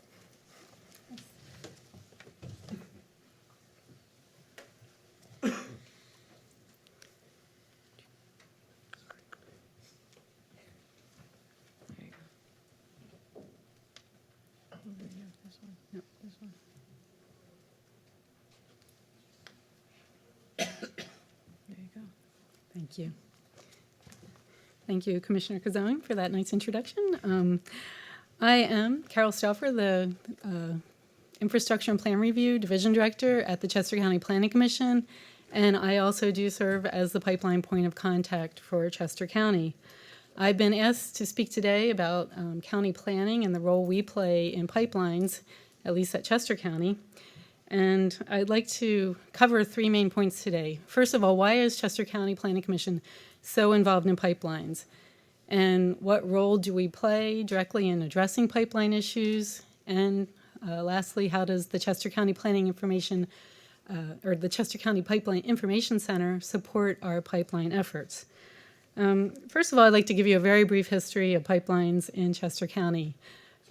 Thank you. Thank you, Commissioner Kazone, for that nice introduction. I am Carol Stauffer, the Infrastructure and Plan Review Division Director at the Chester County Planning Commission, and I also do serve as the pipeline point of contact for Chester County. I've been asked to speak today about county planning and the role we play in pipelines, at least at Chester County. And I'd like to cover 3 main points today. First of all, why is Chester County Planning Commission so involved in pipelines? And what role do we play directly in addressing pipeline issues? And lastly, how does the Chester County Planning Information, or the Chester County Pipeline Information Center support our pipeline efforts? First of all, I'd like to give you a very brief history of pipelines in Chester County.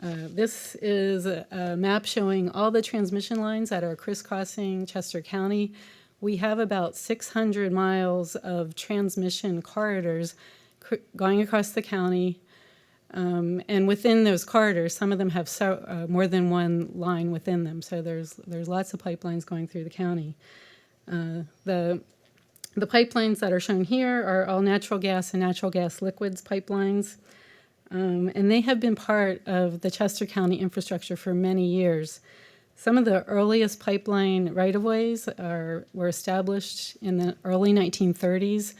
This is a map showing all the transmission lines that are crisscrossing Chester County. We have about 600 miles of transmission corridors going across the county. And within those corridors, some of them have more than one line within them. So there's lots of pipelines going through the county. The pipelines that are shown here are all natural gas and natural gas liquids pipelines. And they have been part of the Chester County infrastructure for many years. Some of the earliest pipeline right-of-ways were established in the early 1930s.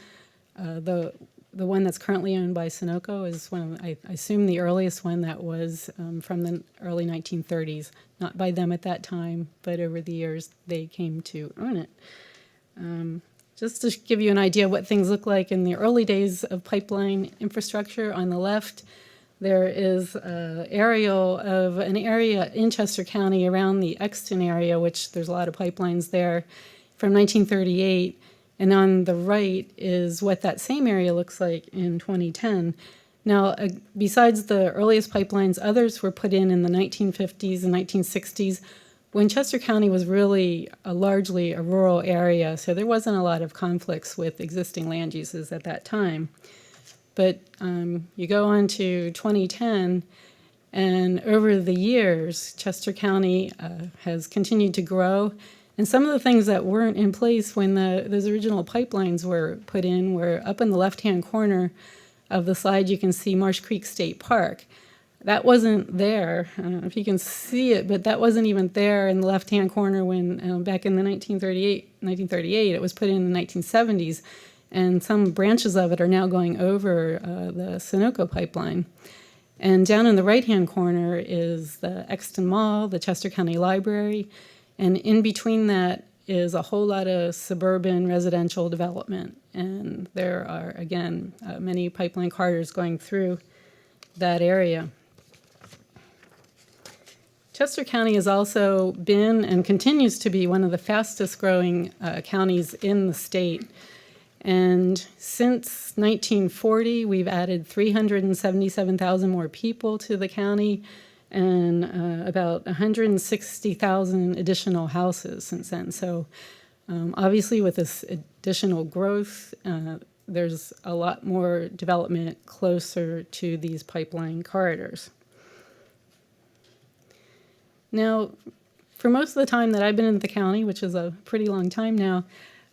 The one that's currently owned by Sunoco is I assume the earliest one that was from the early 1930s. Not by them at that time, but over the years they came to own it. Just to give you an idea of what things look like in the early days of pipeline infrastructure, on the left, there is an aerial of an area in Chester County around the Exton area, which there's a lot of pipelines there, from 1938. And on the right is what that same area looks like in 2010. Now, besides the earliest pipelines, others were put in the 1950s and 1960s, when Chester County was really largely a rural area, so there wasn't a lot of conflicts with existing land uses at that time. But you go on to 2010, and over the years, Chester County has continued to grow. And some of the things that weren't in place when those original pipelines were put in were up in the left-hand corner of the slide. You can see Marsh Creek State Park. That wasn't there. I don't know if you can see it, but that wasn't even there in the left-hand corner when back in the 1938, it was put in the 1970s, and some branches of it are now going over the Sunoco pipeline. And down in the right-hand corner is the Exton Mall, the Chester County Library, and in between that is a whole lot of suburban residential development. And there are, again, many pipeline corridors going through that area. Chester County has also been and continues to be one of the fastest growing counties in the state. And since 1940, we've added 377,000 more people to the county, and about 160,000 additional houses since then. So obviously with this additional growth, there's a lot more development closer to these pipeline corridors. Now, for most of the time that I've been in the county, which is a pretty long time now,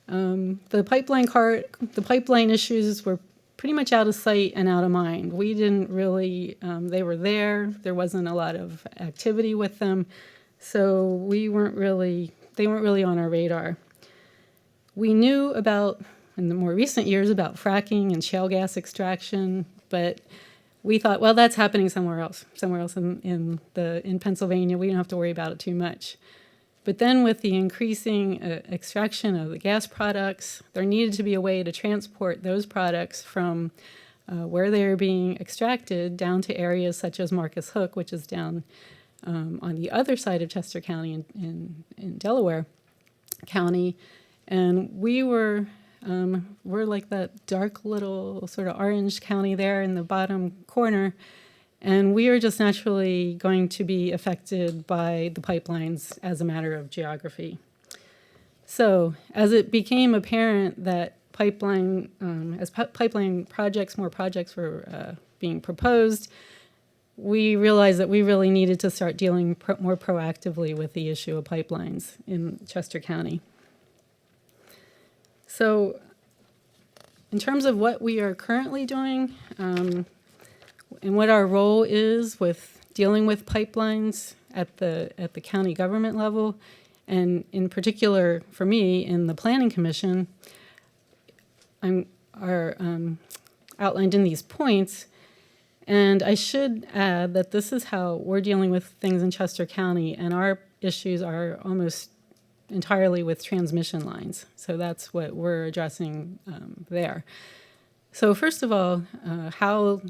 the pipeline issues were pretty much out of sight and out of mind. We didn't really, they were there. There wasn't a lot of activity with them. So they weren't really on our radar. We knew about, in the more recent years, about fracking and shale gas extraction, but we thought, well, that's happening somewhere else in Pennsylvania. We don't have to worry about it too much. But then with the increasing extraction of the gas products, there needed to be a way to transport those products from where they are being extracted down to areas such as Marcus Hook, which is down on the other side of Chester County in Delaware County. And we're like that dark little sort of orange county there in the bottom corner. And we are just naturally going to be affected by the pipelines as a matter of geography. So as it became apparent that pipeline projects, more projects were being proposed, we realized that we really needed to start dealing more proactively with the issue of pipelines in Chester County. So in terms of what we are currently doing, and what our role is with dealing with pipelines at the county government level, and in particular for me in the Planning Commission, are outlined in these points. And I should add that this is how we're dealing with things in Chester County, and our issues are almost entirely with transmission lines. So that's what we're addressing there. So first of all, how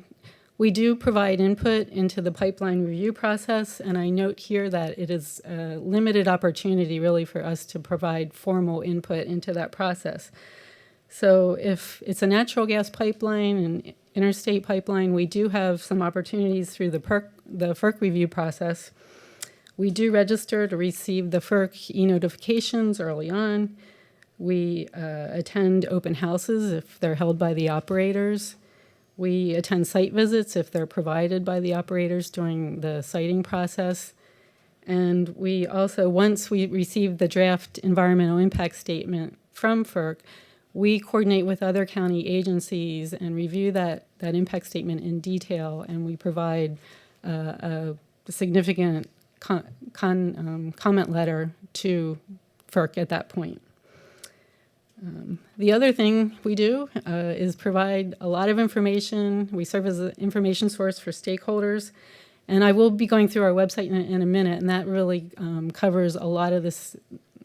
we do provide input into the pipeline review process, and I note here that it is a limited opportunity really for us to provide formal input into that process. So if it's a natural gas pipeline and interstate pipeline, we do have some opportunities through the FERC review process. We do register to receive the FERC e-notifications early on. We attend open houses if they're held by the operators. We attend site visits if they're provided by the operators during the siting process. And we also, once we receive the draft environmental impact statement from FERC, we coordinate with other county agencies and review that impact statement in detail, and we provide a significant comment letter to FERC at that point. The other thing we do is provide a lot of information. We serve as an information source for stakeholders. And I will be going through our website in a minute, and that really covers a lot of this,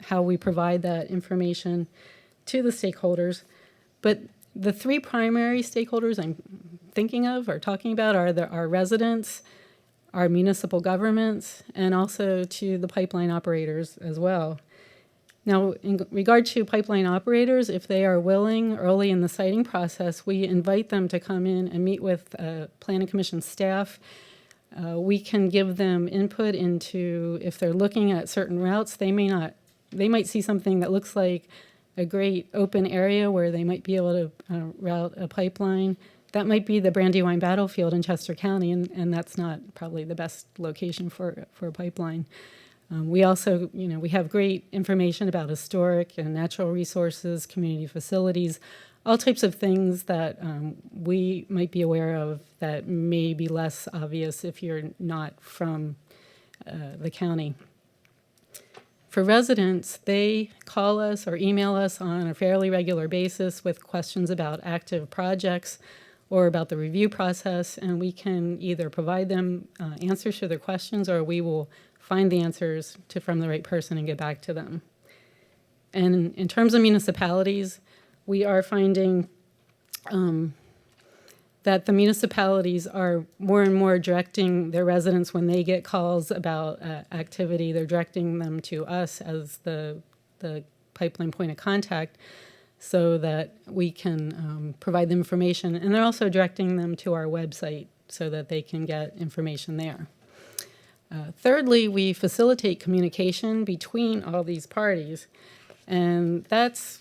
how we provide that information to the stakeholders. But the three primary stakeholders I'm thinking of or talking about are our residents, our municipal governments, and also to the pipeline operators as well. Now, in regard to pipeline operators, if they are willing early in the siting process, we invite them to come in and meet with Planning Commission staff. We can give them input into, if they're looking at certain routes, they might see something that looks like a great open area where they might be able to route a pipeline. That might be the Brandywine Battlefield in Chester County, and that's not probably the best location for a pipeline. We also, we have great information about historic and natural resources, community facilities, all types of things that we might be aware of that may be less obvious if you're not from the county. For residents, they call us or email us on a fairly regular basis with questions about active projects or about the review process, and we can either provide them answers to their questions, or we will find the answers from the right person and get back to them. And in terms of municipalities, we are finding that the municipalities are more and more directing their residents when they get calls about activity. They're directing them to us as the pipeline point of contact so that we can provide them information. And they're also directing them to our website so that they can get information there. Thirdly, we facilitate communication between all these parties, and that's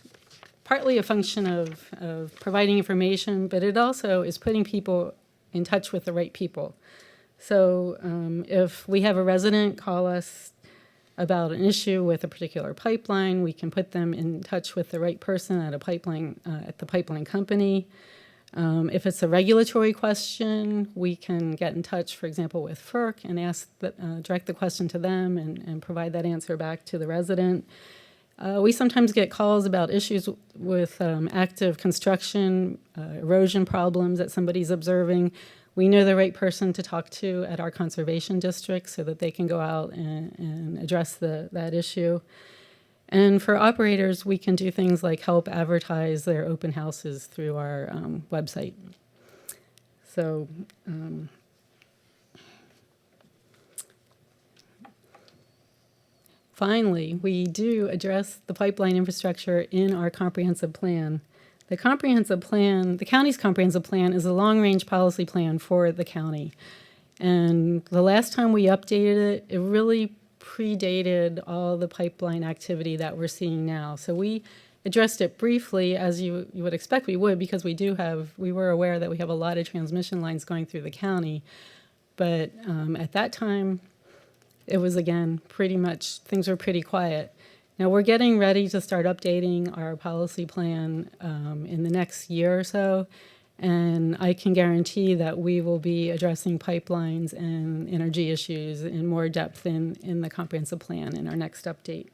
partly a function of providing information, but it also is putting people in touch with the right people. So if we have a resident call us about an issue with a particular pipeline, we can put them in touch with the right person at the pipeline company. If it's a regulatory question, we can get in touch, for example, with FERC and direct the question to them and provide that answer back to the resident. We sometimes get calls about issues with active construction, erosion problems that somebody's observing. We know the right person to talk to at our conservation district so that they can go out and address that issue. And for operators, we can do things like help advertise their open houses through our website. So finally, we do address the pipeline infrastructure in our comprehensive plan. The comprehensive plan, the county's comprehensive plan, is a long-range policy plan for the county. And the last time we updated it, it really predated all the pipeline activity that we're seeing now. So we addressed it briefly, as you would expect we would, because we were aware that we have a lot of transmission lines going through the county. But at that time, it was, again, pretty much, things were pretty quiet. Now we're getting ready to start updating our policy plan in the next year or so, and I can guarantee that we will be addressing pipelines and energy issues in more depth in the comprehensive plan in our next update.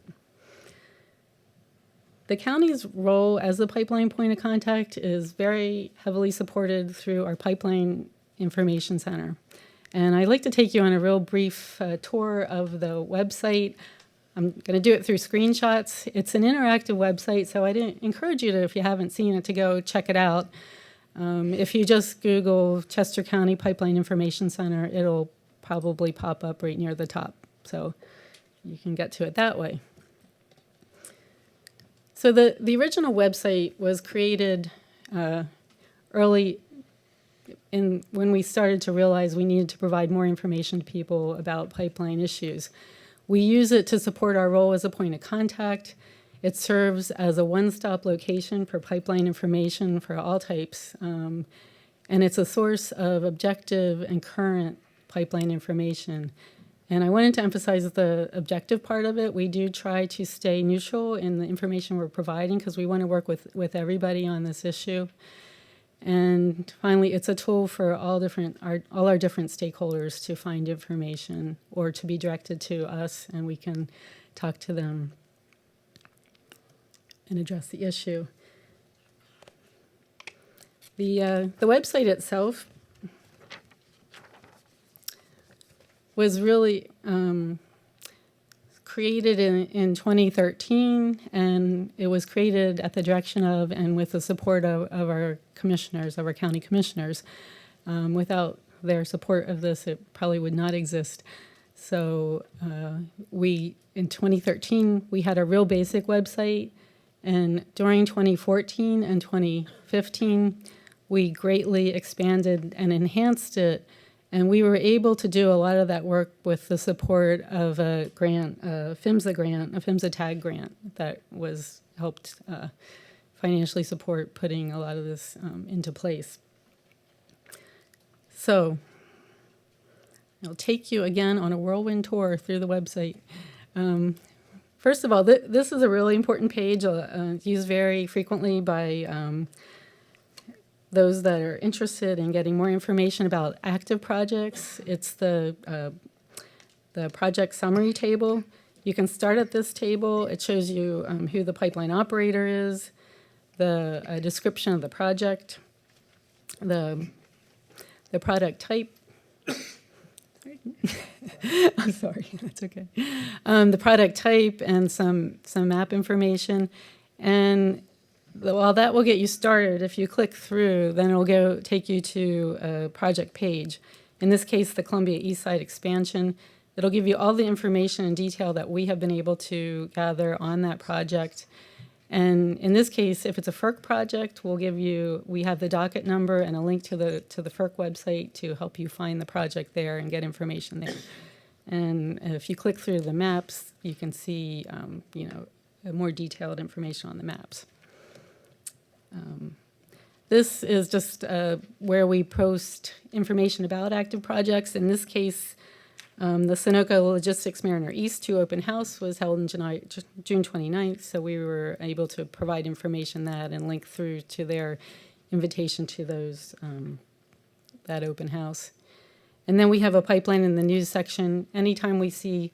The county's role as the pipeline point of contact is very heavily supported through our Pipeline Information Center. And I'd like to take you on a real brief tour of the website. I'm going to do it through screenshots. It's an interactive website, so I'd encourage you to, if you haven't seen it, to go check it out. If you just Google Chester County Pipeline Information Center, it'll probably pop up right near the top. So you can get to it that way. So the original website was created early when we started to realize we needed to provide more information to people about pipeline issues. We use it to support our role as a point of contact. It serves as a one-stop location for pipeline information for all types, and it's a source of objective and current pipeline information. And I wanted to emphasize the objective part of it. We do try to stay neutral in the information we're providing because we want to work with everybody on this issue. And finally, it's a tool for all our different stakeholders to find information or to be directed to us, and we can talk to them and address the issue. The website itself was really created in 2013, and it was created at the direction of and with the support of our commissioners, of our county commissioners. Without their support of this, it probably would not exist. So in 2013, we had a real basic website, and during 2014 and 2015, we greatly expanded and enhanced it. And we were able to do a lot of that work with the support of a grant, a PHMSA TAG grant that was helped financially support putting a lot of this into place. So I'll take you again on a whirlwind tour through the website. First of all, this is a really important page used very frequently by those that are interested in getting more information about active projects. It's the project summary table. You can start at this table. It shows you who the pipeline operator is, the description of the project, the product type. I'm sorry, that's okay. The product type and some map information. And while that will get you started, if you click through, then it'll take you to a project page. In this case, the Columbia East Side expansion. It'll give you all the information and detail that we have been able to gather on that project. And in this case, if it's a FERC project, we have the docket number and a link to the FERC website to help you find the project there and get information there. And if you click through the maps, you can see, more detailed information on the maps. This is just where we post information about active projects. In this case, the Sunoco Logistics Mariner East 2 open house was held in June 29th, so we were able to provide information that and link through to their invitation to those that open house. And then we have a pipeline in the news section. Anytime we see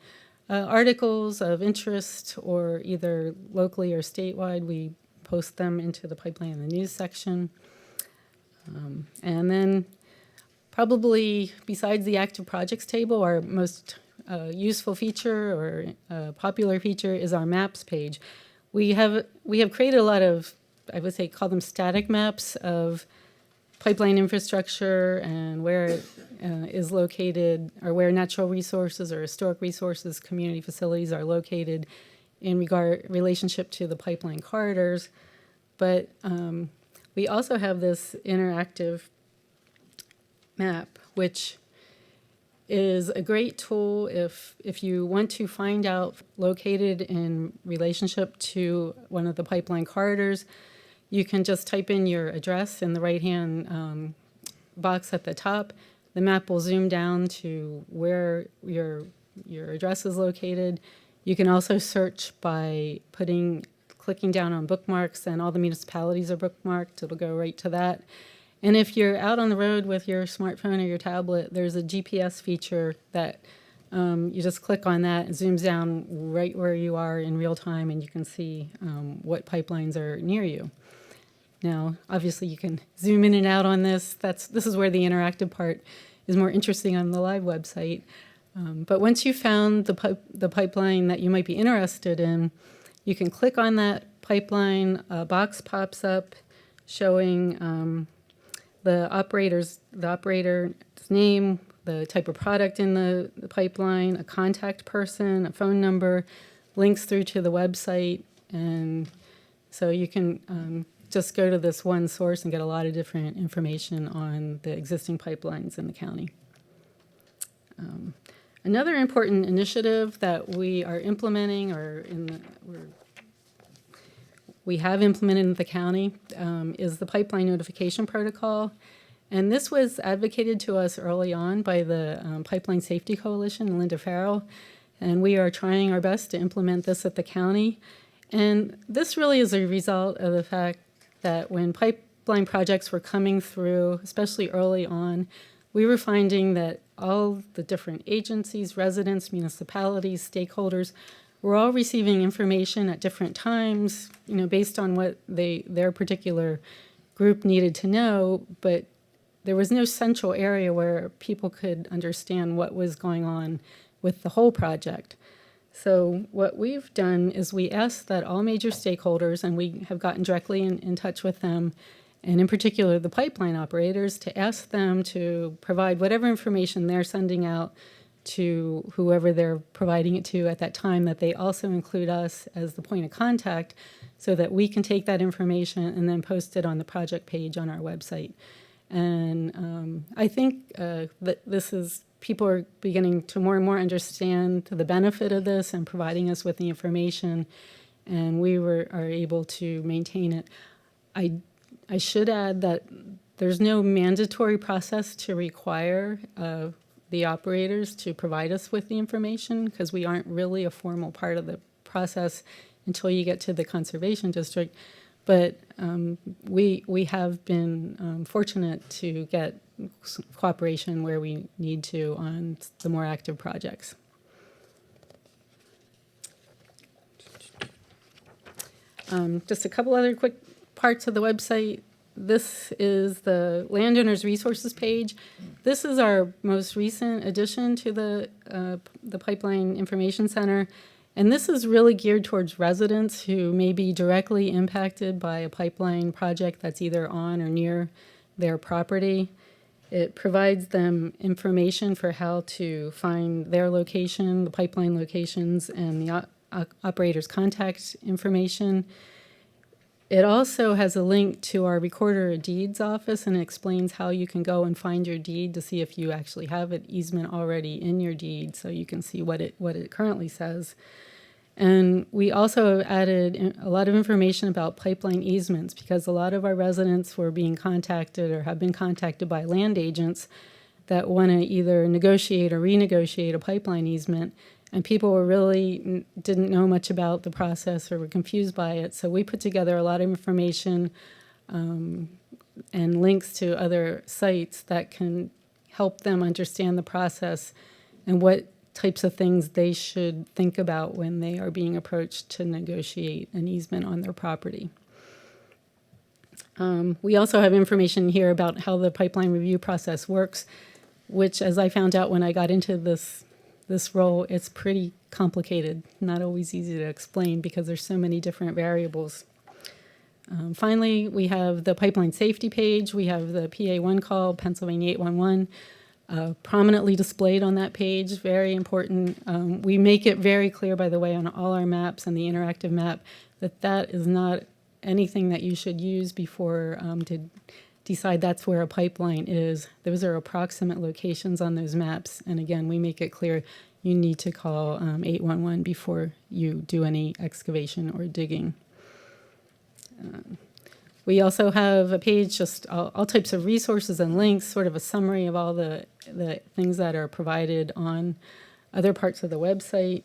articles of interest, or either locally or statewide, we post them into the pipeline in the news section. And then probably besides the active projects table, our most useful feature or popular feature is our maps page. We have created a lot of, I would say, call them static maps of pipeline infrastructure and where it is located, or where natural resources or historic resources, community facilities are located in relationship to the pipeline corridors. But we also have this interactive map, which is a great tool if you want to find out located in relationship to one of the pipeline corridors. You can just type in your address in the right-hand box at the top. The map will zoom down to where your address is located. You can also search by clicking down on bookmarks, and all the municipalities are bookmarked. It'll go right to that. And if you're out on the road with your smartphone or your tablet, there's a GPS feature that you just click on that. It zooms down right where you are in real time, and you can see what pipelines are near you. Now, obviously, you can zoom in and out on this. This is where the interactive part is more interesting on the live website. But once you've found the pipeline that you might be interested in, you can click on that pipeline. A box pops up showing the operator's name, the type of product in the pipeline, a contact person, a phone number, links through to the website. And so you can just go to this one source and get a lot of different information on the existing pipelines in the county. Another important initiative that we are implementing, we have implemented in the county, is the pipeline notification protocol. And this was advocated to us early on by the Pipeline Safety Coalition, Linda Farrell, and we are trying our best to implement this at the county. And this really is a result of the fact that when pipeline projects were coming through, especially early on, we were finding that all the different agencies, residents, municipalities, stakeholders were all receiving information at different times, based on what their particular group needed to know, but there was no central area where people could understand what was going on with the whole project. So what we've done is we asked that all major stakeholders, and we have gotten directly in touch with them, and in particular the pipeline operators, to ask them to provide whatever information they're sending out to whoever they're providing it to at that time, that they also include us as the point of contact so that we can take that information and then post it on the project page on our website. And I think that people are beginning to more and more understand the benefit of this and providing us with the information, and we are able to maintain it. I should add that there's no mandatory process to require the operators to provide us with the information, because we aren't really a formal part of the process until you get to the conservation district. But we have been fortunate to get cooperation where we need to on the more active projects. Just a couple other quick parts of the website. This is the Landowners Resources page. This is our most recent addition to the Pipeline Information Center. And this is really geared towards residents who may be directly impacted by a pipeline project that's either on or near their property. It provides them information for how to find their location, the pipeline locations, and the operator's contact information. It also has a link to our Recorder of Deeds office, and it explains how you can go and find your deed to see if you actually have an easement already in your deed, so you can see what it currently says. And we also added a lot of information about pipeline easements, because a lot of our residents were being contacted or have been contacted by land agents that want to either negotiate or renegotiate a pipeline easement. And people were really didn't know much about the process or were confused by it. So we put together a lot of information and links to other sites that can help them understand the process and what types of things they should think about when they are being approached to negotiate an easement on their property. We also have information here about how the pipeline review process works, which, as I found out when I got into this role, it's pretty complicated, not always easy to explain because there's so many different variables. Finally, we have the pipeline safety page. We have the PA1 call, Pennsylvania 811, prominently displayed on that page, very important. We make it very clear, by the way, on all our maps and the interactive map, that is not anything that you should use before to decide that's where a pipeline is. Those are approximate locations on those maps. And again, we make it clear you need to call 811 before you do any excavation or digging. We also have a page, just all types of resources and links, sort of a summary of all the things that are provided on other parts of the website.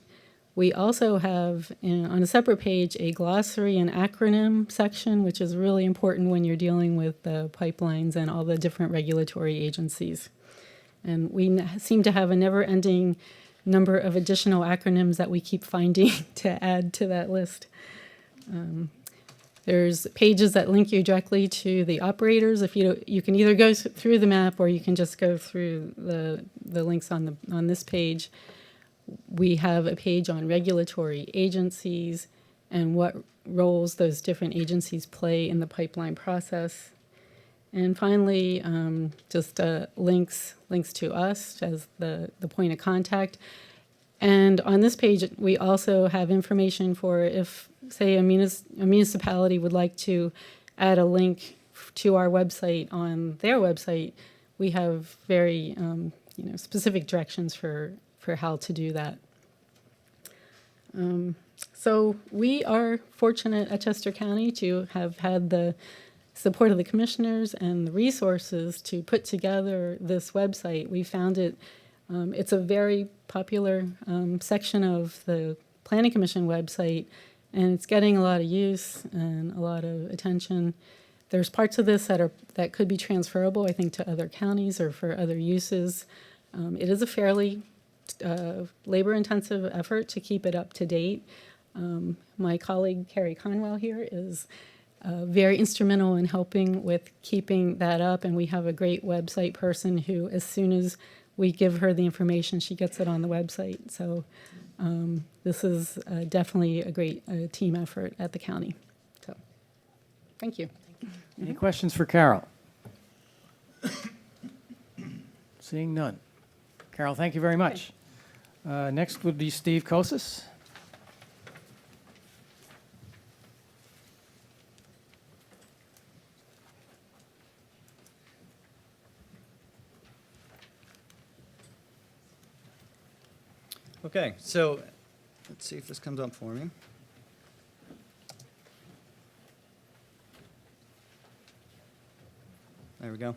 We also have, on a separate page, a glossary and acronym section, which is really important when you're dealing with the pipelines and all the different regulatory agencies. And we seem to have a never-ending number of additional acronyms that we keep finding to add to that list. There's pages that link you directly to the operators. If you can either go through the map or you can just go through the links on this page. We have a page on regulatory agencies and what roles those different agencies play in the pipeline process. And finally, just links to us as the point of contact. And on this page, we also have information for if, say, a municipality would like to add a link to our website on their website, we have very specific directions for how to do that. So we are fortunate at Chester County to have had the support of the commissioners and the resources to put together this website. We found it's a very popular section of the Planning Commission website, and it's getting a lot of use and a lot of attention. There's parts of this that could be transferable, I think, to other counties or for other uses. It is a fairly labor-intensive effort to keep it up to date. My colleague Carrie Conwell here is very instrumental in helping with keeping that up, and we have a great website person who, as soon as we give her the information, she gets it on the website. So this is definitely a great team effort at the county. So thank you. Any questions for Carol? Seeing none. Carol, thank you very much. Next would be Steve Kosis. Okay, so let's see if this comes up for me. There we go.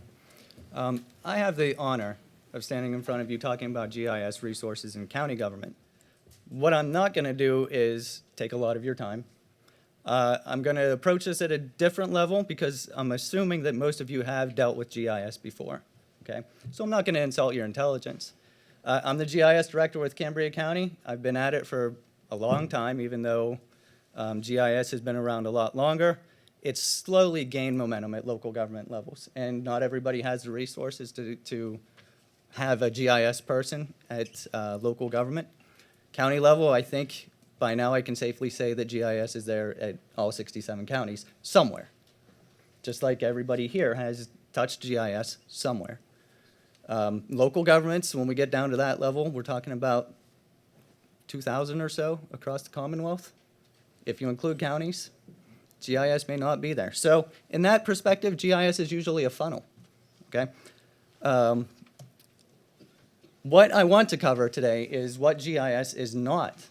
I have the honor of standing in front of you talking about GIS resources in county government. What I'm not going to do is take a lot of your time. I'm going to approach this at a different level because I'm assuming that most of you have dealt with GIS before, okay? So I'm not going to insult your intelligence. I'm the GIS director with Cambria County. I've been at it for a long time, even though GIS has been around a lot longer. It's slowly gained momentum at local government levels, and not everybody has the resources to have a GIS person at local government. County level, I think by now I can safely say that GIS is there at all 67 counties somewhere. Just like everybody here has touched GIS somewhere. Local governments, when we get down to that level, we're talking about 2,000 or so across the Commonwealth, if you include counties. GIS may not be there. So in that perspective, GIS is usually a funnel, okay? What I want to cover today is what GIS is not,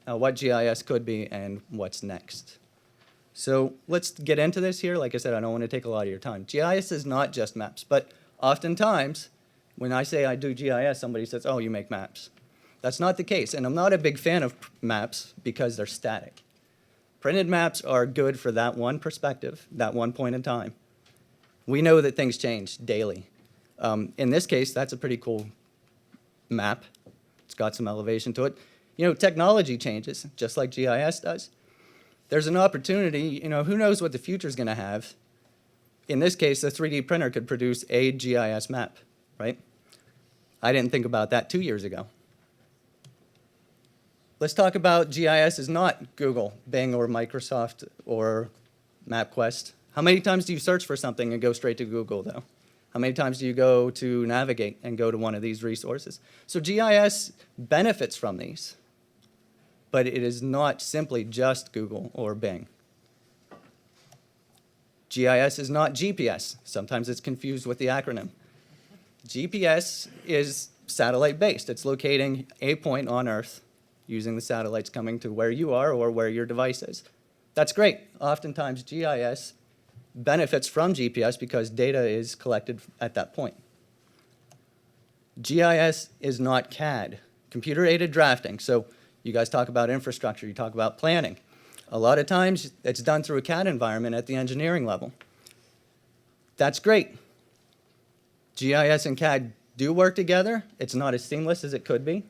what GIS could be, and what's next. So let's get into this here. Like I said, I don't want to take a lot of your time. GIS is not just maps, but oftentimes when I say I do GIS, somebody says, oh, you make maps. That's not the case, and I'm not a big fan of maps because they're static. Printed maps are good for that one perspective, that one point in time. We know that things change daily. In this case, that's a pretty cool map. It's got some elevation to it. You know, technology changes, just like GIS does. There's an opportunity, you know, who knows what the future's gonna have. In this case, a 3D printer could produce a GIS map, right? I didn't think about that 2 years ago. Let's talk about GIS is not Google, Bing, or Microsoft, or MapQuest. How many times do you search for something and go straight to Google, though? How many times do you go to navigate and go to one of these resources? So GIS benefits from these, but it is not simply just Google or Bing. GIS is not GPS. Sometimes it's confused with the acronym. GPS is satellite-based. It's locating a point on Earth using the satellites coming to where you are or where your device is. That's great. Oftentimes, GIS benefits from GPS because data is collected at that point. GIS is not CAD, computer-aided drafting. So you guys talk about infrastructure, you talk about planning. A lot of times, it's done through a CAD environment at the engineering level. That's great. GIS and CAD do work together. It's not as seamless as it could be.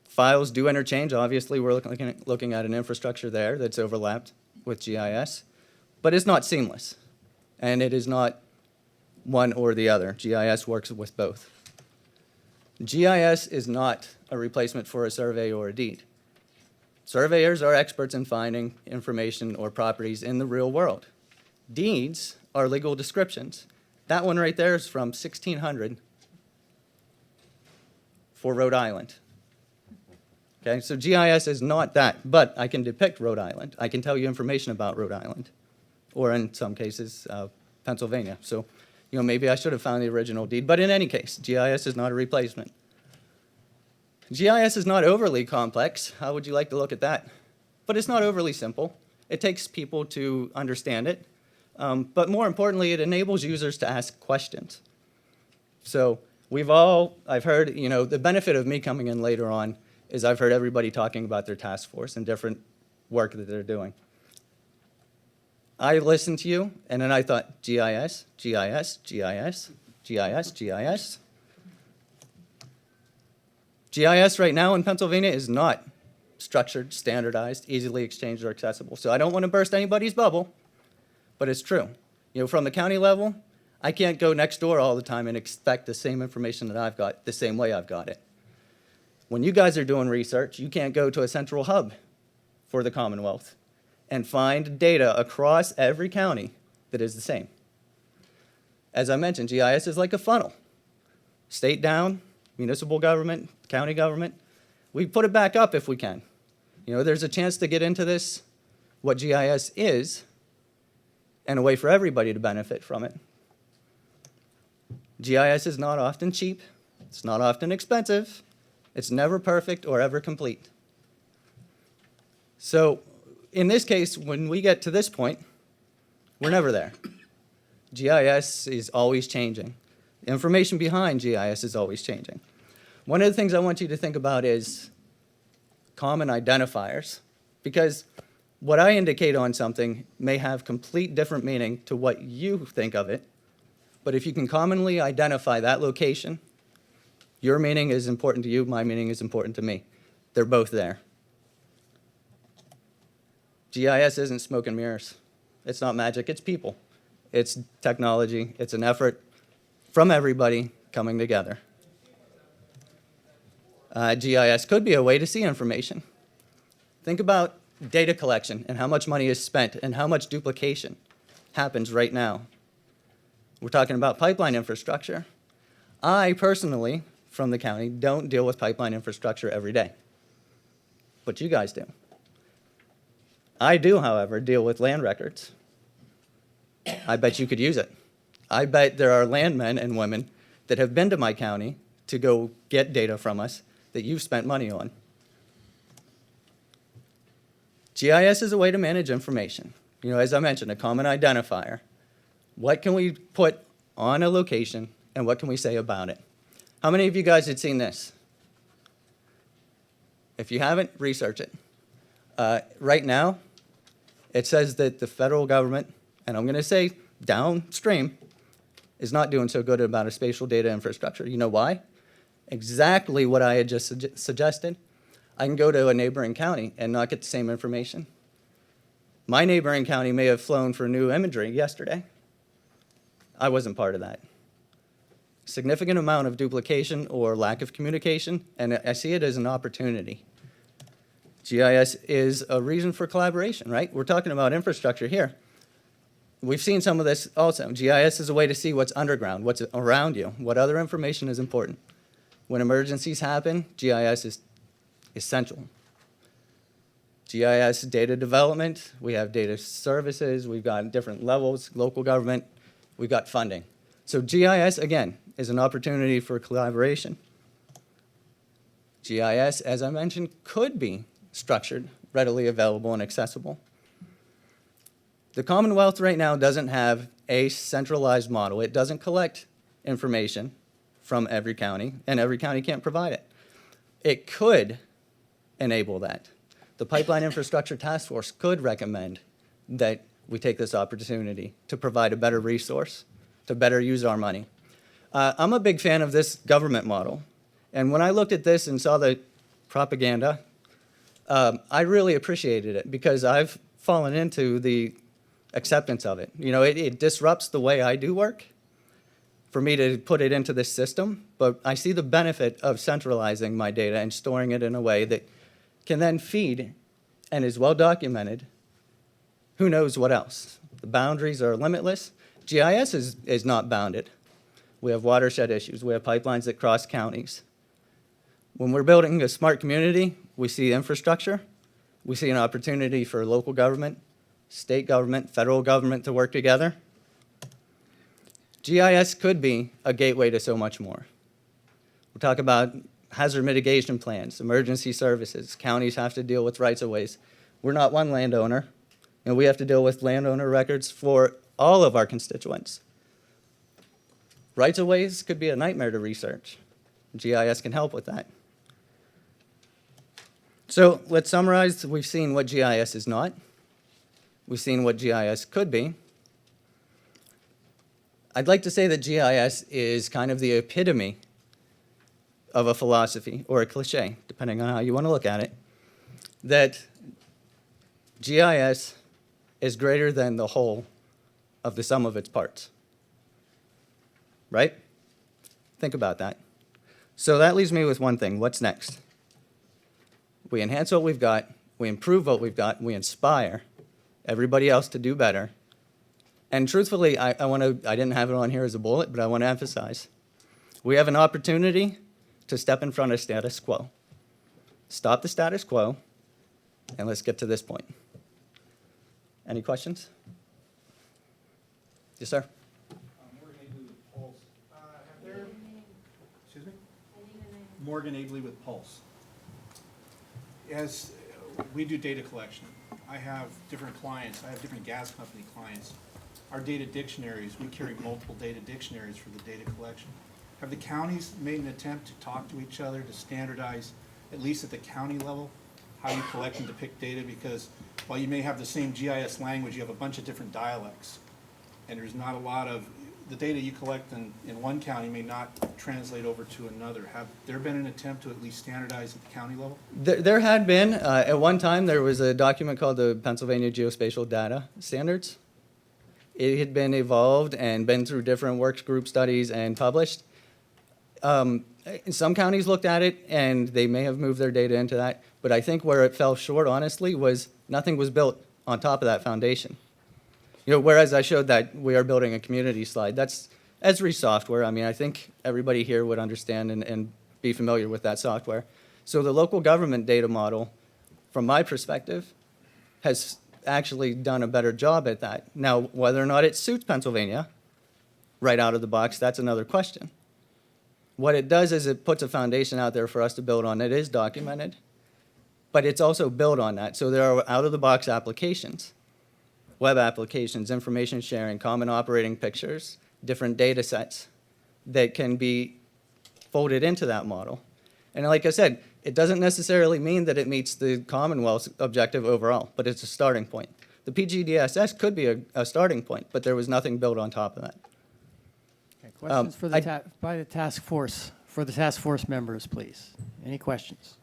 Files do interchange. Obviously, we're looking at an infrastructure there that's overlapped with GIS, but it's not seamless, and it is not one or the other. GIS works with both. GIS is not a replacement for a survey or a deed. Surveyors are experts in finding information or properties in the real world. Deeds are legal descriptions. That one right there is from 1600 for Rhode Island. Okay, so GIS is not that, but I can depict Rhode Island. I can tell you information about Rhode Island, or in some cases, Pennsylvania. So, you know, maybe I should have found the original deed, but in any case, GIS is not a replacement. GIS is not overly complex. How would you like to look at that? But it's not overly simple. It takes people to understand it, but more importantly, it enables users to ask questions. So I've heard, you know, the benefit of me coming in later on is I've heard everybody talking about their task force and different work that they're doing. I listened to you, and then I thought, GIS, GIS, GIS, GIS, GIS. GIS right now in Pennsylvania is not structured, standardized, easily exchanged, or accessible. So I don't want to burst anybody's bubble, but it's true. You know, from the county level, I can't go next door all the time and expect the same information that I've got the same way I've got it. When you guys are doing research, you can't go to a central hub for the Commonwealth and find data across every county that is the same. As I mentioned, GIS is like a funnel. State down, municipal government, county government. We put it back up if we can. You know, there's a chance to get into this, what GIS is, and a way for everybody to benefit from it. GIS is not often cheap. It's not often expensive. It's never perfect or ever complete. So in this case, when we get to this point, we're never there. GIS is always changing. The information behind GIS is always changing. One of the things I want you to think about is common identifiers, because what I indicate on something may have complete different meaning to what you think of it, but if you can commonly identify that location, your meaning is important to you, my meaning is important to me. They're both there. GIS isn't smoke and mirrors. It's not magic, it's people. It's technology, it's an effort from everybody coming together. GIS could be a way to see information. Think about data collection and how much money is spent and how much duplication happens right now. We're talking about pipeline infrastructure. I personally, from the county, don't deal with pipeline infrastructure every day, but you guys do. I do, however, deal with land records. I bet you could use it. I bet there are landmen and women that have been to my county to go get data from us that you've spent money on. GIS is a way to manage information. You know, as I mentioned, a common identifier. What can we put on a location and what can we say about it? How many of you guys had seen this? If you haven't, research it. Right now, it says that the federal government, and I'm going to say downstream, is not doing so good about a spatial data infrastructure. You know why? Exactly what I had just suggested. I can go to a neighboring county and not get the same information. My neighboring county may have flown for new imagery yesterday. I wasn't part of that. Significant amount of duplication or lack of communication, and I see it as an opportunity. GIS is a reason for collaboration, right? We're talking about infrastructure here. We've seen some of this also. GIS is a way to see what's underground, what's around you, what other information is important. When emergencies happen, GIS is essential. GIS data development, we have data services, we've got different levels, local government, we've got funding. So GIS, again, is an opportunity for collaboration. GIS, as I mentioned, could be structured, readily available, and accessible. The Commonwealth right now doesn't have a centralized model. It doesn't collect information from every county, and every county can't provide it. It could enable that. The Pipeline Infrastructure Task Force could recommend that we take this opportunity to provide a better resource, to better use our money. I'm a big fan of this government model. And when I looked at this and saw the propaganda, I really appreciated it because I've fallen into the acceptance of it. You know, it disrupts the way I do work for me to put it into this system, but I see the benefit of centralizing my data and storing it in a way that can then feed and is well documented who knows what else. The boundaries are limitless. GIS is not bounded. We have watershed issues. We have pipelines that cross counties. When we're building a smart community, we see infrastructure. We see an opportunity for local government, state government, federal government to work together. GIS could be a gateway to so much more. We'll talk about hazard mitigation plans, emergency services. Counties have to deal with rights-of-ways. We're not one landowner, and we have to deal with landowner records for all of our constituents. Rights-of-ways could be a nightmare to research. GIS can help with that. So let's summarize. We've seen what GIS is not. We've seen what GIS could be. I'd like to say that GIS is kind of the epitome of a philosophy or a cliche, depending on how you want to look at it, that GIS is greater than the whole of the sum of its parts. Right? Think about that. So that leaves me with one thing. What's next? We enhance what we've got, we improve what we've got, we inspire everybody else to do better. And truthfully, I didn't have it on here as a bullet, but I want to emphasize, we have an opportunity to step in front of status quo. Stop the status quo, and let's get to this point. Any questions? Yes, sir. Morgan Abley with Pulse. As we do data collection, I have different clients. I have different gas company clients. Our data dictionaries, we carry multiple data dictionaries for the data collection. Have the counties made an attempt to talk to each other to standardize, at least at the county level, how you collect and depict data? Because while you may have the same GIS language, you have a bunch of different dialects. And there's not a lot of, the data you collect in one county may not translate over to another. Have there been an attempt to at least standardize at the county level? There had been. At one time, there was a document called the Pennsylvania Geospatial Data Standards. It had been evolved and been through different work group studies and published. Some counties looked at it, and they may have moved their data into that. But I think where it fell short, honestly, was nothing was built on top of that foundation. You know, whereas I showed that we are building a community slide, that's Esri software. I mean, I think everybody here would understand and be familiar with that software. So the local government data model, from my perspective, has actually done a better job at that. Now, whether or not it suits Pennsylvania right out of the box, that's another question. What it does is it puts a foundation out there for us to build on. It is documented, but it's also built on that. So there are out-of-the-box applications, web applications, information sharing, common operating pictures, different data sets that can be folded into that model. And like I said, it doesn't necessarily mean that it meets the Commonwealth's objective overall, but it's a starting point. The PGDSS could be a starting point, but there was nothing built on top of that. Okay, questions for the by the task force, for the task force members, please. Any questions?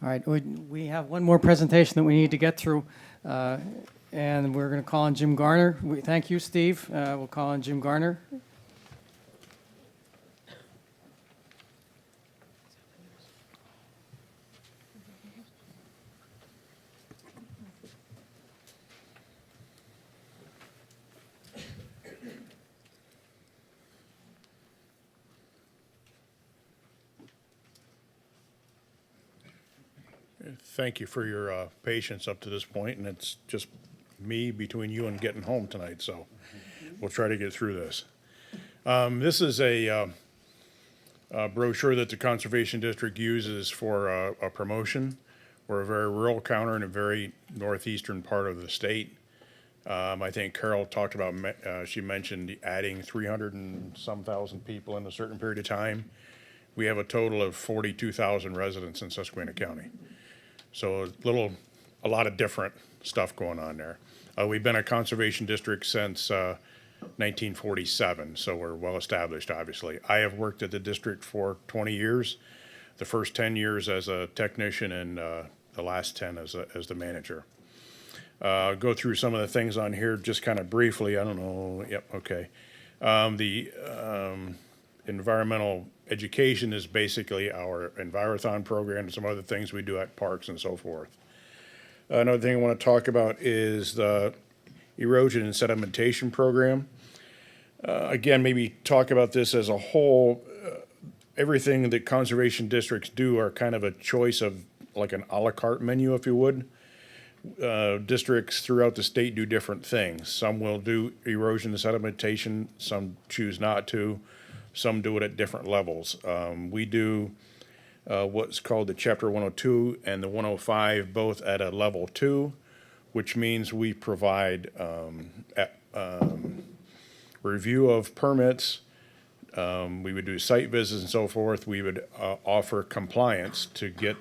All right, we have one more presentation that we need to get through, and we're going to call on Jim Garner. Thank you, Steve. We'll call on Jim Garner. Thank you for your patience up to this point, and it's just me between you and getting home tonight, so we'll try to get through this. This is a brochure that the Conservation District uses for a promotion. We're a very rural county in a very northeastern part of the state. I think Carol talked about, she mentioned adding 300 and some thousand people in a certain period of time. We have a total of 42,000 residents in Susquehanna County. So a lot of different stuff going on there. We've been a conservation district since 1947, so we're well established, obviously. I have worked at the district for 20 years, the first 10 years as a technician and the last 10 as the manager. Go through some of the things on here just kind of briefly. I don't know. Yep, okay. The environmental education is basically our Envirothon program and some other things we do at parks and so forth. Another thing I want to talk about is the erosion and sedimentation program. Again, maybe talk about this as a whole. Everything that conservation districts do are kind of a choice of like an a la carte menu, if you would. Districts throughout the state do different things. Some will do erosion and sedimentation, some choose not to. Some do it at different levels. We do what's called the Chapter 102 and the 105, both at a level 2, which means we provide review of permits. We would do site visits and so forth. We would offer compliance to get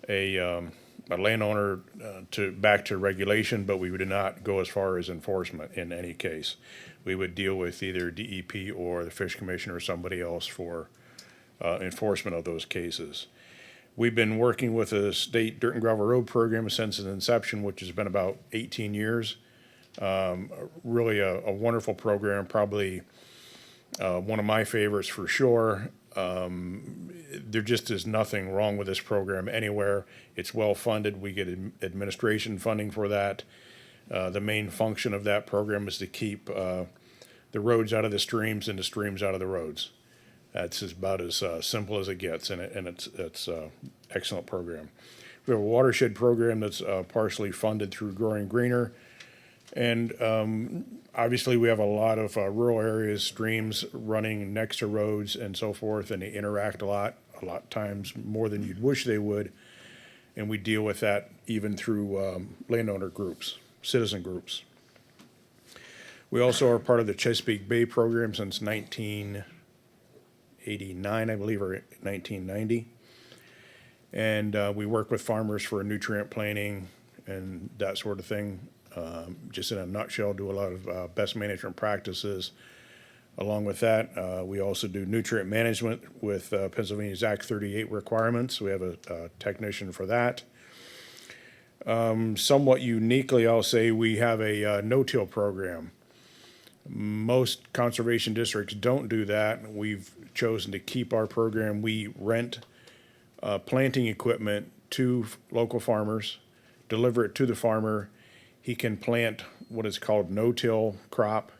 a landowner back to regulation, but we would not go as far as enforcement in any case. We would deal with either DEP or the Fish Commission or somebody else for enforcement of those cases. We've been working with the state dirt and gravel road program since its inception, which has been about 18 years. Really a wonderful program, probably one of my favorites for sure. There just is nothing wrong with this program anywhere. It's well funded. We get administration funding for that. The main function of that program is to keep the roads out of the streams and the streams out of the roads. That's about as simple as it gets, and it's an excellent program. We have a watershed program that's partially funded through Growing Greener. And obviously, we have a lot of rural areas, streams running next to roads and so forth, and they interact a lot times more than you'd wish they would. And we deal with that even through landowner groups, citizen groups. We also are part of the Chesapeake Bay program since 1989, I believe, or 1990. And we work with farmers for nutrient planning and that sort of thing. Just in a nutshell, do a lot of best management practices. Along with that, we also do nutrient management with Pennsylvania's Act 38 requirements. We have a technician for that. Somewhat uniquely, I'll say, we have a no-till program. Most conservation districts don't do that. We've chosen to keep our program. We rent planting equipment to local farmers, deliver it to the farmer. He can plant what is called no-till crop.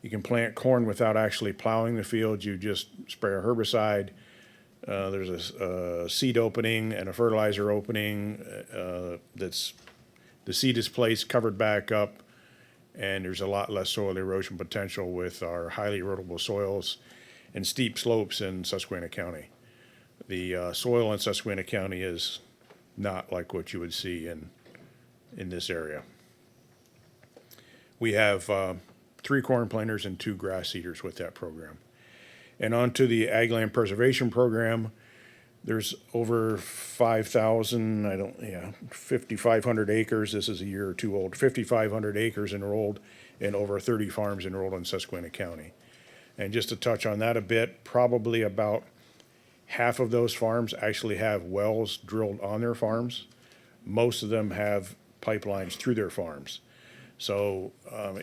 You can plant corn without actually plowing the field. You just spray a herbicide, There's a seed opening and a fertilizer opening that's, the seed is placed, covered back up, and there's a lot less soil erosion potential with our highly erodible soils and steep slopes in Susquehanna County. The soil in Susquehanna County is not like what you would see in this area. We have 3 corn planters and 2 grass seeders with that program. And on to the Ag Land Preservation Program, there's over 5,500 acres. This is a year or two old. 5,500 acres enrolled and over 30 farms enrolled in Susquehanna County. And just to touch on that a bit, probably about half of those farms actually have wells drilled on their farms. Most of them have pipelines through their farms. So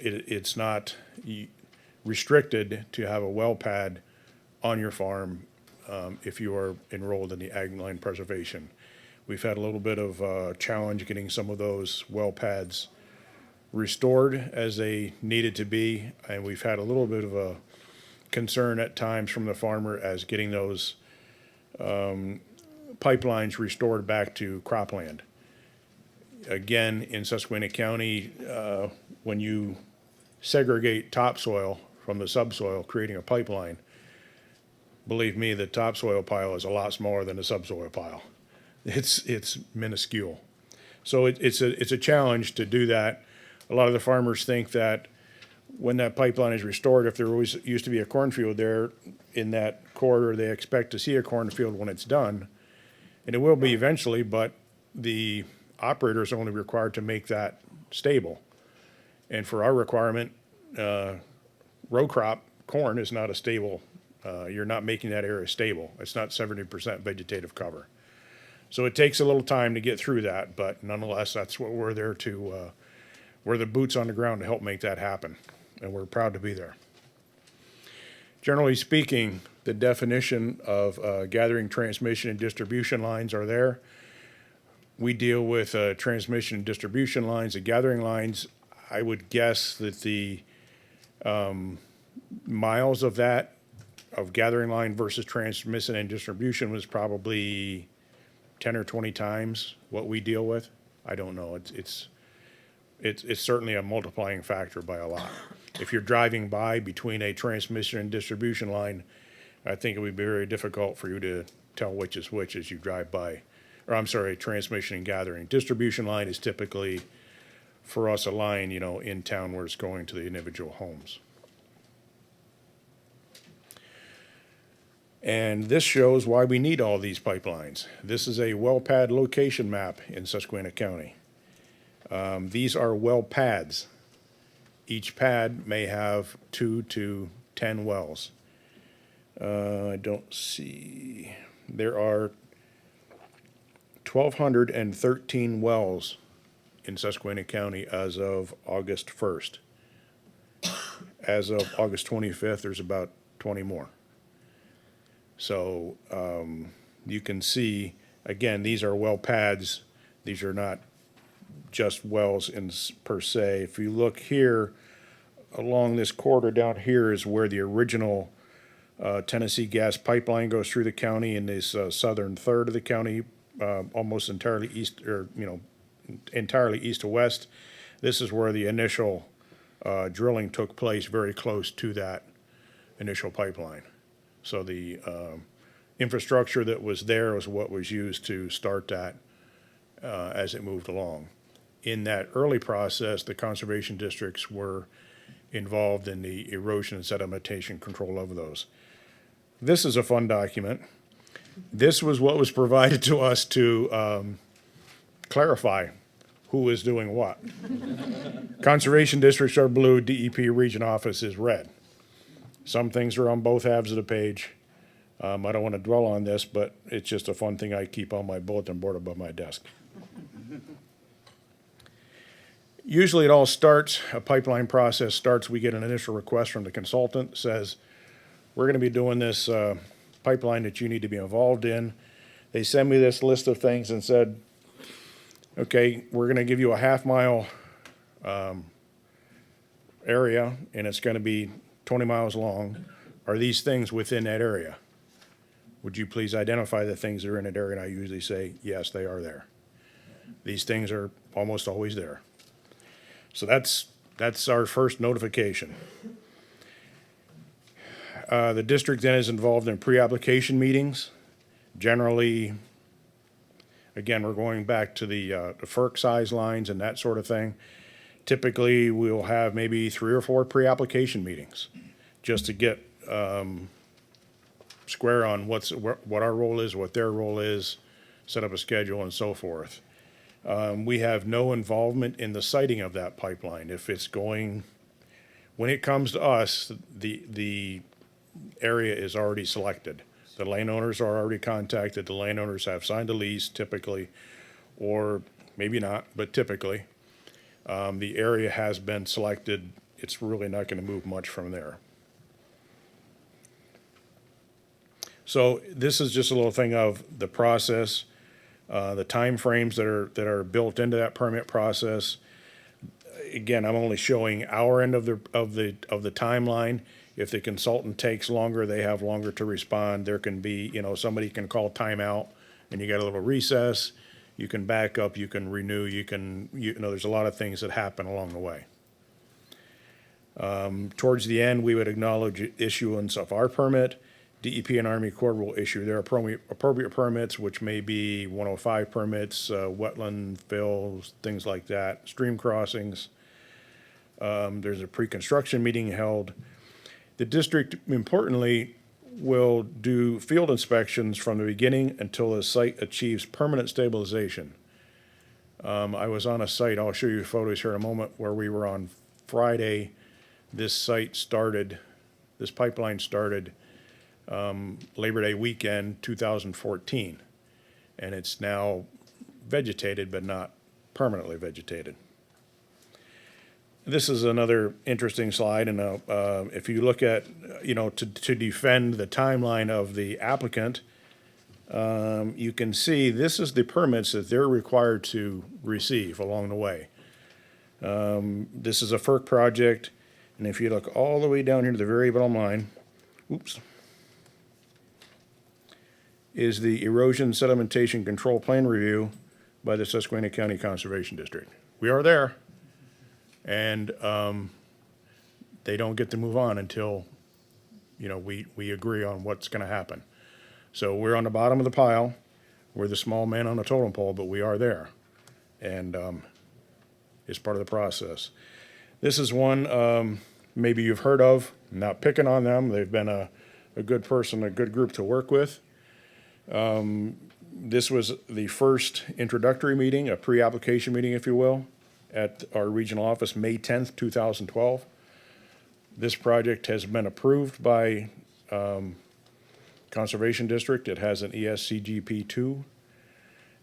it's not restricted to have a well pad on your farm if you are enrolled in the Ag Land Preservation. We've had a little bit of a challenge getting some of those well pads restored as they needed to be, and we've had a little bit of a concern at times from the farmer as getting those pipelines restored back to cropland. Again, in Susquehanna County, when you segregate topsoil from the subsoil, creating a pipeline, believe me, the topsoil pile is a lot smaller than the subsoil pile. It's minuscule. So it's a challenge to do that. A lot of the farmers think that when that pipeline is restored, if there always used to be a cornfield there in that corridor, they expect to see a cornfield when it's done. And it will be eventually, but the operator is only required to make that stable. And for our requirement, row crop corn is not a stable, you're not making that area stable. It's not 70% vegetative cover. So it takes a little time to get through that, but nonetheless, that's what we're there to, we're the boots on the ground to help make that happen, and we're proud to be there. Generally speaking, the definition of gathering, transmission, and distribution lines are there. We deal with transmission and distribution lines. The gathering lines, I would guess that the miles of that, of gathering line versus transmission and distribution was probably 10 or 20 times what we deal with. I don't know. It's certainly a multiplying factor by a lot. If you're driving by between a transmission and distribution line, I think it would be very difficult for you to tell which is which as you drive by. Or I'm sorry, transmission and gathering. Distribution line is typically, for us, a line, you know, in town where it's going to the individual homes. And this shows why we need all these pipelines. This is a well pad location map in Susquehanna County. These are well pads. Each pad may have 2 to 10 wells. I don't see. There are 1,213 wells in Susquehanna County as of August 1st. As of August 25th, there's about 20 more. So you can see, again, these are well pads. These are not just wells per se. If you look here, along this corridor down here is where the original Tennessee gas pipeline goes through the county in this southern third of the county, almost entirely east, or entirely east to west. This is where the initial drilling took place, very close to that initial pipeline. So the infrastructure that was there was what was used to start that as it moved along. In that early process, the conservation districts were involved in the erosion and sedimentation control of those. This is a fun document. This was what was provided to us to clarify who is doing what. Conservation districts are blue, DEP region office is red. Some things are on both halves of the page. I don't want to dwell on this, but it's just a fun thing I keep on my bulletin board above my desk. Usually it all starts, a pipeline process starts, we get an initial request from the consultant, says, we're going to be doing this pipeline that you need to be involved in. They send me this list of things and said, okay, we're going to give you a half-mile area, and it's going to be 20 miles long. Are these things within that area? would you please identify the things that are in that area? And I usually say, yes, they are there. These things are almost always there. So that's our first notification. The district then is involved in pre-application meetings. Generally, again, we're going back to the FERC size lines and that sort of thing. Typically, we'll have maybe 3 or 4 pre-application meetings just to get square on what our role is, what their role is, set up a schedule and so forth. We have no involvement in the siting of that pipeline. If it's going, when it comes to us, the area is already selected. The landowners are already contacted. The landowners have signed a lease typically, or maybe not, but typically. The area has been selected. It's really not going to move much from there. So this is just a little thing of the process, the timeframes that are built into that permit process. Again, I'm only showing our end of the timeline. If the consultant takes longer, they have longer to respond. There can be, somebody can call timeout, and you got a little recess. You can back up, you can renew, there's a lot of things that happen along the way. Towards the end, we would acknowledge issuance of our permit. DEP and Army Corps will issue their appropriate permits, which may be 105 permits, wetland fills, things like that, stream crossings. There's a pre-construction meeting held. The district, importantly, will do field inspections from the beginning until the site achieves permanent stabilization. I was on a site, I'll show you photos here in a moment, where we were on Friday. This pipeline started Labor Day weekend 2014, and it's now vegetated but not permanently vegetated. This is another interesting slide, and if you look at, to defend the timeline of the applicant, you can see this is the permits that they're required to receive along the way. This is a FERC project, and if you look all the way down here to the very bottom line, is the erosion sedimentation control plan review by the Susquehanna County Conservation District. We are there. And they don't get to move on until, we agree on what's going to happen. So we're on the bottom of the pile. We're the small man on the totem pole, but we are there. And it's part of the process. This is one maybe you've heard of. I'm not picking on them. They've been a good person, a good group to work with. This was the first introductory meeting, a pre-application meeting, if you will, at our regional office, May 10th, 2012. This project has been approved by Conservation District. It has an ESCGP 2,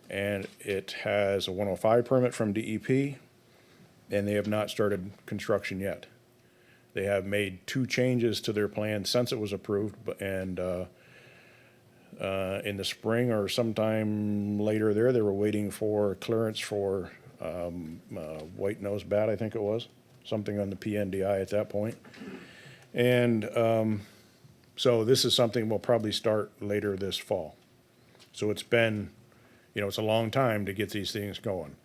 and it has a 105 permit from DEP, and they have not started construction yet. They have made 2 changes to their plan since it was approved, and in the spring or sometime later there, they were waiting for clearance for white nose bat, I think it was, something on the PNDI at that point. And so this is something we'll probably start later this fall. So it's been, it's a long time to get these things going.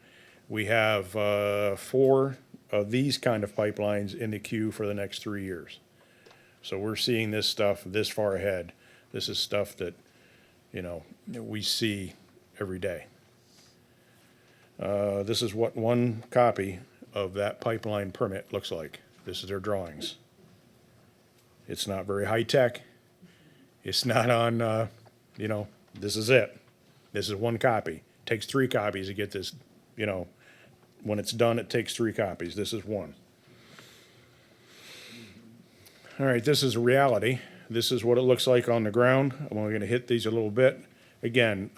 We have 4 of these kind of pipelines in the queue for the next 3 years. So we're seeing this stuff this far ahead. This is stuff that, we see every day. This is what one copy of that pipeline permit looks like. This is their drawings. It's not very high tech. It's not on, this is it. This is one copy. Takes 3 copies to get this, when it's done, it takes 3 copies. This is one. All right, this is reality. This is what it looks like on the ground. I'm only going to hit these a little bit. Again,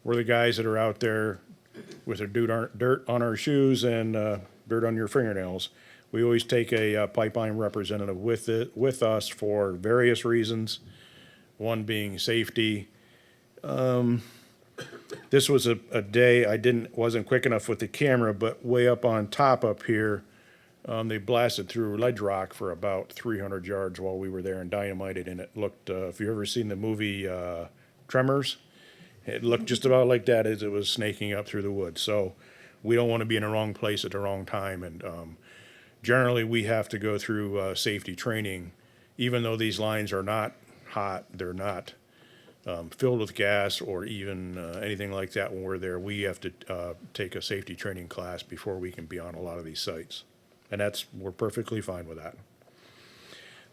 we're the guys that are out there with their dirt on our shoes and dirt on your fingernails. We always take a pipeline representative with us for various reasons, one being safety. This was a day I wasn't quick enough with the camera, but way up on top up here, They blasted through ledge rock for about 300 yards while we were there and dynamited, and it looked, if you've ever seen the movie Tremors, it looked just about like that as it was snaking up through the woods. So we don't want to be in the wrong place at the wrong time, and generally we have to go through safety training. Even though these lines are not hot, they're not filled with gas or even anything like that when we're there, we have to take a safety training class before we can be on a lot of these sites. And we're perfectly fine with that.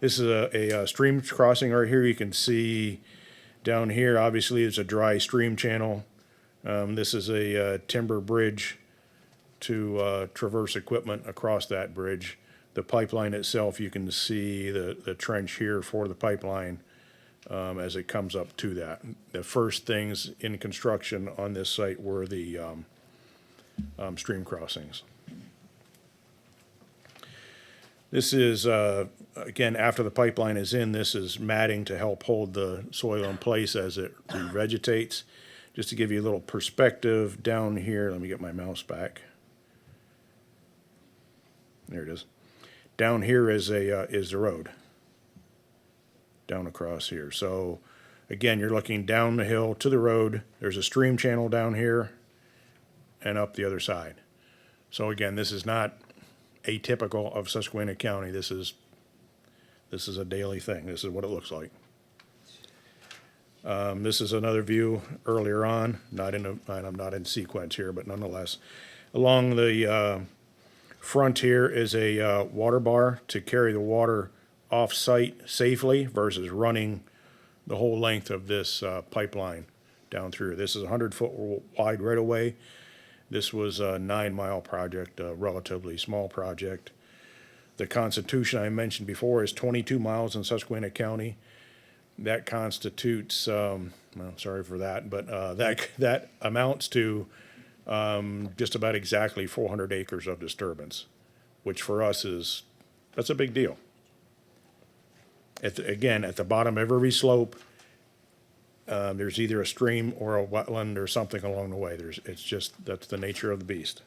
This is a stream crossing right here. You can see down here, obviously, it's a dry stream channel. This is a timber bridge to traverse equipment across that bridge. The pipeline itself, you can see the trench here for the pipeline as it comes up to that. The first things in construction on this site were the stream crossings. This is, again, after the pipeline is in, this is matting to help hold the soil in place as it revegetates. Just to give you a little perspective down here, let me get my mouse back. There it is. Down here is the road, down across here. So again, you're looking down the hill to the road. There's a stream channel down here and up the other side. So again, this is not atypical of Susquehanna County. This is a daily thing. This is what it looks like. This is another view earlier on, I'm not in sequence here, but nonetheless. Along the front here is a water bar to carry the water off-site safely versus running the whole length of this pipeline down through. This is a 100-foot wide right-of-way. This was a 9-mile project, a relatively small project. The Constitution I mentioned before is 22 miles in Susquehanna County. That constitutes, well, sorry for that, but that amounts to just about exactly 400 acres of disturbance, which for us that's a big deal. Again, at the bottom of every slope, there's either a stream or a wetland or something along the way. That's the nature of the beast.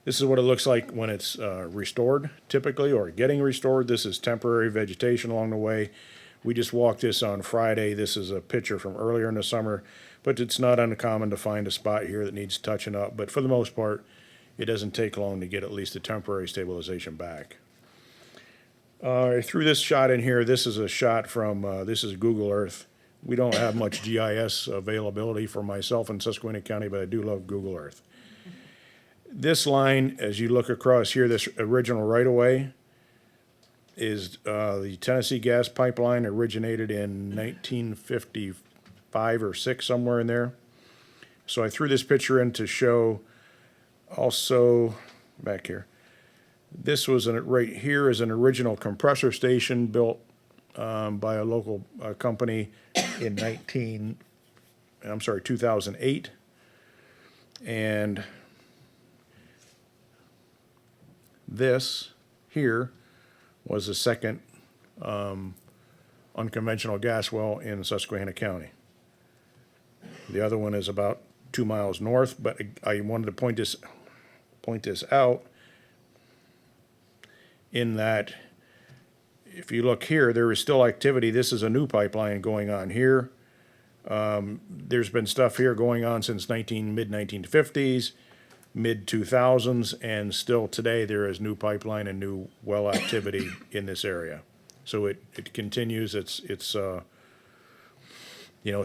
This is what it looks like when it's restored, typically, or getting restored. This is temporary vegetation along the way. We just walked this on Friday. This is a picture from earlier in the summer, but it's not uncommon to find a spot here that needs touching up. But for the most part, it doesn't take long to get at least a temporary stabilization back. I threw this shot in here. This is a shot from, this is Google Earth. We don't have much GIS availability for myself in Susquehanna County, but I do love Google Earth. This line, as you look across here, this original right-of-way is the Tennessee gas pipeline, originated in 1955 or 6, somewhere in there. So I threw this picture in to show also, back here, this was right here is an original compressor station built by a local company in 2008. And this here was the second unconventional gas well in Susquehanna County. The other one is about 2 miles north, but I wanted to point this out in that if you look here, there is still activity. This is a new pipeline going on here. There's been stuff here going on since mid-1950s, mid-2000s, and still today there is new pipeline and new well activity in this area. So it continues. It's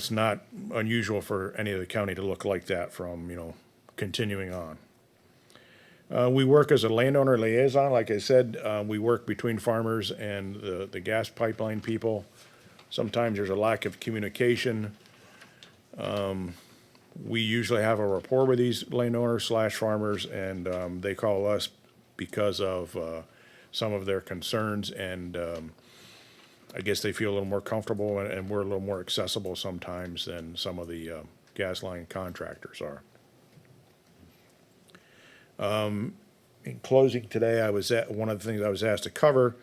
not unusual for any of the county to look like that from, continuing on. We work as a landowner liaison. Like I said, we work between farmers and the gas pipeline people. Sometimes there's a lack of communication. We usually have a rapport with these landowners / farmers, and they call us because of some of their concerns, and I guess they feel a little more comfortable, and we're a little more accessible sometimes than some of the gas line contractors are. In closing today, one of the things I was asked to cover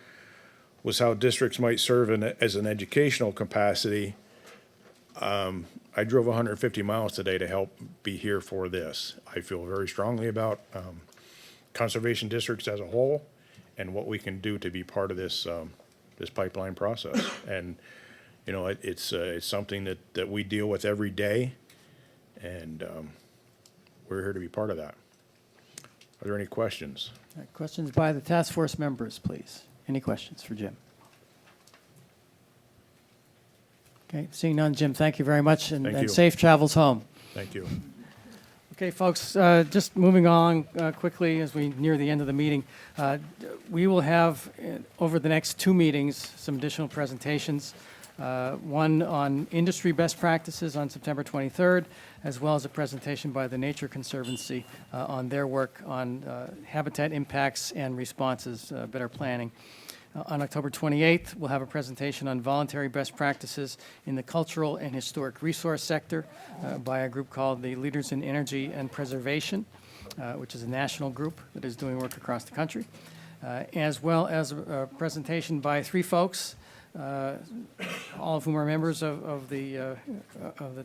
was how districts might serve as an educational capacity. I drove 150 miles today to help be here for this. I feel very strongly about conservation districts as a whole and what we can do to be part of this, this pipeline process. And, you know, it's something that we deal with every day, and we're here to be part of that. Are there any questions? Questions by the task force members, please. Any questions for Jim? Okay, seeing none, Jim, thank you very much, Thank and you. safe travels home. Thank you. Okay, folks, just moving on quickly as we near the end of the meeting. We will have, over the next 2 meetings, some additional presentations. One on industry best practices on September 23rd, as well as a presentation by the Nature Conservancy on their work on habitat impacts and responses, better planning. On October 28th, we'll have a presentation on voluntary best practices in the cultural and historic resource sector by a group called the Leaders in Energy and Preservation, which is a national group that is doing work across the country, as well as a presentation by 3 folks, all of whom are members of the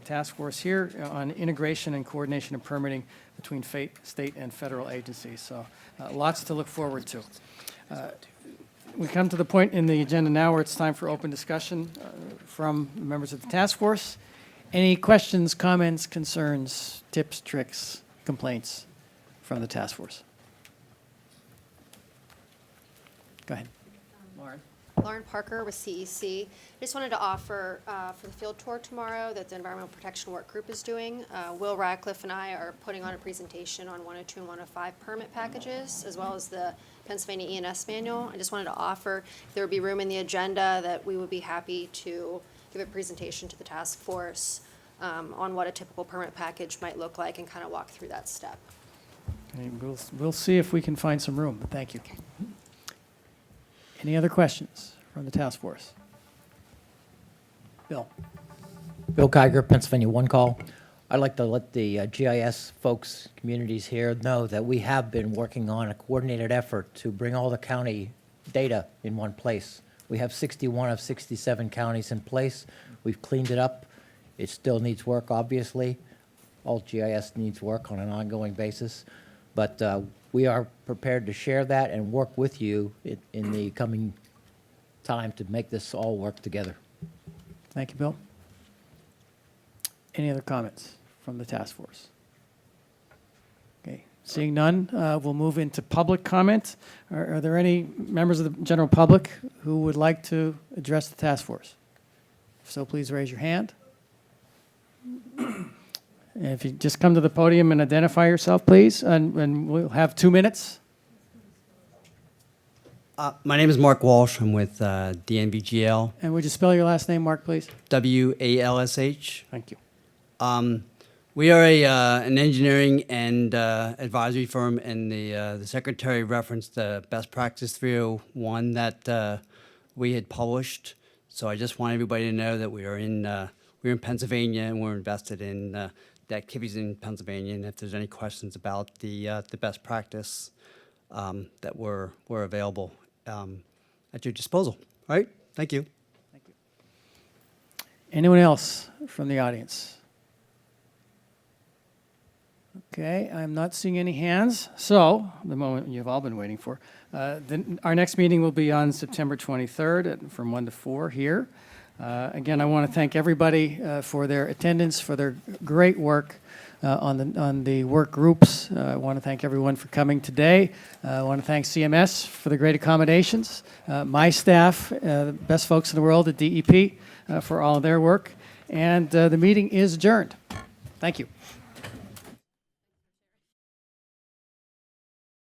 task force here on integration and coordination of permitting between state and federal agencies. So lots to look forward to. We come to the point in the agenda now where it's time for open discussion from members of the task force. Any questions, comments, concerns, tips, tricks, complaints from the task force? Go ahead. Lauren Parker with CEC. I just wanted to offer for the field tour tomorrow that the Environmental Protection Work Group is doing. Will Radcliffe and I are putting on a presentation on 102 and 105 permit packages, as well as the Pennsylvania E&S manual. I just wanted to offer, if there would be room in the agenda, that we would be happy to give a presentation to the task force on what a typical permit package might look like and kind of walk through that step. Okay, we'll see if we can find some room, but thank you. Any other questions from the task force? Bill. Bill Kiger, Pennsylvania One Call. I'd like to let the GIS folks, communities here know that we have been working on a coordinated effort to bring all the county data in one place. We have 61 of 67 counties in place. We've cleaned it up. It still needs work, obviously. All GIS needs work on an ongoing basis. But we are prepared to share that and work with you in the coming time to make this all work together. Thank you, Bill. Any other comments from the task force? Okay, seeing none, we'll move into public comment. Are there any members of the general public who would like to address the task force? If so, please raise your hand. And if you just come to the podium and identify yourself, please, and we'll have 2 minutes. My name is Mark Walsh. I'm with DNVGL. And would you spell your last name, Mark, please? WALSH. Thank you. We are an engineering and advisory firm, and the secretary referenced the best practice 301 that we had published. So I just want everybody to know that we're in Pennsylvania, and we're invested in the activities in Pennsylvania. And if there's any questions about the best practice, that we're available at your disposal. All right? Thank you. Thank you. Anyone else from the audience? Okay, I'm not seeing any hands. So, the moment you've all been waiting for. Our next meeting will be on September 23rd from 1 to 4 here. Again, I want to thank everybody for their attendance, for their great work on the work groups. I want to thank everyone for coming today. I want to thank CMS for the great accommodations, my staff, the best folks in the world at DEP for all of their work. And the meeting is adjourned. Thank you.